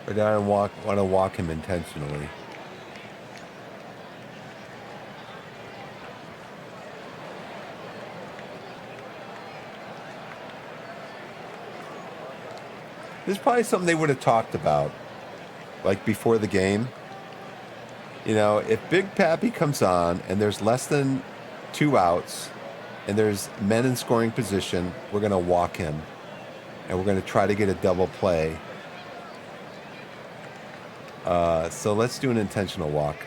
Or do I want to walk him intentionally? This is probably something they would have talked about, like before the game. You know, if Big Pappy comes on and there's less than 2 outs and there's men in scoring position, we're going to walk him. And we're going to try to get a double play. So let's do an intentional walk.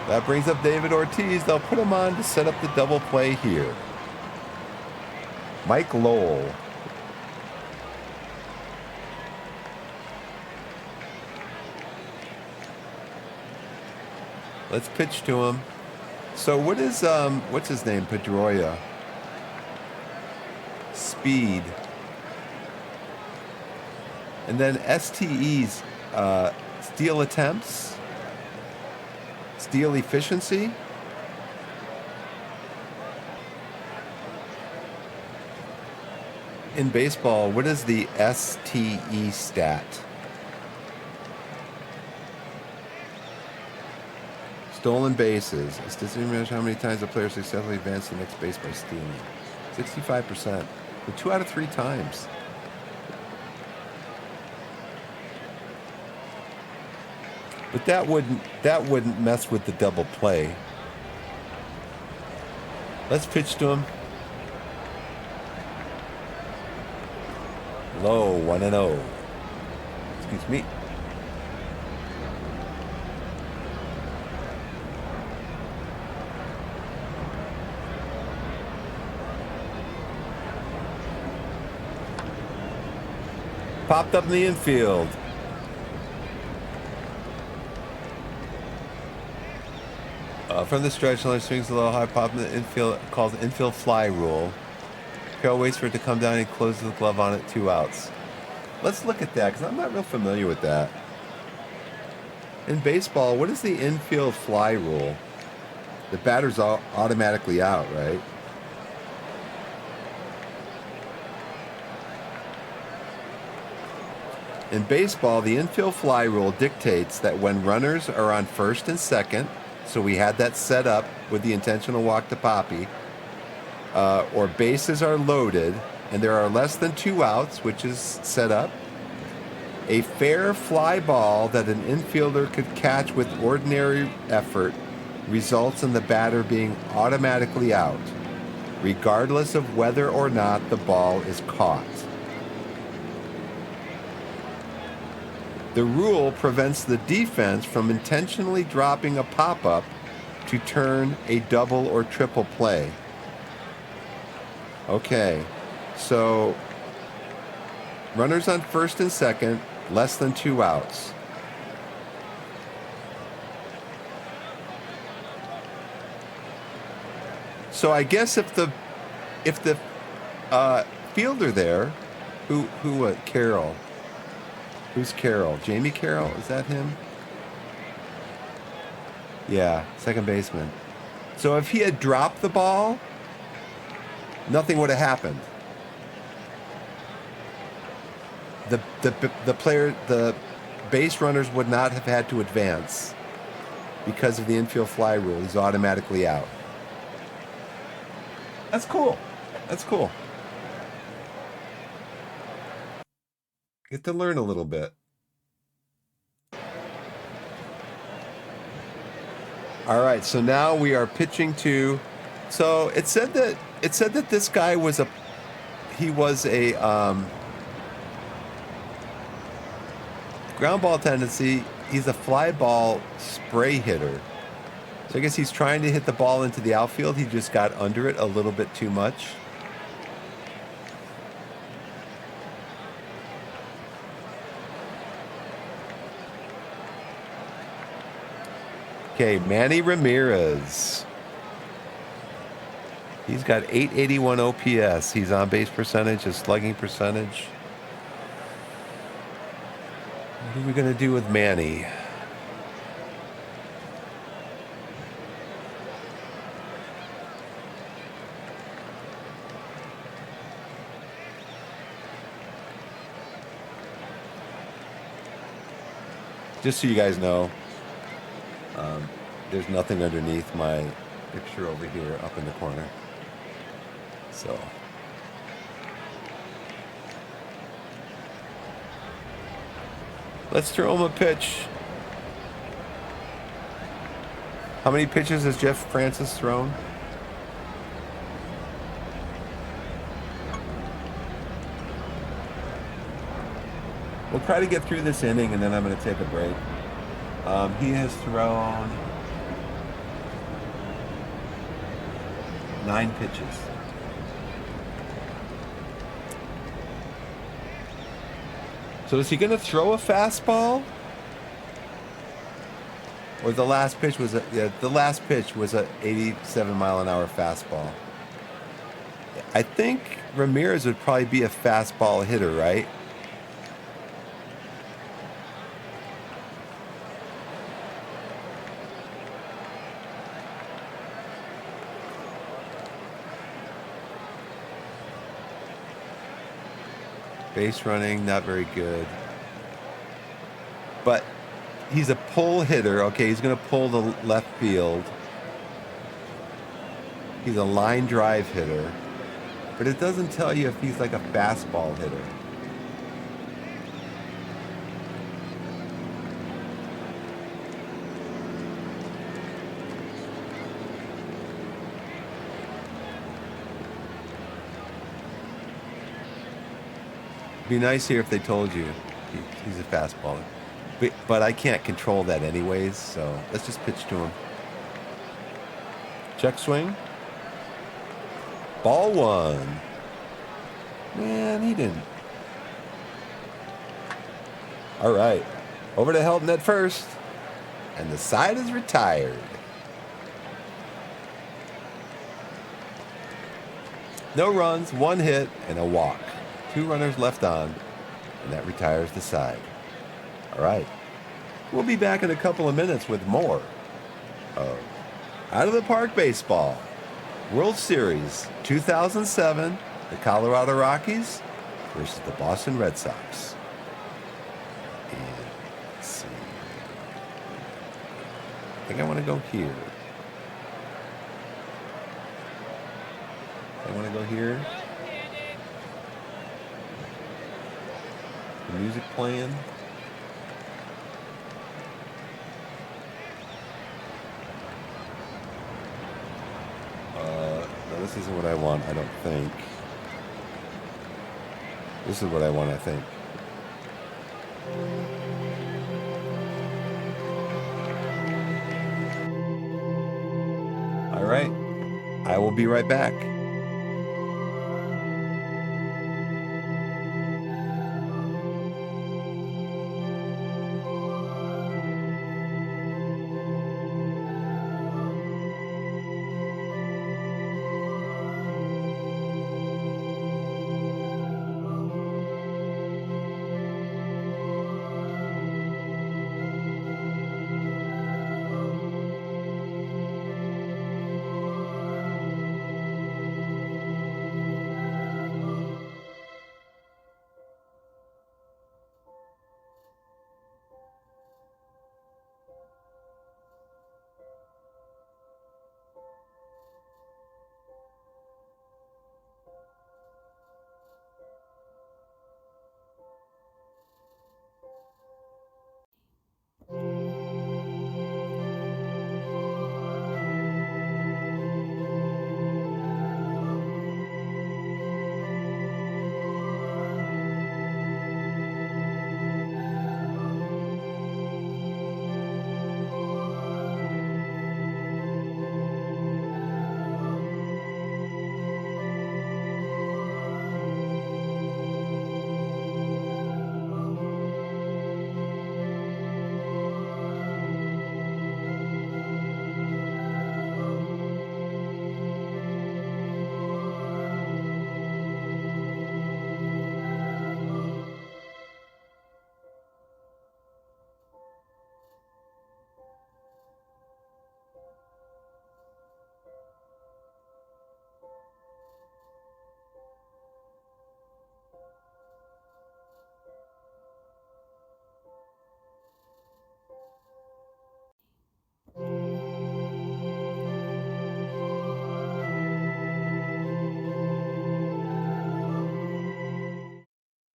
That brings up David Ortiz. They'll put him on to set up the double play here. Mike Lowell. Let's pitch to him. So what is what's his name? Pedroia. Speed. And then STEs, steal attempts, steal efficiency. In baseball, what is the STE stat? Stolen bases. This doesn't measure how many times a player successfully advanced to the next base by stealing. 65%. But 2 out of 3 times. But that wouldn't mess with the double play. Let's pitch to him. Low, 1-0. Excuse me. Popped up in the infield. From the stretch, line swings a little high, pop in the infield, called the infield fly rule. Carroll waits for it to come down and closes the glove on it, 2 outs. Let's look at that, because I'm not real familiar with that. In baseball, what is the infield fly rule? The batter's automatically out, right? In baseball, the infield fly rule dictates that when runners are on first and second, so we had that set up with the intentional walk to Poppy, or bases are loaded and there are less than 2 outs, which is set up, a fair fly ball that an infielder could catch with ordinary effort results in the batter being automatically out, regardless of whether or not the ball is caught. The rule prevents the defense from intentionally dropping a pop-up to turn a double or triple play. Okay, so runners on first and second, less than 2 outs. So I guess if the fielder there, Carroll. Who's Carroll? Jamie Carroll? Is that him? Yeah, second baseman. So if he had dropped the ball, nothing would have happened. The base runners would not have had to advance because of the infield fly rule. He's automatically out. That's cool. That's cool. Get to learn a little bit. All right, so now we are pitching to. So it said that this guy was a ground ball tendency. He's a fly ball spray hitter. So I guess he's trying to hit the ball into the outfield. He just got under it a little bit too much. Okay, Manny Ramirez. He's got 881 OPS. He's on base percentage, his slugging percentage. What are we going to do with Manny? Just so you guys know, there's nothing underneath my picture over here up in the corner. So let's throw him a pitch. How many pitches has Jeff Francis thrown? We'll try to get through this inning and then I'm going to take a break. He has thrown 9 pitches. So is he going to throw a fastball? Or the last pitch was the last pitch was a 87-mile-an-hour fastball. I think Ramirez would probably be a fastball hitter, right? Base running, not very good. But he's a pull hitter. Okay, he's going to pull the left field. He's a line drive hitter. But it doesn't tell you if he's like a fastball hitter. It'd be nice here if they told you he's a fastballer. But I can't control that anyways, so let's just pitch to him. Check swing. Ball one. Man, he didn't. All right. Over to Helton at first. And the side is retired. No runs, 1 hit, and a walk. 2 runners left on, and that retires the side. All right. We'll be back in a couple of minutes with more of Out of the Park Baseball. World Series 2007, the Colorado Rockies versus the Boston Red Sox. And let's see. I think I want to go here. I want to go here. The music playing. No, this isn't what I want, I don't think. This is what I want, I think. All right. I will be right back.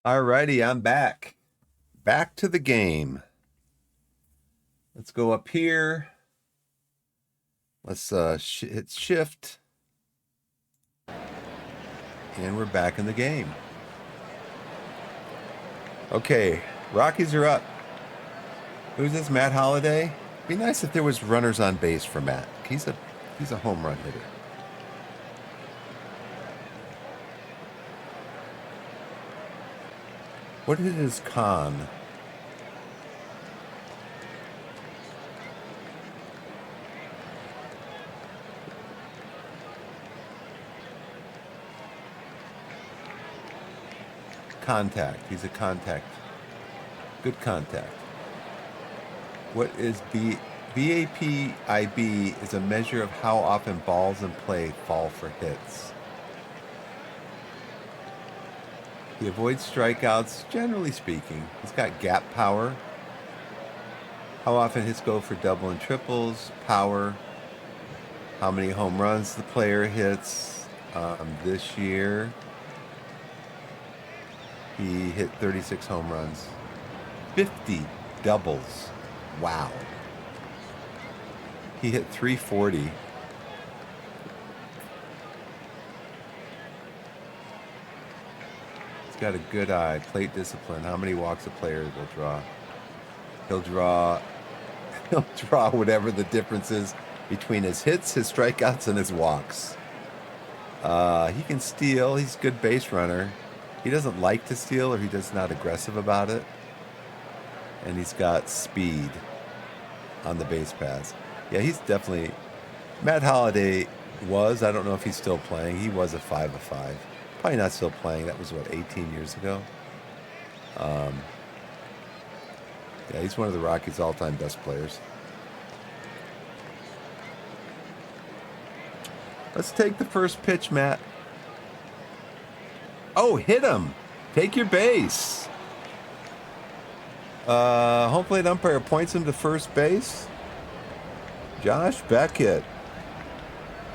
All righty, I'm back. Back to the game. Let's go up here. Let's hit shift. And we're back in the game. Okay, Rockies are up. Who's this, Matt Holliday? Be nice if there was runners on base for Matt. He's a home run hitter. What is con? contact. He's a contact. Good contact. What is BAPIB is a measure of how often balls in play fall for hits. He avoids strikeouts, generally speaking. He's got gap power. How often hits go for double and triples, power. How many home runs the player hits. This year, he hit 36 home runs. 50 doubles. Wow. He hit 340. He's got a good eye. Plate discipline. How many walks a player will draw? He'll draw whatever the difference is between his hits, his strikeouts, and his walks. He can steal. He's a good base runner. He doesn't like to steal, or he's not aggressive about it. And he's got speed on the base pass. Yeah, he's definitely... Matt Holliday was, I don't know if he's still playing. He was a 5 of 5. Probably not still playing. That was, 18 years ago? Yeah, he's one of the Rockies' all-time best players. Let's take the first pitch, Matt. Oh, hit him. Take your base. Home plate umpire points him to first base. Josh Beckett.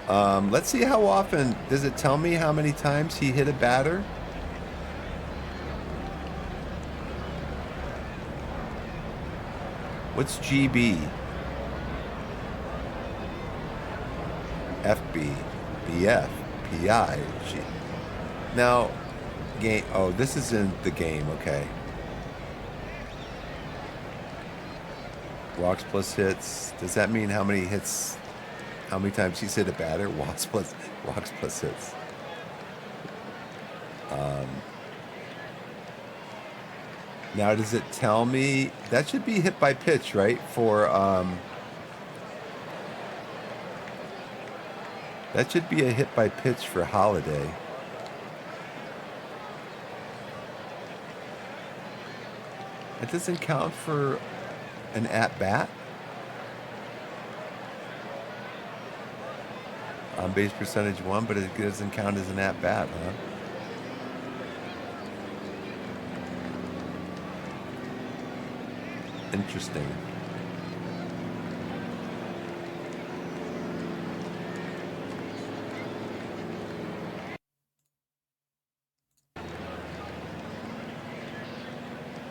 Let's see how often. Does it tell me how many times he hit a batter? What's GB? FB, BF, PI, G. Now, game. Oh, this is in the game. Okay. Walks plus hits. Does that mean how many hits? How many times he's hit a batter? Walks plus hits. Now, does it tell me that should be hit by pitch, right? For that should be a hit by pitch for Holiday. It doesn't count for an at-bat? On base percentage 1, but it doesn't count as an at-bat, huh? Interesting.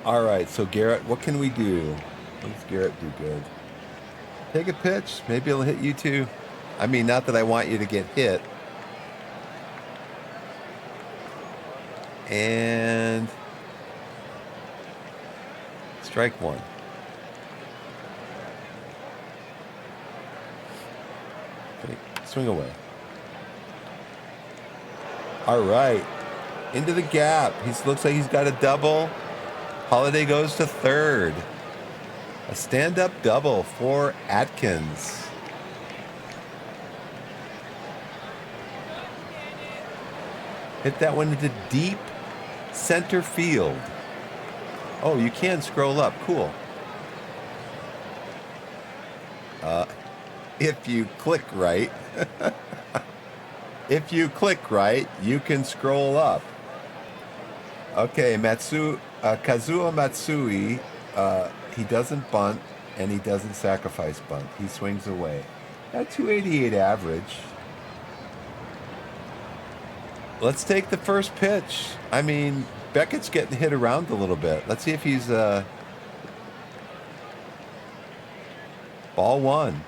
All right, so Garrett, what can we do? What does Garrett do good? Take a pitch. Maybe it'll hit you too. I mean, not that I want you to get hit. And strike one. Okay, swing away. All right, into the gap. He looks like he's got a double. Holiday goes to third. A stand-up double for Atkins. Hit that one into deep center field. Oh, you can scroll up. Cool. If you click right, you can scroll up. Okay, Kazuo Matsui, he doesn't bunt and he doesn't sacrifice bunt. He swings away. At 288 average. Let's take the first pitch. I mean, Beckett's getting hit around a little bit. Let's see if he's ball one.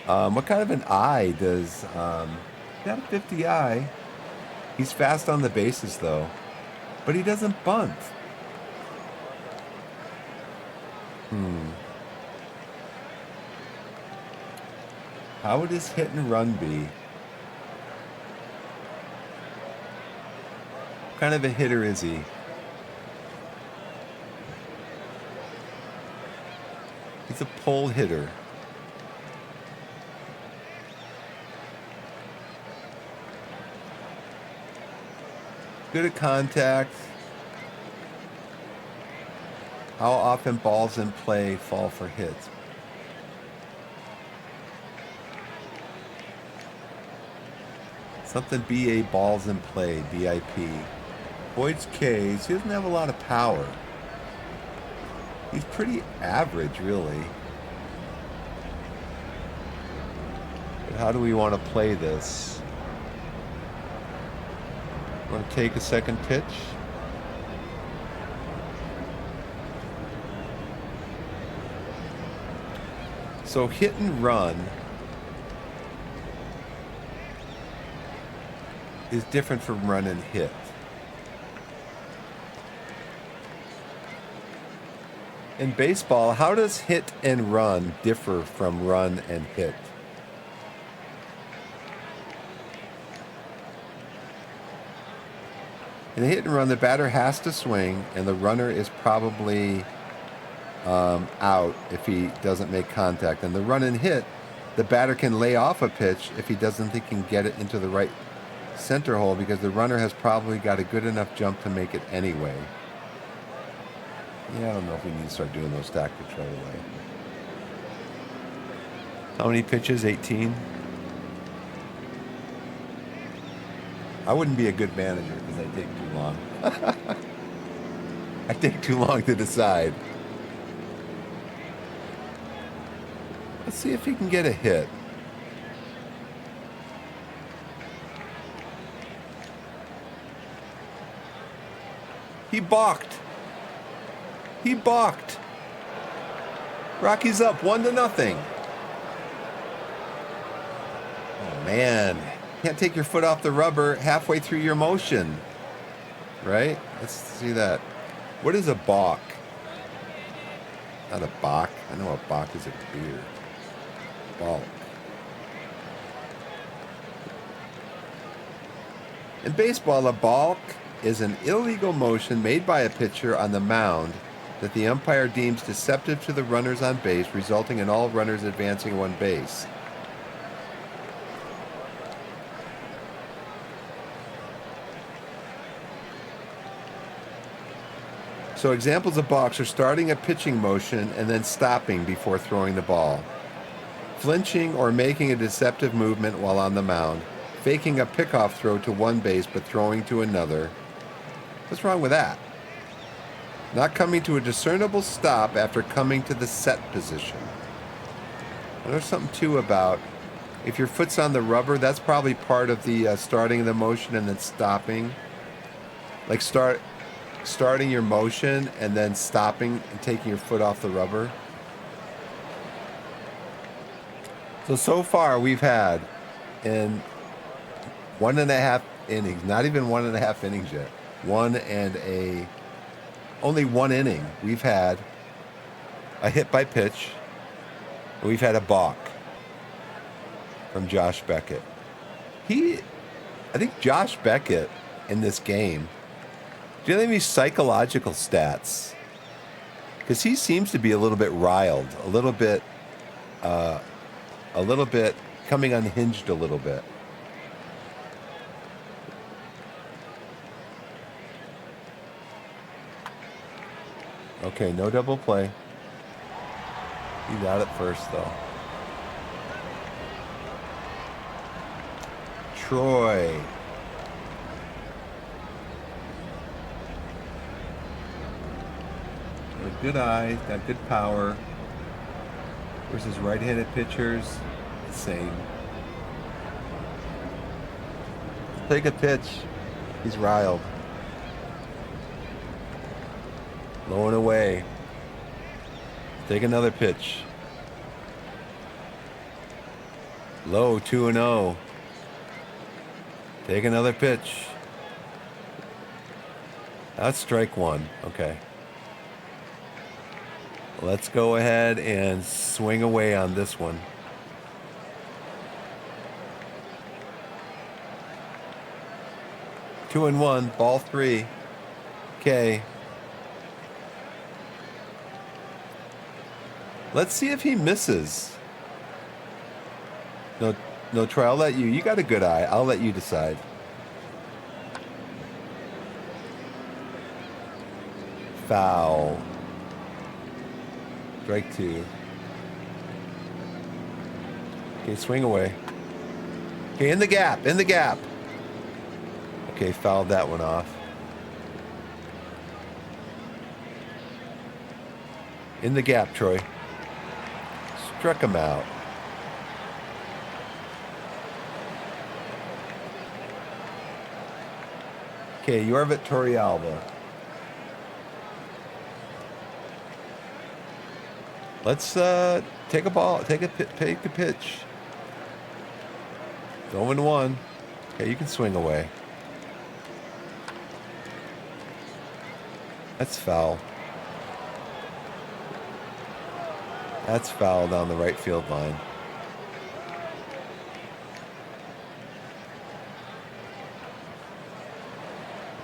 What kind of an eye does got a 50 eye? He's fast on the bases though, but he doesn't bunt. How would his hit and run be? What kind of a hitter is he? He's a pull hitter. good at contact. How often balls in play fall for hits? Something BA balls in play, BIP. Boyd's K's, he doesn't have a lot of power. He's pretty average, really. But how do we want to play this? Want to take a second pitch? So hit and run is different from run and hit. In baseball, how does hit and run differ from run and hit? In a hit and run, the batter has to swing, and the runner is probably out if he doesn't make contact. And the run and hit, the batter can lay off a pitch if he doesn't think he can get it into the right center hole because the runner has probably got a good enough jump to make it anyway. Yeah, I don't know if we need to start doing those tactics right away. How many pitches? 18? I wouldn't be a good manager because I take too long. I take too long to decide. Let's see if he can get a hit. He balked. He balked. Rocky's up 1-0. Oh, man. Can't take your foot off the rubber halfway through your motion. Right? Let's see that. What is a balk? Not a balk. I know a balk is a beer. Balk. In baseball, a balk is an illegal motion made by a pitcher on the mound that the umpire deems deceptive to the runners on base, resulting in all runners advancing one base. So examples of balks are starting a pitching motion and then stopping before throwing the ball, flinching or making a deceptive movement while on the mound, faking a pickoff throw to one base but throwing to another. What's wrong with that? Not coming to a discernible stop after coming to the set position. And there's something too about if your foot's on the rubber, that's probably part of the starting of the motion and then stopping. Like starting your motion and then stopping and taking your foot off the rubber. So far we've had in 1.5 innings, not even 1.5 innings yet, only one inning, we've had a hit by pitch, and we've had a balk from Josh Beckett. I think Josh Beckett in this game, do you have any psychological stats? Because he seems to be a little bit riled, a little bit coming unhinged a little bit. Okay, no double play. He got it first, though. Troy. With good eyes, got good power. Versus right-handed pitchers, same. Take a pitch. He's riled. Low and away. Take another pitch. Low, 2-0. Take another pitch. That's strike one. Okay. Let's go ahead and swing away on this one. Two and one, ball three. Okay. Let's see if he misses. No, Troy, I'll let you. You got a good eye. I'll let you decide. foul. Strike two. Okay, swing away. Okay, in the gap, in the gap. Okay, fouled that one off. In the gap, Troy. Struck him out. Okay, Jorvit Torrealba. Let's take a ball, take a pitch. 0-1. Okay, you can swing away. That's foul. That's foul down the right field line.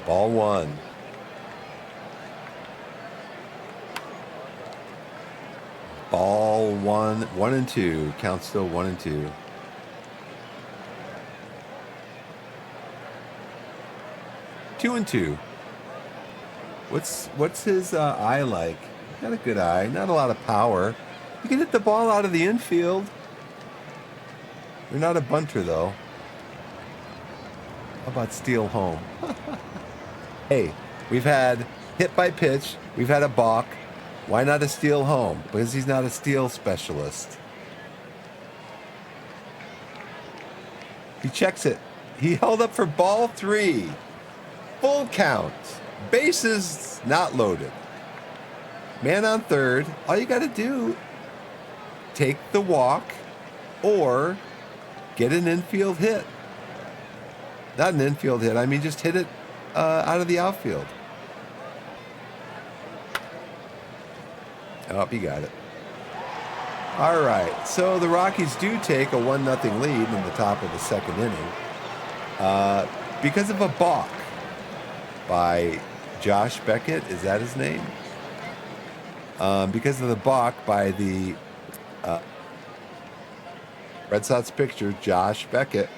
Ball one. Ball one. 1-2. Count still 1-2. Two and two. What's his eye like? Got a good eye. Not a lot of power. You can hit the ball out of the infield. You're not a bunter, though. How about steal home? Hey, we've had hit by pitch. We've had a balk. Why not a steal home? Because he's not a steal specialist. He checks it. He held up for ball three. Full count. Bases not loaded. Man on third. All you got to do, take the walk or get an infield hit. Not an infield hit. I mean, just hit it out of the outfield. Oh, you got it. All right. So the Rockies do take a 1-0 lead in the top of the second inning because of a balk by Josh Beckett. Is that his name? Because of the balk by the Red Sox pitcher, Josh Beckett.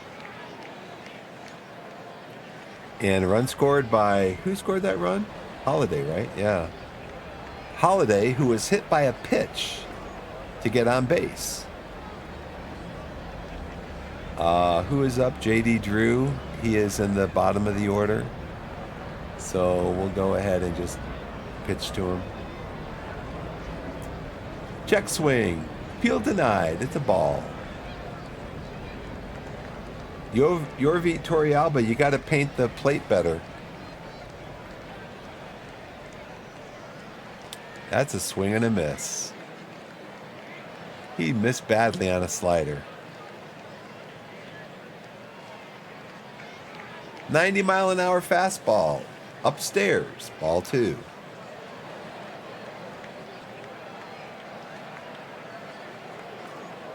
And a run scored by, who scored that run? Holiday, right? Yeah. Holiday, who was hit by a pitch to get on base. Who is up? J.D. Drew. He is in the bottom of the order. So we'll go ahead and just pitch to him. Check swing. Field denied. It's a ball. Jorvit Torrealba, you got to paint the plate better. That's a swing and a miss. He missed badly on a slider. 90-mile-an-hour fastball. Upstairs. Ball two.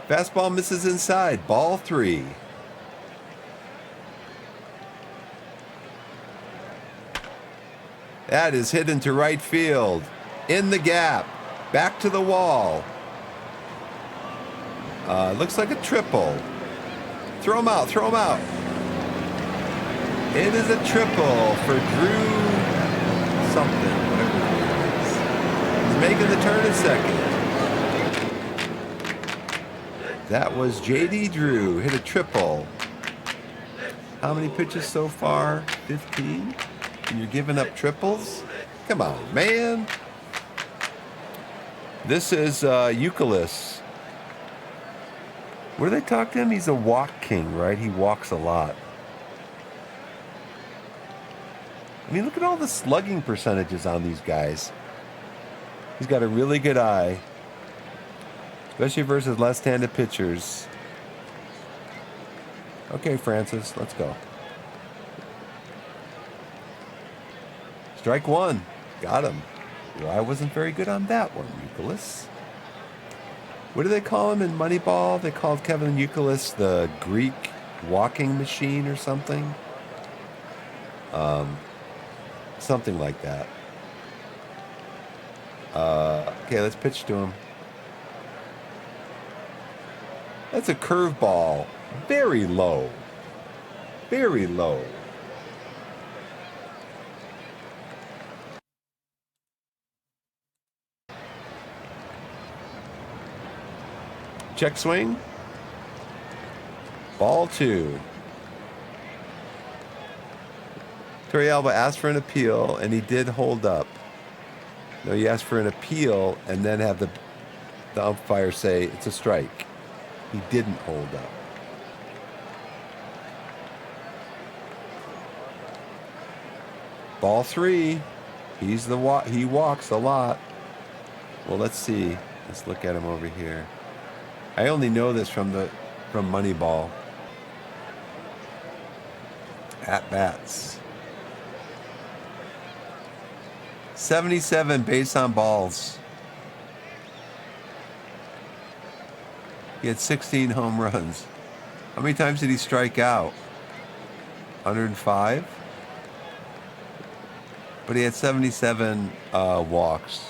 Fastball misses inside. Ball three. That is hit into right field. In the gap. Back to the wall. Looks like a triple. Throw him out. Throw him out. It is a triple for Drew something. Whatever it is. He's making the turn at second. That was J.D. Drew. Hit a triple. How many pitches so far? 15? And you're giving up triples? Come on, man. This is Euclid. What do they talk to him? He's a walk king, right? He walks a lot. I mean, look at all the slugging percentages on these guys. He's got a really good eye, especially versus left-handed pitchers. Okay, Francis, let's go. Strike one. Got him. Well, I wasn't very good on that one, Euclid. What do they call him in Moneyball? They called Kevin Euclid the Greek walking machine or something. Something like that. Okay, let's pitch to him. That's a curveball. Very low. Very low. Check swing. Ball 2. Torrealba asked for an appeal, and he did hold up. No, he asked for an appeal and then have the umpire say it's a strike. He didn't hold up. Ball 3. He walks a lot. Well, let's see. Let's look at him over here. I only know this from Moneyball. At bats. 77 base on balls. He had 16 home runs. How many times did he strike out? 105? But he had 77 walks.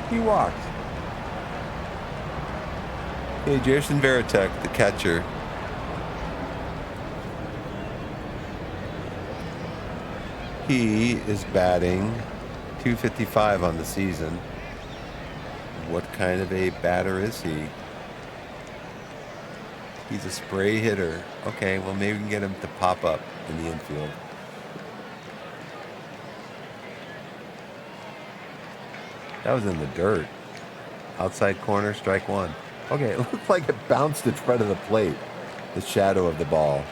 He walked. Hey, Jason Varitek, the catcher. He is batting .255 on the season. What kind of a batter is he? He's a spray hitter. Okay, well, maybe we can get him to pop up in the infield. That was in the dirt. Outside corner, strike 1. Okay, it looked like it bounced in front of the plate. The shadow of the ball.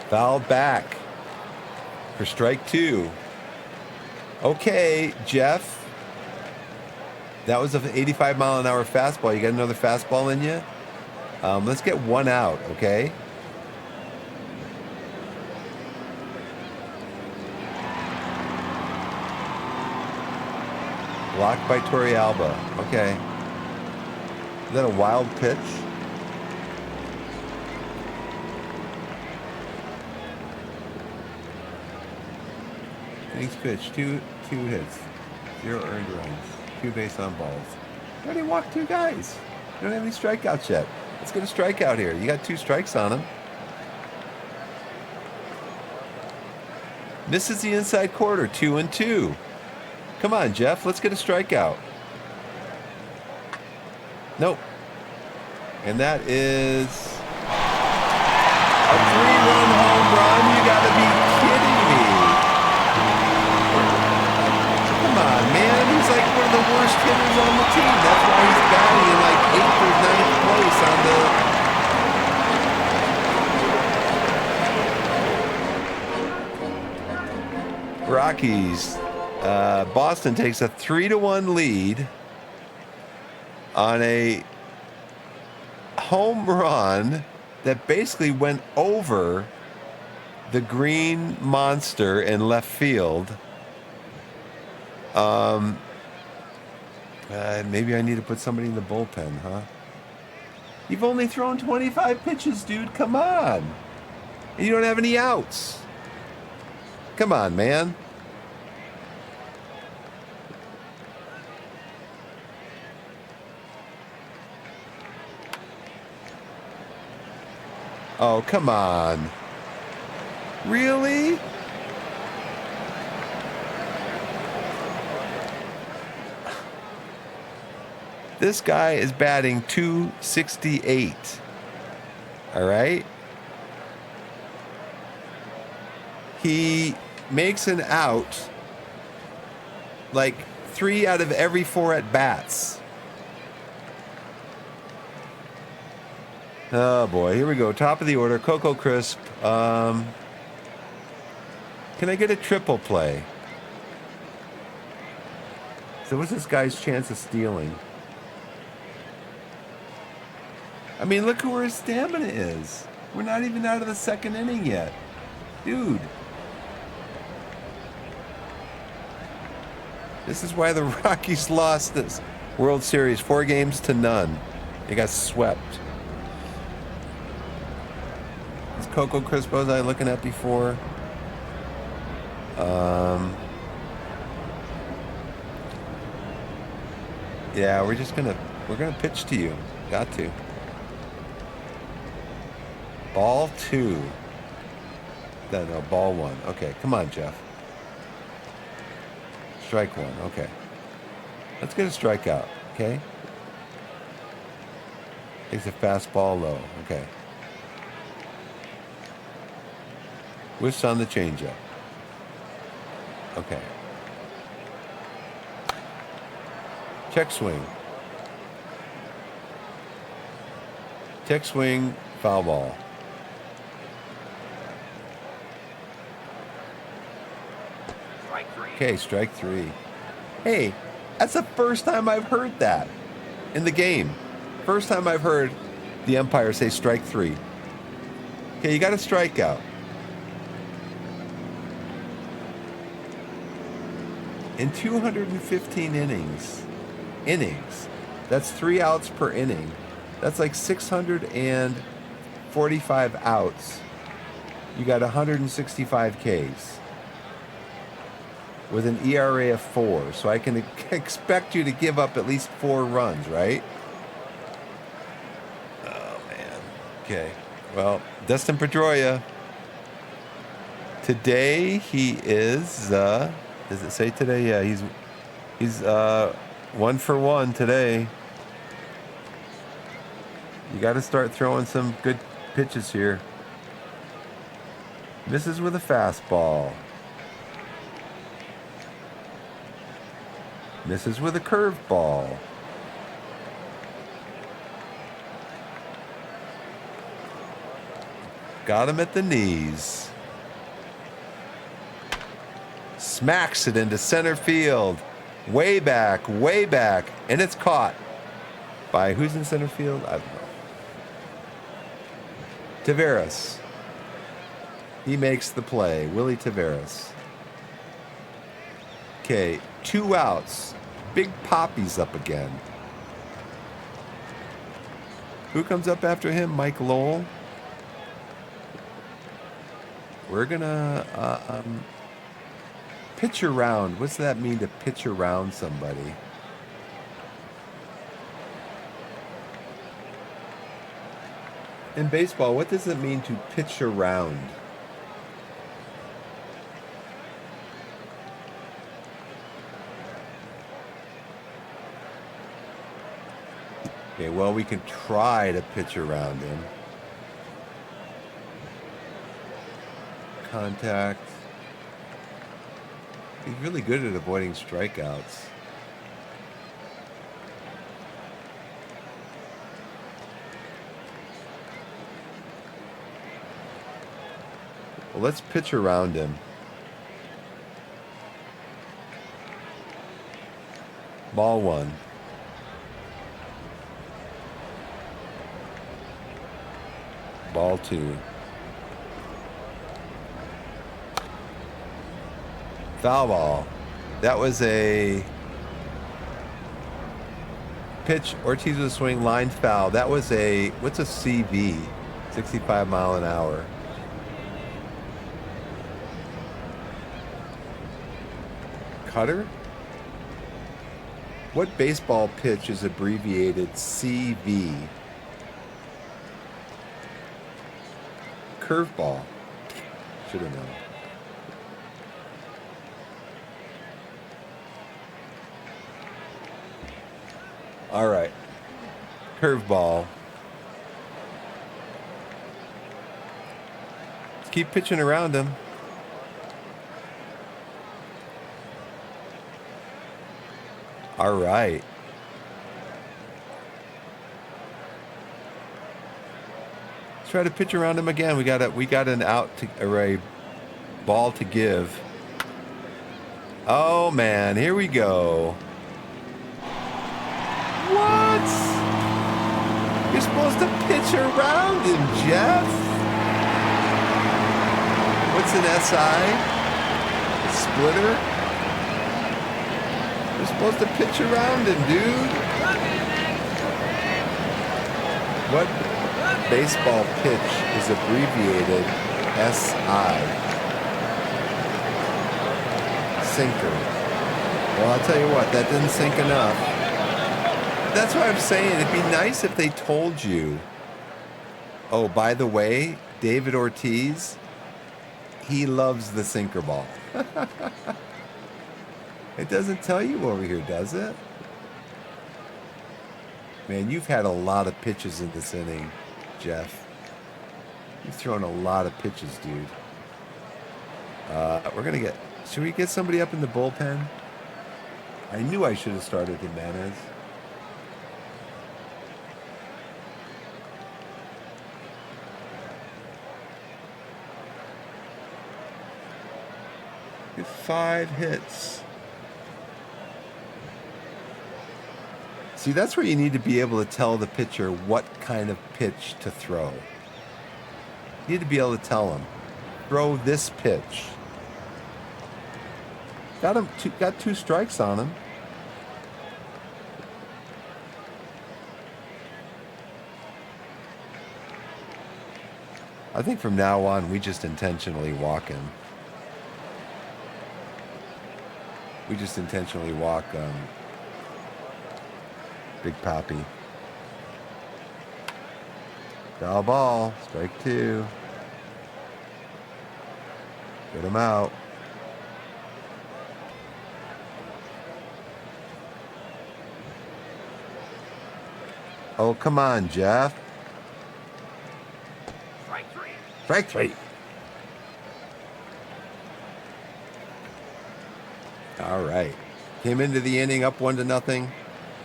Fouled back for strike 2. Okay, Jeff. That was an 85-mile-an-hour fastball. You got another fastball in you? Let's get 1 out, okay? Blocked by Torrealba. Okay. Is that a wild pitch? Innings pitch. Two hits. 0 earned runs. 2 base on balls. You already walked 2 guys. You don't have any strikeouts yet. Let's get a strikeout here. You got 2 strikes on him. Misses the inside quarter. 2-2. Come on, Jeff. Let's get a strikeout. Nope. And that is a 3-run home run. You got to be kidding me. Come on, man. He's like one of the worst hitters on the team. That's why he's batting in like 8th or 9th place on the Rockies. Boston takes a 3-1 lead on a home run that basically went over the green monster in left field. Maybe I need to put somebody in the bullpen, huh? You've only thrown 25 pitches, dude. Come on. And you don't have any outs. Come on, man. Oh, come on. Really? This guy is batting .268. All right? He makes an out like 3 out of every 4 at-bats. Oh, boy. Here we go. Top of the order. Coco Crisp. Can I get a triple play? So what's this guy's chance of stealing? I mean, look where his stamina is. We're not even out of the 2nd inning yet. Dude. This is why the Rockies lost this World Series 4-0. They got swept. Coco Crisp was I looking at before? Yeah, we're gonna pitch to you. Got to. Ball 2. No, ball 1. Okay, come on, Jeff. Strike 1. Okay. Let's get a strikeout. Okay. Takes a fastball low. Okay. Whiffs on the changeup. Okay. Check swing. Check swing, foul ball. Okay, strike 3. Hey, that's the first time I've heard that in the game. First time I've heard the umpire say strike 3. Okay, you got a strikeout. In 215 innings, that's 3 outs per inning. That's like 645 outs. You got 165 Ks with an ERA of 4. So I can expect you to give up at least 4 runs, right? Oh, man. Okay. Well, Dustin Pedroia. Today he is, does it say today? Yeah, he's 1 for 1 today. You got to start throwing some good pitches here. Misses with a fastball. Misses with a curveball. Got him at the knees. Smacks it into center field. Way back, and it's caught by who's in center field? I don't know. Taveras. He makes the play. Willie Taveras. Okay, 2 outs. Big Poppy's up again. Who comes up after him? Mike Lowell. We're gonna pitch around. What's that mean to pitch around somebody? In baseball, what does it mean to pitch around? Okay, well, we can try to pitch around him. Contact. He's really good at avoiding strikeouts. Well, let's pitch around him. Ball 1. Ball 2. Foul ball. That was a pitch. Ortiz with a swing, line foul. That was what's a CV? 65 mile an hour. Cutter? What baseball pitch is abbreviated CV? Curveball. Should have known. All right. Curveball. Let's keep pitching around him. All right. Let's try to pitch around him again. We got an out or a ball to give. Oh man, here we go. What? You're supposed to pitch around him, Jeff. What's an SI? Splitter? You're supposed to pitch around him, dude. What baseball pitch is abbreviated SI? Sinker. Well, I'll tell you what, that didn't sink enough. That's what I'm saying. It'd be nice if they told you, oh, by the way, David Ortiz, he loves the sinker ball. It doesn't tell you over here, does it? Man, you've had a lot of pitches in this inning, Jeff. You've thrown a lot of pitches, dude. We're going to get... Should we get somebody up in the bullpen? I knew I should have started Jimenez. Get 5 hits. See, that's where you need to be able to tell the pitcher what kind of pitch to throw. You need to be able to tell him, throw this pitch. Got 2 strikes on him. I think from now on, we just intentionally walk him. We just intentionally walk Big Papi. Foul ball, strike 2. Get him out. Oh, come on, Jeff. Strike 3. Strike 3. All right. Came into the inning up 1-0,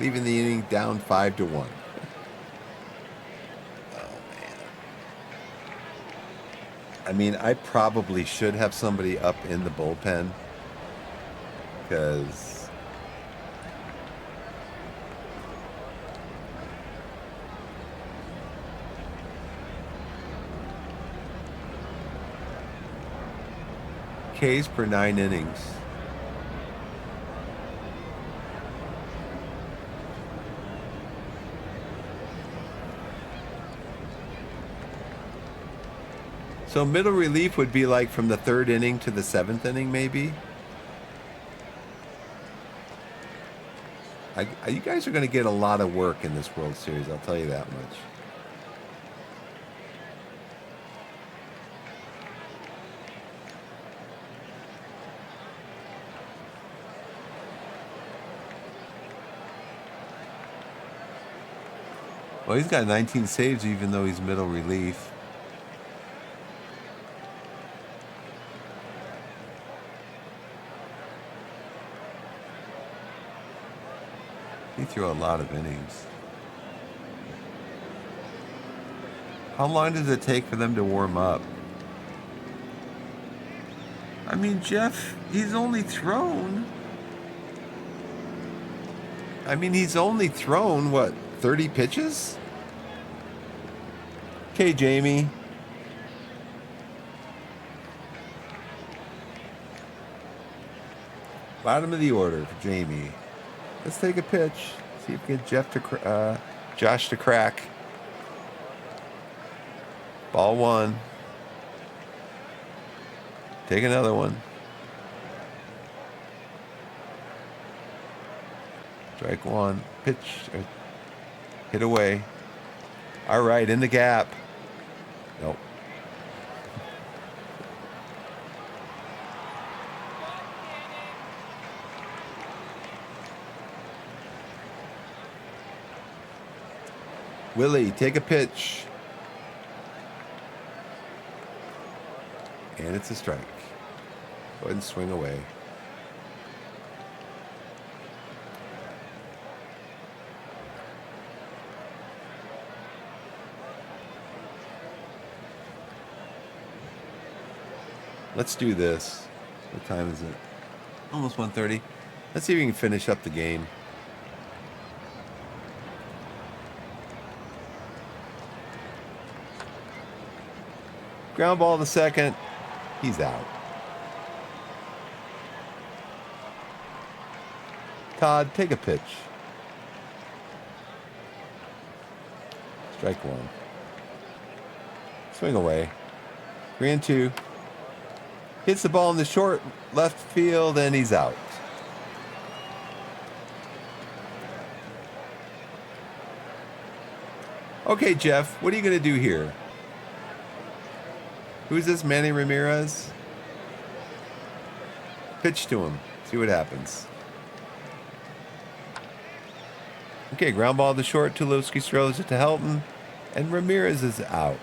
leaving the inning down 5-1. Oh, man. I mean, I probably should have somebody up in the bullpen because Ks per 9 innings. So middle relief would be like from the 3rd inning to the 7th inning, maybe? You guys are going to get a lot of work in this World Series, I'll tell you that much. Well, he's got 19 saves even though he's middle relief. He threw a lot of innings. How long does it take for them to warm up? I mean, Jeff, he's only thrown... what, 30 pitches? Okay, Jamie. Bottom of the order for Jamie. Let's take a pitch. See if we can get Josh to crack. Ball 1. Take another one. Strike 1. Pitch. Hit away. All right, in the gap. Nope. Willie, take a pitch. And it's a strike. Go ahead and swing away. Let's do this. What time is it? Almost 1:30. Let's see if we can finish up the game. Ground ball to second. He's out. Todd, take a pitch. Strike 1. Swing away. 3-2. Hits the ball in the short left field, and he's out. Okay, Jeff, what are you going to do here? Who's this Manny Ramirez? Pitch to him. See what happens. Okay, ground ball to short. Tulowitzki throws it to Helton. And Ramirez is out.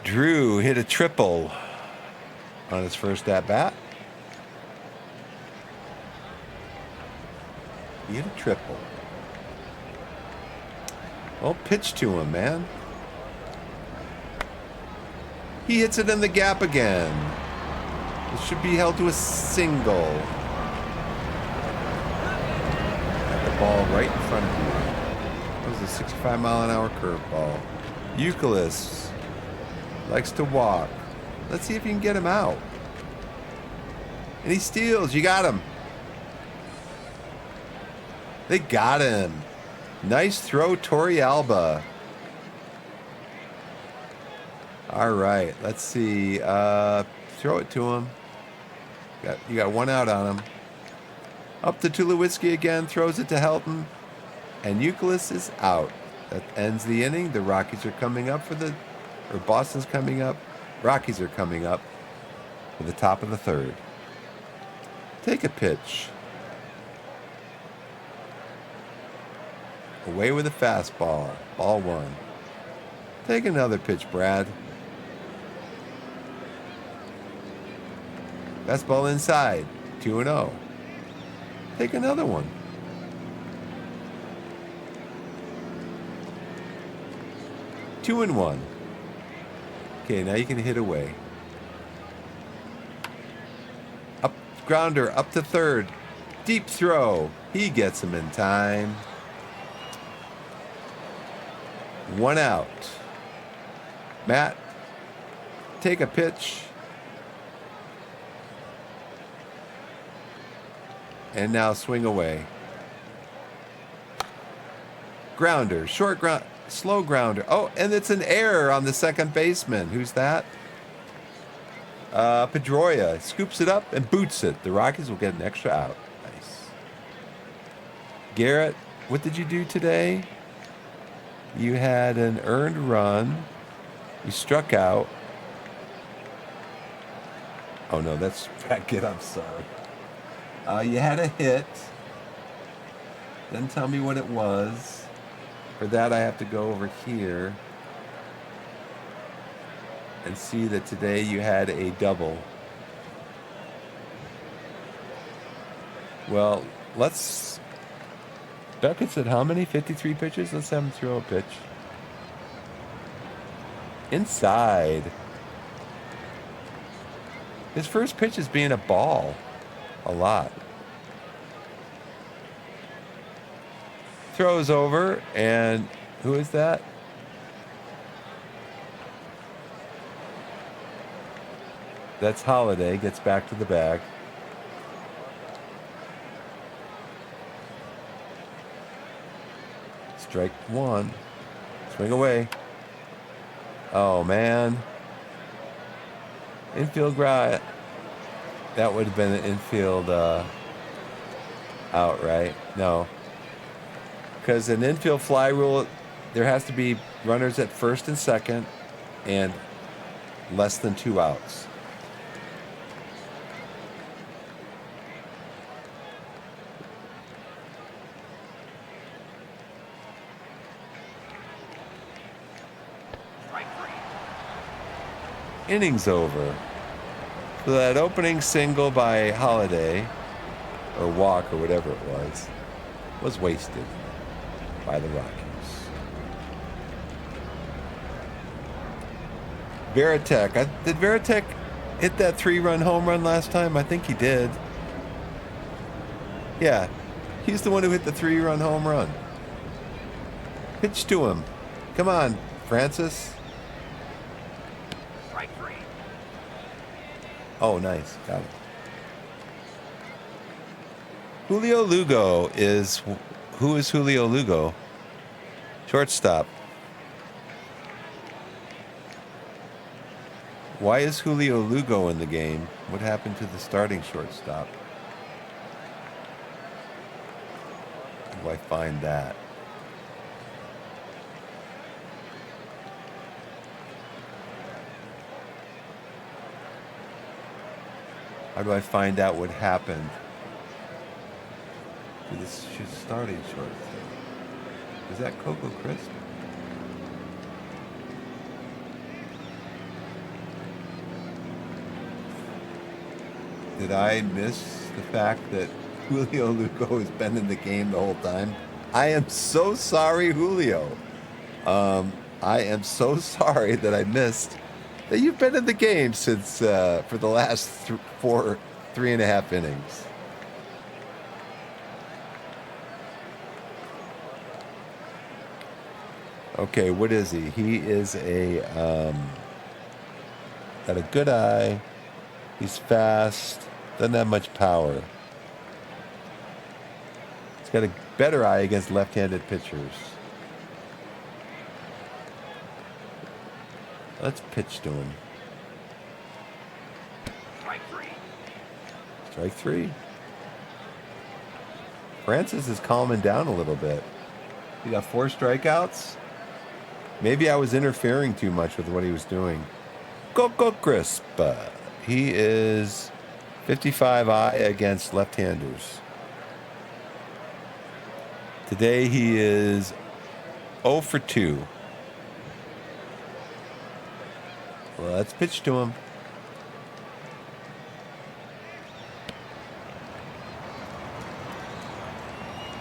Drew hit a triple on his first at-bat. He hit a triple. Well, pitch to him, man. He hits it in the gap again. It should be held to a single. Got the ball right in front of you. That was a 65-mile-an-hour curveball. Euclid likes to walk. Let's see if you can get him out. And he steals. You got him. They got him. Nice throw, Torrealba. All right, let's see. Throw it to him. You got one out on him. Up to Tulowitzki again. Throws it to Helton. And Euclid is out. That ends the inning. The Rockies are coming up or Boston's coming up. Rockies are coming up for the top of the third. Take a pitch. Away with a fastball. Ball one. Take another pitch, Brad. Fastball inside. 2-0. Take another one. Two and one. Okay, now you can hit away. Up grounder, up to third. Deep throw. He gets him in time. One out. Matt, take a pitch. And now swing away. Grounder, short ground, slow grounder. Oh, and it's an error on the second baseman. Who's that? Pedroia scoops it up and boots it. The Rockies will get an extra out. Nice. Garrett, what did you do today? You had an earned run. You struck out. Oh, no, that's Brackett. I'm sorry. You had a hit. Then tell me what it was. For that, I have to go over here and see that today you had a double. Well, let's... Beckett said how many? 53 pitches? Let's have him throw a pitch. Inside. His first pitch is being a ball. A lot. Throws over, and who is that? That's Holiday. Gets back to the bag. Strike one. Swing away. Oh, man. Infield ground. That would have been an infield out, right? No. Because an infield fly rule, there has to be runners at first and second and less than 2 outs. Innings over. So that opening single by Holiday, or walk, or whatever it was wasted by the Rockies. Veritek. Did Veritek hit that 3-run home run last time? I think he did. Yeah. He's the one who hit the 3-run home run. Pitch to him. Come on, Francis. Oh, nice. Got it. Julio Lugo is... Who is Julio Lugo? Shortstop. Why is Julio Lugo in the game? What happened to the starting shortstop? do I find that? How do I find out what happened to this starting short thing? Is that Cocoa Crisp? Did I miss the fact that Julio Lugo has been in the game the whole time? I am so sorry, Julio. I am so sorry that I missed that you've been in the game since for the last 3.5 innings. Okay, what is he? He is got a good eye. He's fast. Doesn't have much power. He's got a better eye against left-handed pitchers. Let's pitch to him. Strike three. Strike three. Francis is calming down a little bit. He got 4 strikeouts. Maybe I was interfering too much with what he was doing. Coco Crisp. He is 55 against left-handers. Today he is 0 for 2. Well, let's pitch to him.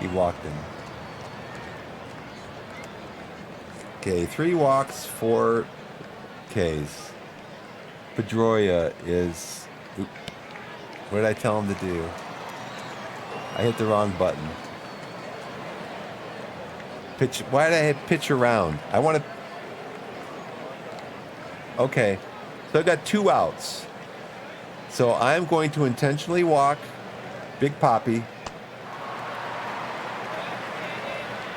He walked him. Okay, 3 walks, 4 Ks. Pedroia is... What did I tell him to do? I hit the wrong button. Pitch. Why did I hit pitch around? I want to... Okay, so I got 2 outs. So I'm going to intentionally walk Big Poppy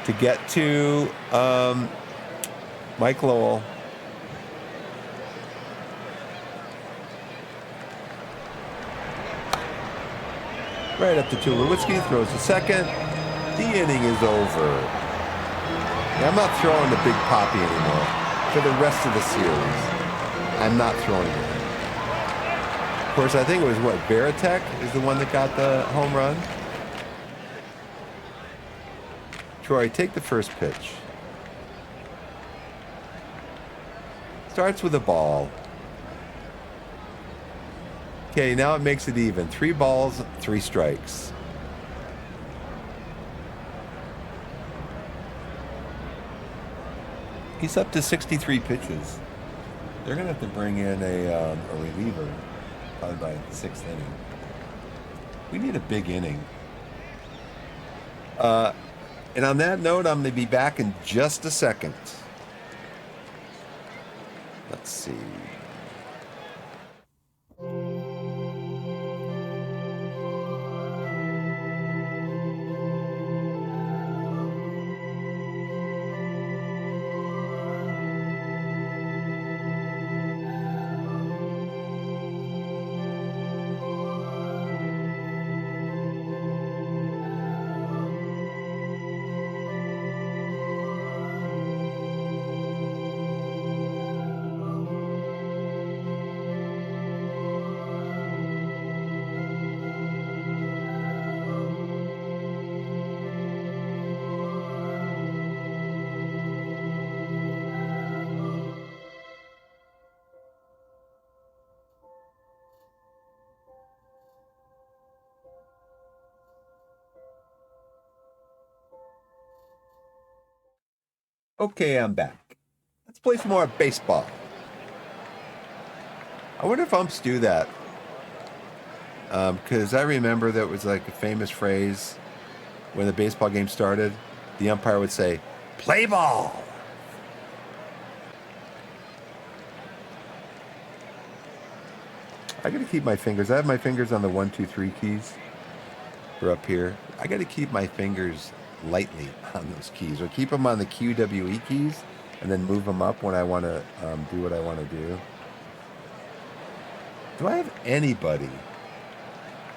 to get to Mike Lowell. Right up to Tulowitzki, throws a second. The inning is over. Yeah, I'm not throwing the Big Poppy anymore for the rest of the series. I'm not throwing it. Of course, I think it was Veritek is the one that got the home run. Troy, take the first pitch. Starts with a ball. Okay, now it makes it even. 3 balls, 3 strikes. He's up to 63 pitches. They're going to have to bring in a reliever probably by the 6th inning. We need a big inning. And on that note, I'm going to be back in just a second. Let's see. Okay, I'm back. Let's play some more baseball. I wonder if umps do that. Because I remember that was like a famous phrase when the baseball game started. The umpire would say, "Play ball." I got to keep my fingers. I have my fingers on the 1, 2, 3 keys. They're up here. I got to keep my fingers lightly on those keys, or keep them on the QWE keys and then move them up when I want to do what I want to do. Do I have anybody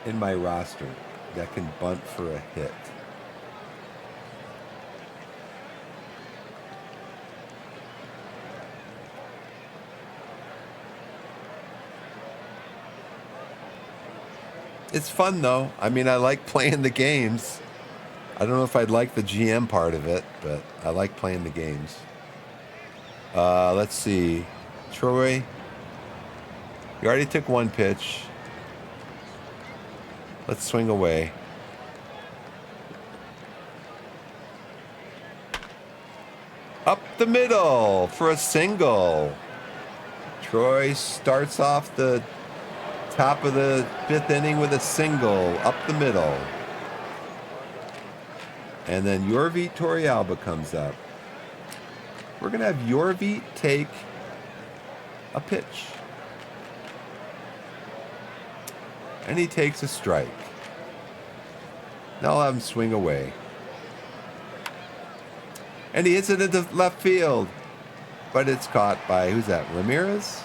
in my roster that can bunt for a hit? It's fun though. I mean, I like playing the games. I don't know if I'd like the GM part of it, but I like playing the games. Let's see. Troy, you already took one pitch. Let's swing away. Up the middle for a single. Troy starts off the top of the 5th inning with a single up the middle. And then Yorvit Torrealba comes up. We're going to have Yorvit take a pitch. And he takes a strike. Now I'll have him swing away. And he hits it into left field. But it's caught by, who's that, Ramirez?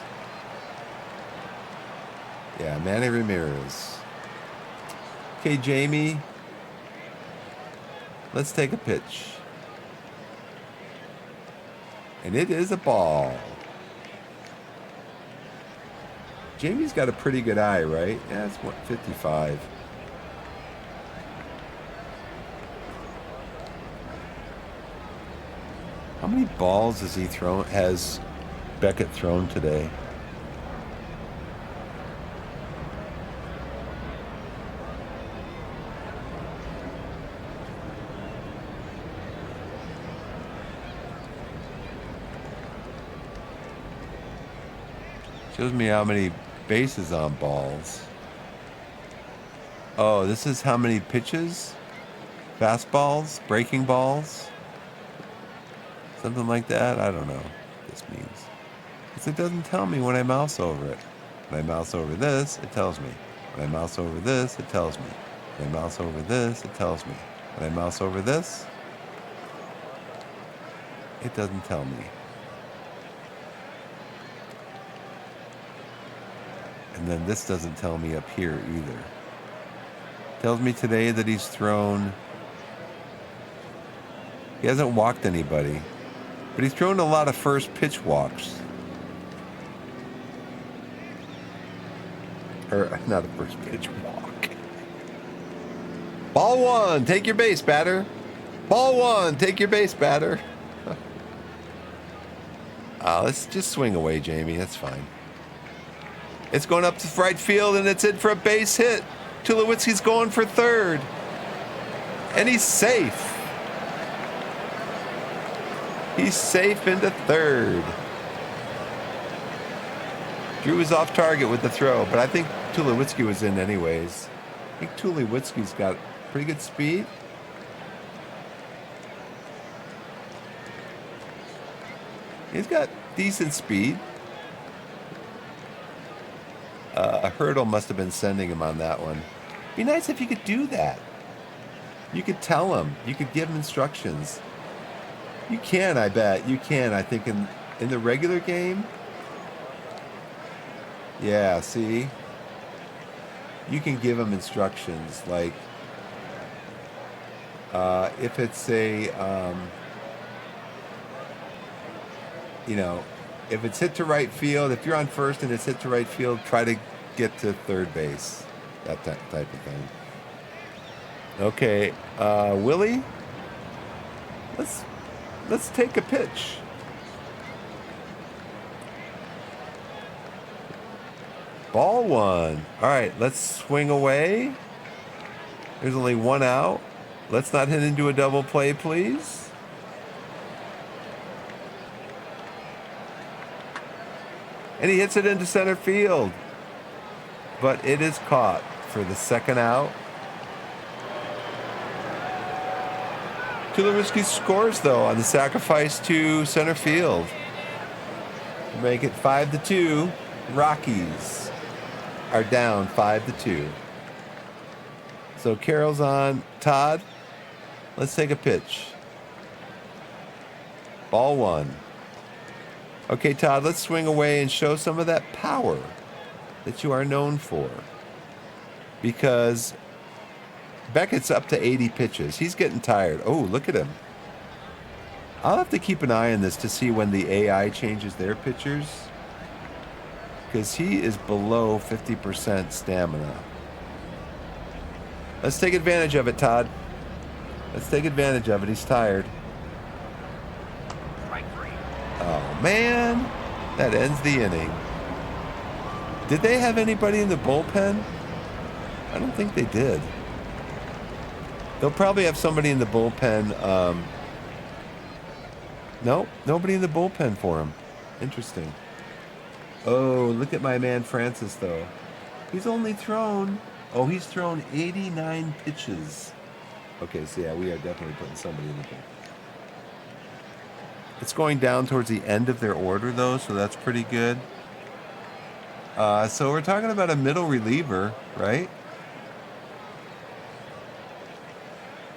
Yeah, Manny Ramirez. Okay, Jamie. Let's take a pitch. And it is a ball. Jamie's got a pretty good eye, right? Yeah, it's 55. How many balls has Beckett thrown today? Shows me how many bases on balls. Oh, this is how many pitches? Fastballs? Breaking balls? Something like that? I don't know what this means. Because it doesn't tell me when I mouse over it. When I mouse over this, it tells me. When I mouse over this, it tells me. When I mouse over this, it tells me. When I mouse over this, it doesn't tell me. And then this doesn't tell me up here either. Tells me today that he's thrown... He hasn't walked anybody. But he's thrown a lot of first pitch walks. Or, not a first pitch walk. Ball one, take your base, batter. Ball one, take your base, batter. Let's just swing away, Jamie. That's fine. It's going up to right field, and it's in for a base hit. Tulowitzki's going for third. And he's safe. He's safe into third. Drew was off target with the throw, but I think Tulowitzki was in anyways. I think Tulowitzki's got pretty good speed. He's got decent speed. A hurdle must have been sending him on that one. Be nice if you could do that. You could tell him. You could give him instructions. You can, I bet. You can. I think in the regular game. Yeah, see? You can give him instructions. Like, if it's a, if it's hit to right field, if you're on first and it's hit to right field, try to get to third base. That type of thing. Okay, Willie, let's take a pitch. Ball one. All right, let's swing away. There's only one out. Let's not hit into a double play, please. And he hits it into center field. But it is caught for the second out. Tulowitzki scores, though, on the sacrifice to center field. Make it 5-2. Rockies are down 5-2. So Carroll's on. Todd, let's take a pitch. Ball one. Okay, Todd, let's swing away and show some of that power that you are known for. Because Beckett's up to 80 pitches. He's getting tired. Oh, look at him. I'll have to keep an eye on this to see when the AI changes their pitchers. Because he is below 50% stamina. Let's take advantage of it, Todd. Let's take advantage of it. He's tired. Oh, man. That ends the inning. Did they have anybody in the bullpen? I don't think they did. They'll probably have somebody in the bullpen. No, nobody in the bullpen for him. Interesting. Oh, look at my man Francis, though. He's only thrown... Oh, he's thrown 89 pitches. Okay, so yeah, we are definitely putting somebody in the bullpen. It's going down towards the end of their order, though, so that's pretty good. So we're talking about a middle reliever, right?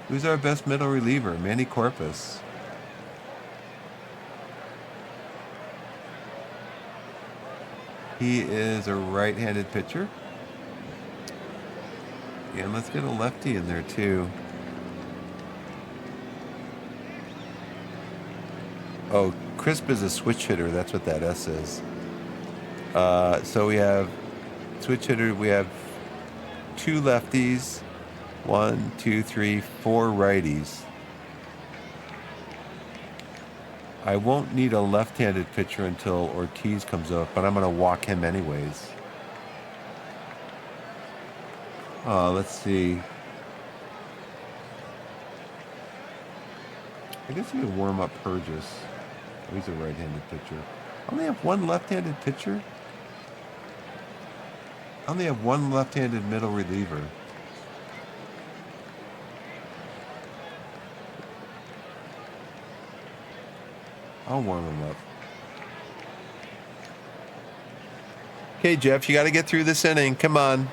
Who's our best middle reliever? Manny Corpus. He is a right-handed pitcher. Yeah, let's get a lefty in there, too. Oh, Crisp is a switch hitter. That's what that S is. So we have switch hitter. We have 2 lefties. 1, 2, 3, 4 righties. I won't need a left-handed pitcher until Ortiz comes up, but I'm going to walk him anyways. Let's see. I guess you can warm up Purgis. Oh, he's a right-handed pitcher. I only have 1 left-handed pitcher? I only have 1 left-handed middle reliever. I'll warm him up. Okay, Jeff, you got to get through this inning. Come on.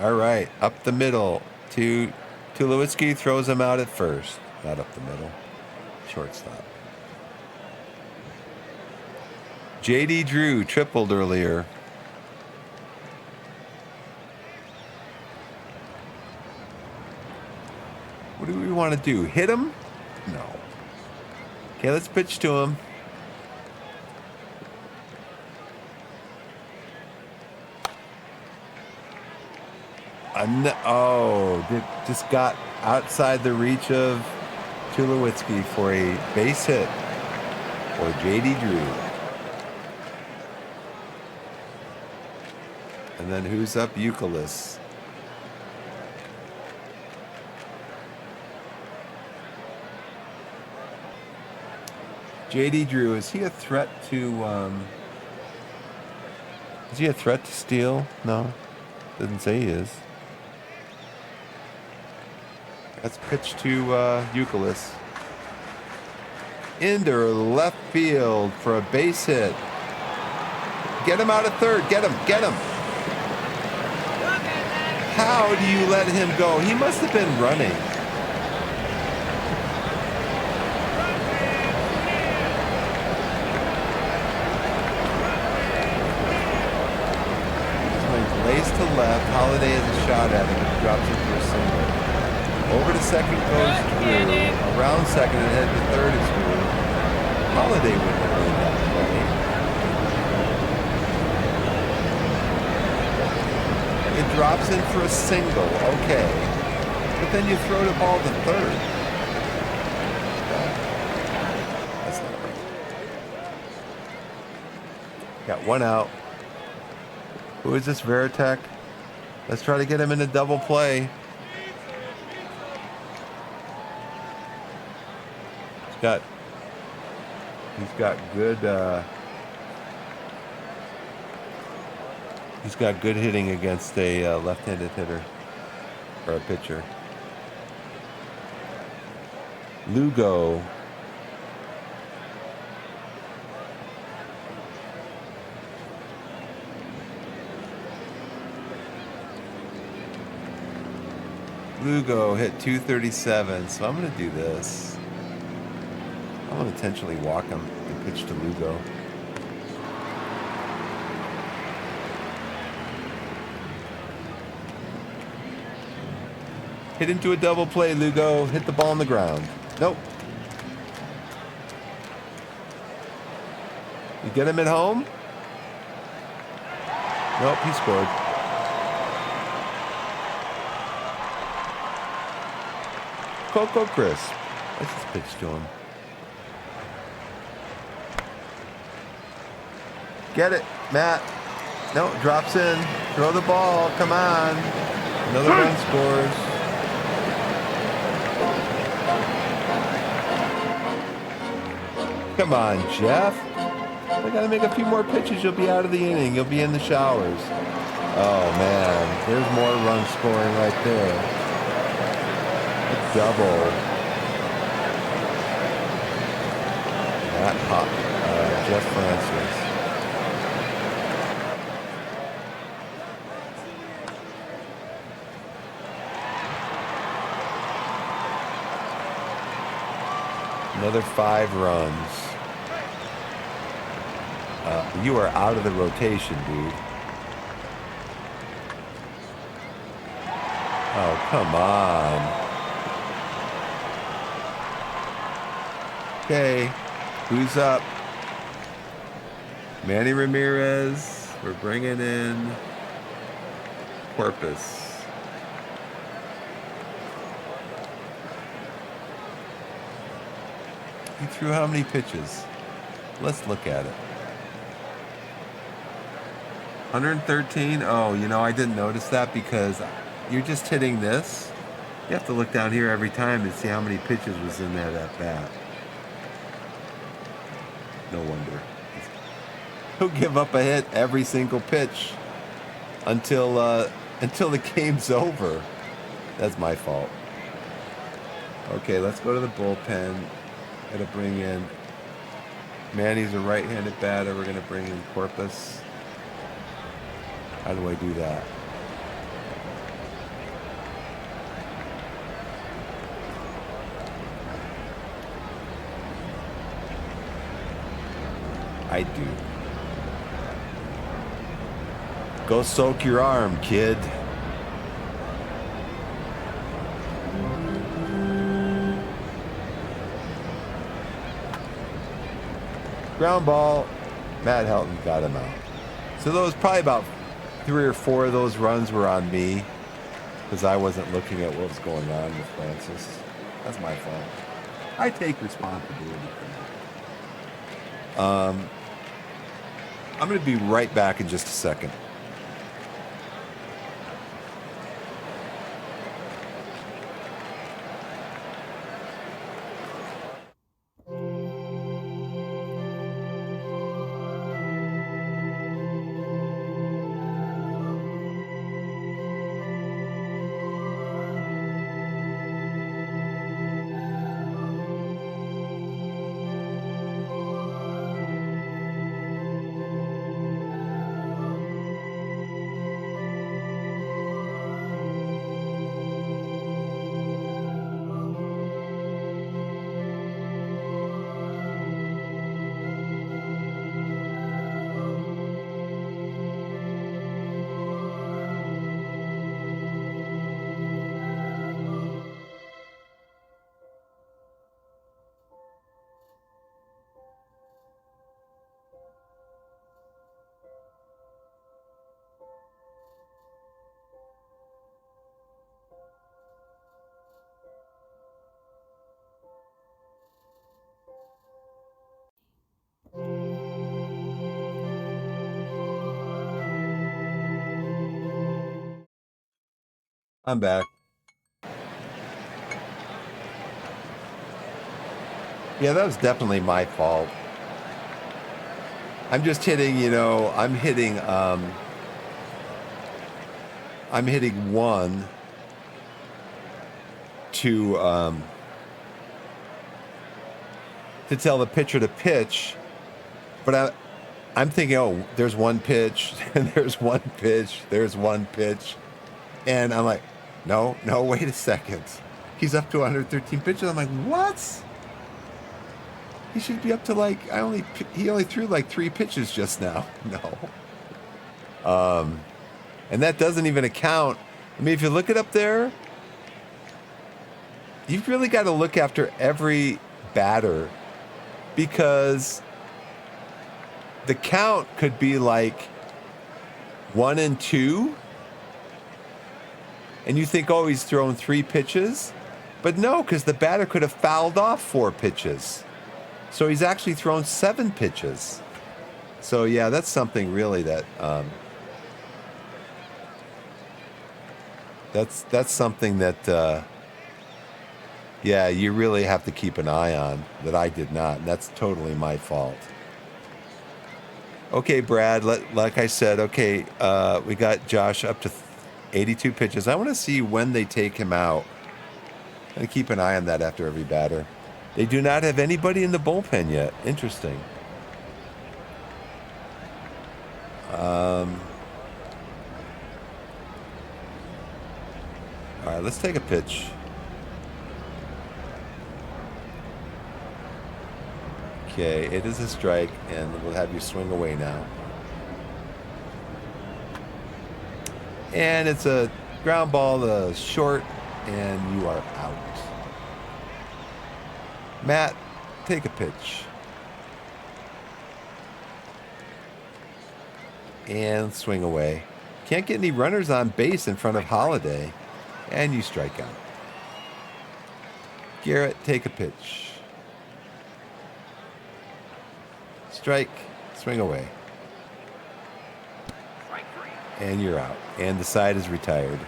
All right, up the middle to Tulowitzki, throws him out at first. Not up the middle. Shortstop. J.D. Drew tripled earlier. What do we want to do? Hit him? No. Okay, let's pitch to him. Just got outside the reach of Tulowitzki for a base hit for J.D. Drew. And then who's up? Euclid. J.D. Drew, is he a threat to steal? No. Doesn't say he is. Let's pitch to Euclid. Into left field for a base hit. Get him out of third. Get him. How do you let him go? He must have been running. Lays to left. Holiday has a shot at him. He drops it for a single. Over to second goes Drew. Around second and head to third is Drew. Holiday wouldn't have made that play. It drops in for a single. Okay. But then you throw the ball to third. That's not right. Got 1 out. Who is this, Veritek? Let's try to get him in a double play. He's got good hitting against a left-handed hitter or a pitcher. Lugo. Lugo hit 237, so I'm going to do this. I'm going to intentionally walk him and pitch to Lugo. Hit into a double play, Lugo. Hit the ball on the ground. Nope. get him at home? Nope, he scored. Coco Crisp. Let's just pitch to him. Get it, Matt. No, drops in. Throw the ball. Come on. Another run scores. Come on, Jeff. I got to make a few more pitches. You'll be out of the inning. You'll be in the showers. Oh, man. There's more run scoring right there. A double. That hot. Jeff Francis. Another 5 runs. You are out of the rotation, dude. Oh, come on. Okay, who's up? Manny Ramirez. We're bringing in Corpus. He threw how many pitches? Let's look at it. 113. Oh, you know, I didn't notice that because you're just hitting this. You have to look down here every time and see how many pitches was in that at bat. No wonder. He'll give up a hit every single pitch until the game's over. That's my fault. Okay, let's go to the bullpen. Got to bring in Manny's a right-handed batter. We're going to bring in Corpus. How do I do that? I do. Go soak your arm, kid. Ground ball. Matt Helton got him out. So those probably about 3 or 4 of those runs were on me because I wasn't looking at what was going on with Francis. That's my fault. I take responsibility for that. I'm going to be right back in just a second. I'm back. Yeah, that was definitely my fault. I'm just hitting, I'm hitting one to tell the pitcher to pitch, but I'm thinking, oh, there's one pitch, and there's one pitch, there's one pitch, and I'm like, no, wait a second. He's up to 113 pitches. I'm like, what? He should be up to he only threw like 3 pitches just now. No. And that doesn't even account. I mean, if you look it up there, you've really got to look after every batter because the count could be like 1-2. And you think, oh, he's thrown 3 pitches. But no, because the batter could have fouled off 4 pitches. So he's actually thrown 7 pitches. So, yeah, that's something really that that's something that, yeah, you really have to keep an eye on that I did not. And that's totally my fault. Okay, Brad, like I said, okay, we got Josh up to 82 pitches. I want to see when they take him out. I'm going to keep an eye on that after every batter. They do not have anybody in the bullpen yet. Interesting. All right, let's take a pitch. Okay, it is a strike, and we'll have you swing away now. And it's a ground ball, short, and you are out. Matt, take a pitch. And swing away. Can't get any runners on base in front of Holiday. And you strike out. Garrett, take a pitch. Strike, swing away. And you're out. And the side is retired.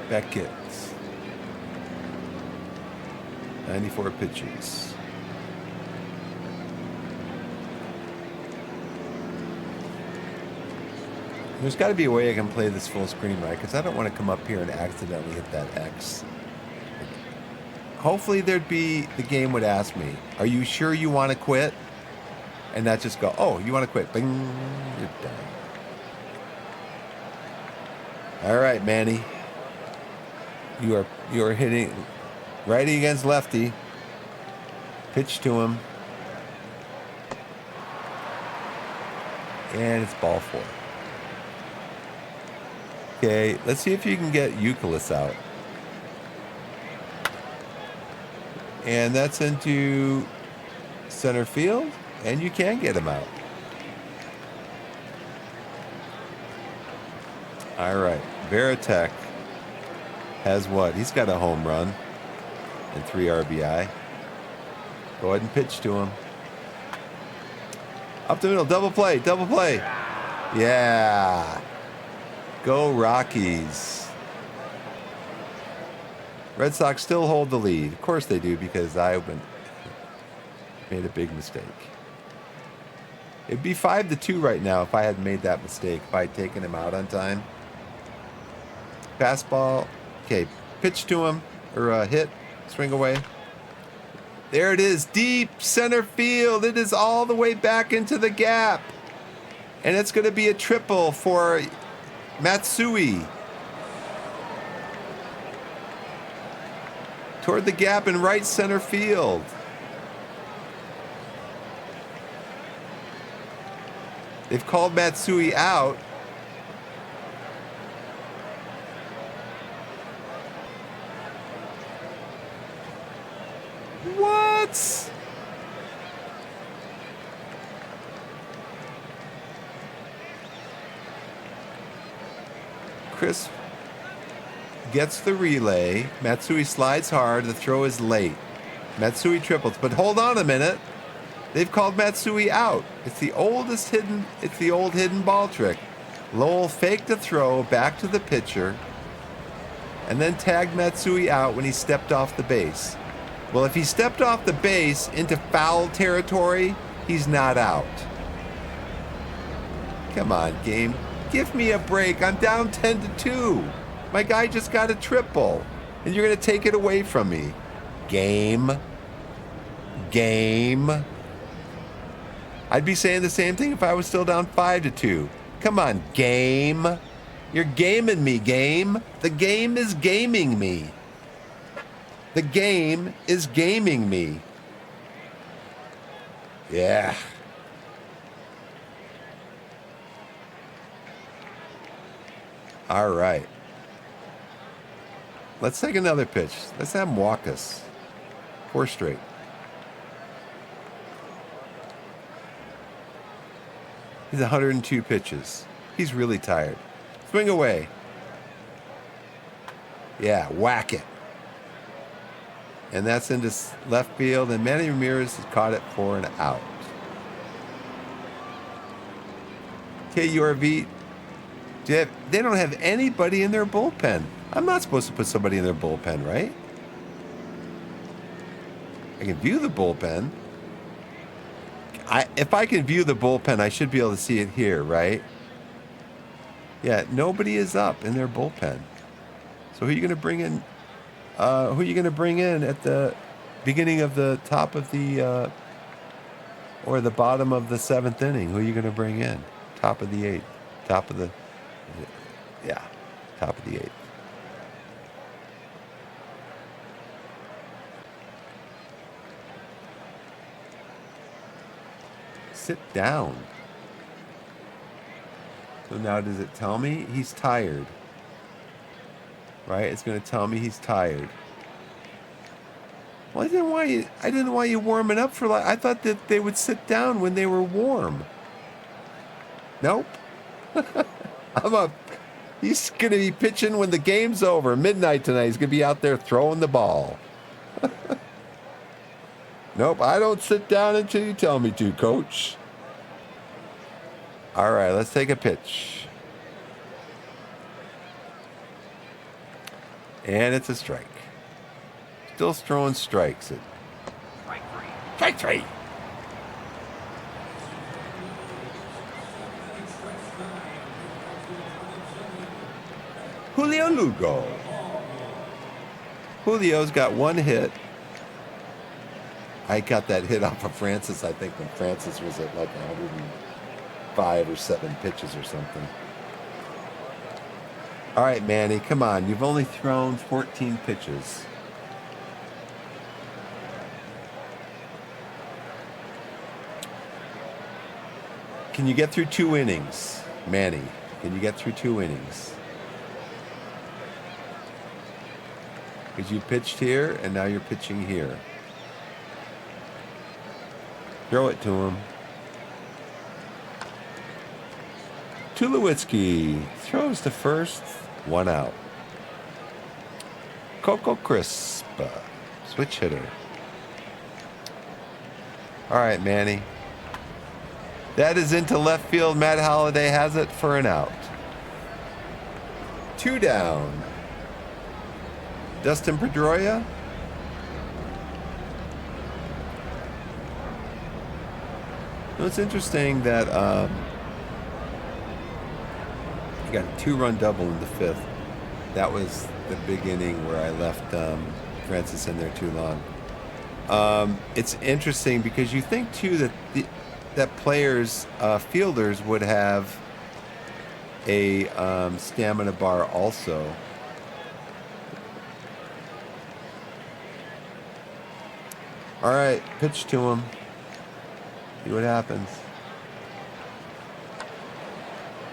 Beckett. 94 pitches. There's got to be a way I can play this full screen, right? Because I don't want to come up here and accidentally hit that X. Hopefully the game would ask me, are you sure you want to quit? And not just go, oh, you want to quit. Bing, you're done. All right, Manny. You are hitting righty against lefty. Pitch to him. And it's ball 4. Okay, let's see if you can get Euclid out. And that's into center field. And you can get him out. All right, Veritek has what? He's got a home run and 3 RBI. Go ahead and pitch to him. Up the middle, double play, double play. Yeah. Go Rockies. Red Sox still hold the lead. Of course they do, because I made a big mistake. It'd be 5-2 right now if I hadn't made that mistake, if I had taken him out on time. Fastball. Okay, pitch to him, or hit, swing away. There it is, deep center field. It is all the way back into the gap. And it's going to be a triple for Matsui. Toward the gap in right center field. They've called Matsui out. What? Chris gets the relay. Matsui slides hard. The throw is late. Matsui triples. But hold on a minute. They've called Matsui out. It's the old hidden ball trick. Lowell faked a throw back to the pitcher and then tagged Matsui out when he stepped off the base. Well, if he stepped off the base into foul territory, he's not out. Come on, game. Give me a break. I'm down 10-2. My guy just got a triple, and you're going to take it away from me. Game. I'd be saying the same thing if I was still down 5-2. Come on, game. You're gaming me, game. The game is gaming me. The game is gaming me. Yeah. All right. Let's take another pitch. Let's have him walk us. 4 straight. He's 102 pitches. He's really tired. Swing away. Yeah, whack it. And that's into left field, and Manny Ramirez has caught it for an out. KURV, they don't have anybody in their bullpen. I'm not supposed to put somebody in their bullpen, right? I can view the bullpen. If I can view the bullpen, I should be able to see it here, right? Yeah, nobody is up in their bullpen. So who are you going to bring in? Who are you going to bring in at the beginning of the top of the or the bottom of the 7th inning? Who are you going to bring in? Top of the 8th. Top of the top of the 8th. Sit down. So now does it tell me he's tired? Right? It's going to tell me he's tired. Well, I didn't want you warming up for I thought that they would sit down when they were warm. Nope. He's going to be pitching when the game's over. Midnight tonight. He's going to be out there throwing the ball. Nope, I don't sit down until you tell me to, coach. All right, let's take a pitch. And it's a strike. Still throwing strikes. Strike three. Julio Lugo. Julio's got 1 hit. I got that hit off of Francis, I think, when Francis was at like 105 or 7 pitches or something. All right, Manny, come on. You've only thrown 14 pitches. Can you get through 2 innings, Manny? Can you get through 2 innings? Because you pitched here, and now you're pitching here. Throw it to him. Tulowitzki throws to first, 1 out. Coco Crisp, switch hitter. All right, Manny. That is into left field. Matt Holliday has it for an out. 2 down. Dustin Pedroia. It's interesting that you got a 2-run double in the 5th. That was the big inning where I left Francis in there too long. It's interesting because you think too that players, fielders would have a stamina bar also. All right, pitch to him. See what happens.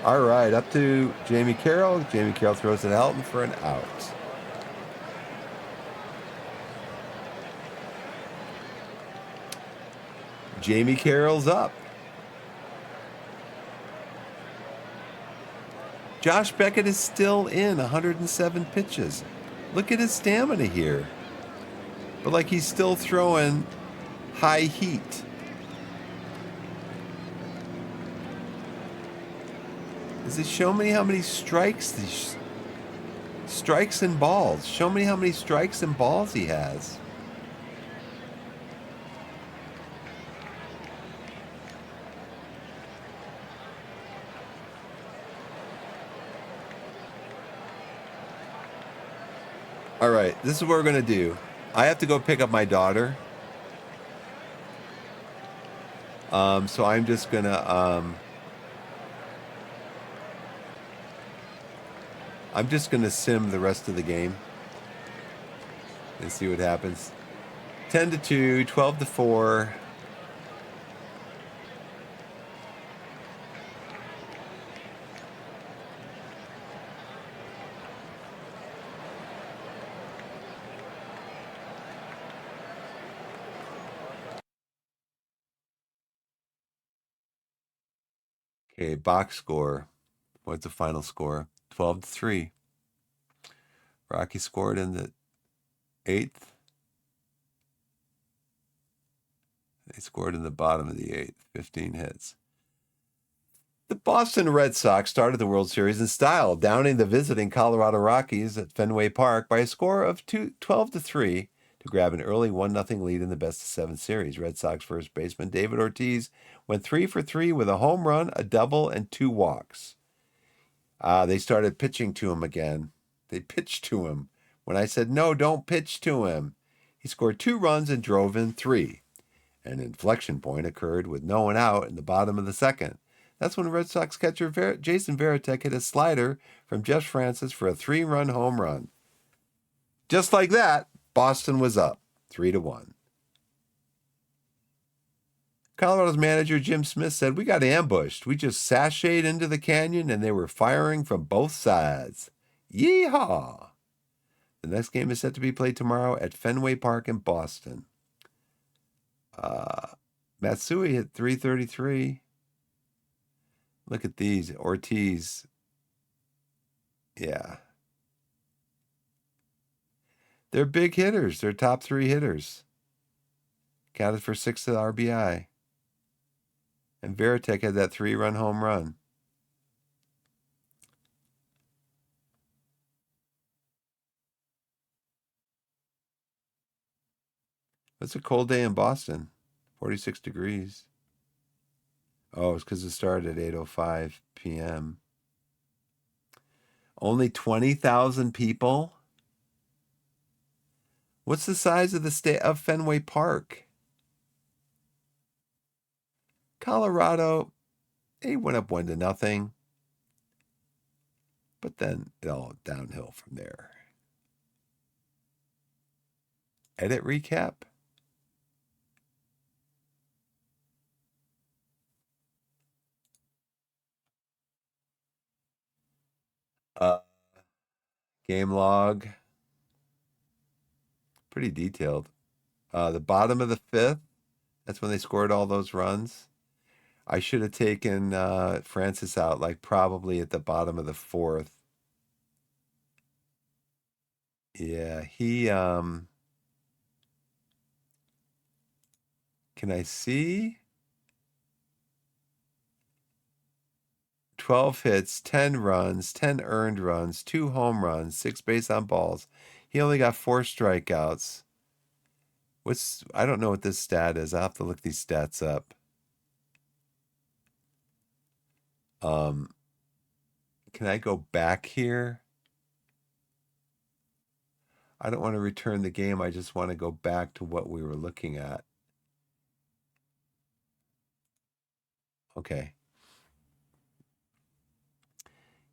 All right, up to Jamie Carroll. Jamie Carroll throws it out for an out. Jamie Carroll's up. Josh Beckett is still in 107 pitches. Look at his stamina here. But like he's still throwing high heat. Does it show me how many strikes and balls? Show me how many strikes and balls he has. All right, this is what we're going to do. I have to go pick up my daughter. So I'm just going to... I'm just going to sim the rest of the game and see what happens. 10-2, 12-4. Okay, box score. What's the final score? 12-3. Rocky scored in the 8th. They scored in the bottom of the 8th. 15 hits. The Boston Red Sox started the World Series in style, downing the visiting Colorado Rockies at Fenway Park by a score of 12-3 to grab an early 1-0 lead in the best-of-7 series. Red Sox first baseman David Ortiz went 3 for 3 with a home run, a double, and 2 walks. They started pitching to him again. They pitched to him. When I said, no, don't pitch to him, he scored 2 runs and drove in 3. An inflection point occurred with no one out in the bottom of the 2nd. That's when Red Sox catcher Jason Varitek hit a slider from Jeff Francis for a 3-run home run. Just like that, Boston was up 3-1. Colorado's manager Jim Smith said, we got ambushed. We just sashayed into the canyon and they were firing from both sides. Yeehaw! The next game is set to be played tomorrow at Fenway Park in Boston. Matsui hit 333. Look at these. Ortiz. Yeah. They're big hitters. They're top 3 hitters. Counted for 6 RBI. And Varitek had that 3-run home run. It's a cold day in Boston. 46 degrees. Oh, it's because it started at 8:05 p.m. Only 20,000 people? What's the size of the state of Fenway Park? Colorado, they went up 1-0. But then it all downhill from there. Edit recap. Game log. Pretty detailed. The bottom of the 5th, that's when they scored all those runs. I should have taken Francis out, like probably at the bottom of the 4th. Yeah, he can I see? 12 hits, 10 runs, 10 earned runs, 2 home runs, 6 base on balls. He only got 4 strikeouts. I don't know what this stat is. I'll have to look these stats up. Can I go back here? I don't want to return the game. I just want to go back to what we were looking at. Okay.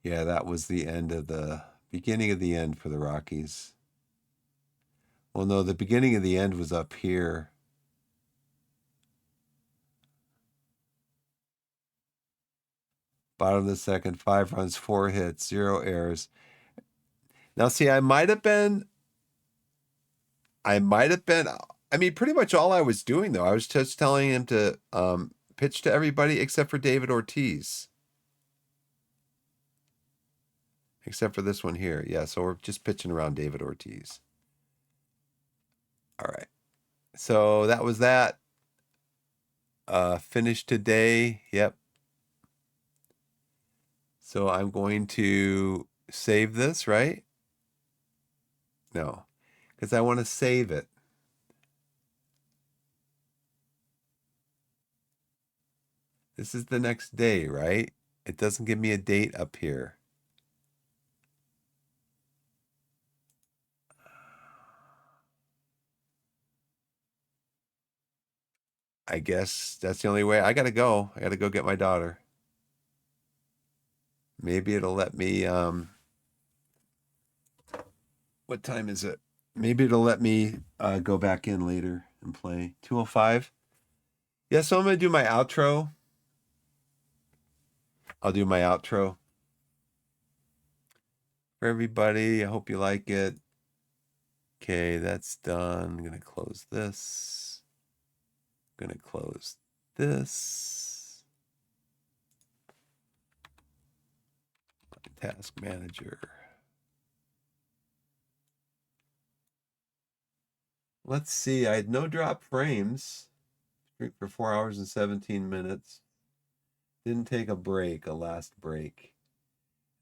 Yeah, that was the beginning of the end for the Rockies. Well, no, the beginning of the end was up here. Bottom of the 2nd, 5 runs, 4 hits, 0 errors. Now, see, I might have been, I mean, pretty much all I was doing, though, I was just telling him to pitch to everybody except for David Ortiz. Except for this one here. Yeah, so we're just pitching around David Ortiz. All right. So that was that. Finished today. Yep. So I'm going to save this, right? No, because I want to save it. This is the next day, right? It doesn't give me a date up here. I guess that's the only way. I gotta go. I gotta go get my daughter. Maybe it'll let me, what time is it? Maybe it'll let me go back in later and play. 2:05? Yeah, so I'm gonna do my outro. I'll do my outro for everybody. I hope you like it. Okay, that's done. I'm gonna close this. I'm gonna close this. Task Manager. Let's see. I had no drop frames. Drink for 4 hours and 17 minutes. Didn't take a break, a last break.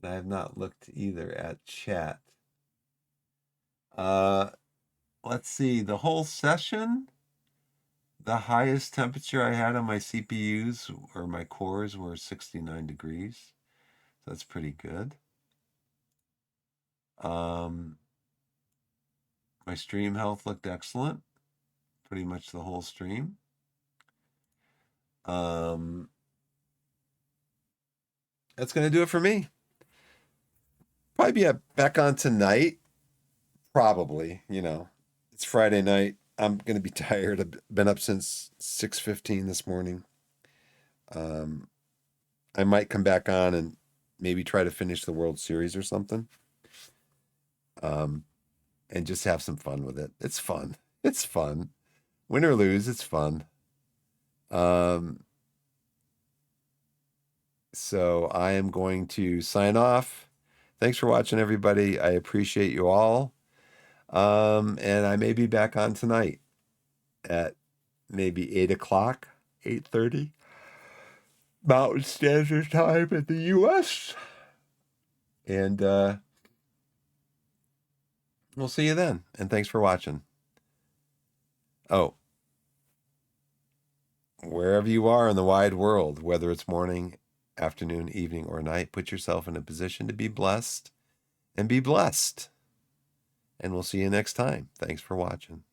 And I have not looked either at chat. Let's see. The whole session, the highest temperature I had on my CPUs or my cores were 69 degrees. So that's pretty good. My stream health looked excellent. Pretty much the whole stream. That's going to do it for me. Probably be back on tonight. Probably, it's Friday night. I'm going to be tired. I've been up since 6:15 this morning. I might come back on and maybe try to finish the World Series or something. And just have some fun with it. It's fun. It's fun. Win or lose, it's fun. So I am going to sign off. Thanks for watching, everybody. I appreciate you all. And I may be back on tonight at maybe 8 o'clock, 8:30 Mountain Standard Time in the U.S. And we'll see you then. And thanks for watching. Oh, wherever you are in the wide world, whether it's morning, afternoon, evening, or night, put yourself in a position to be blessed and be blessed. And we'll see you next time. Thanks for watching.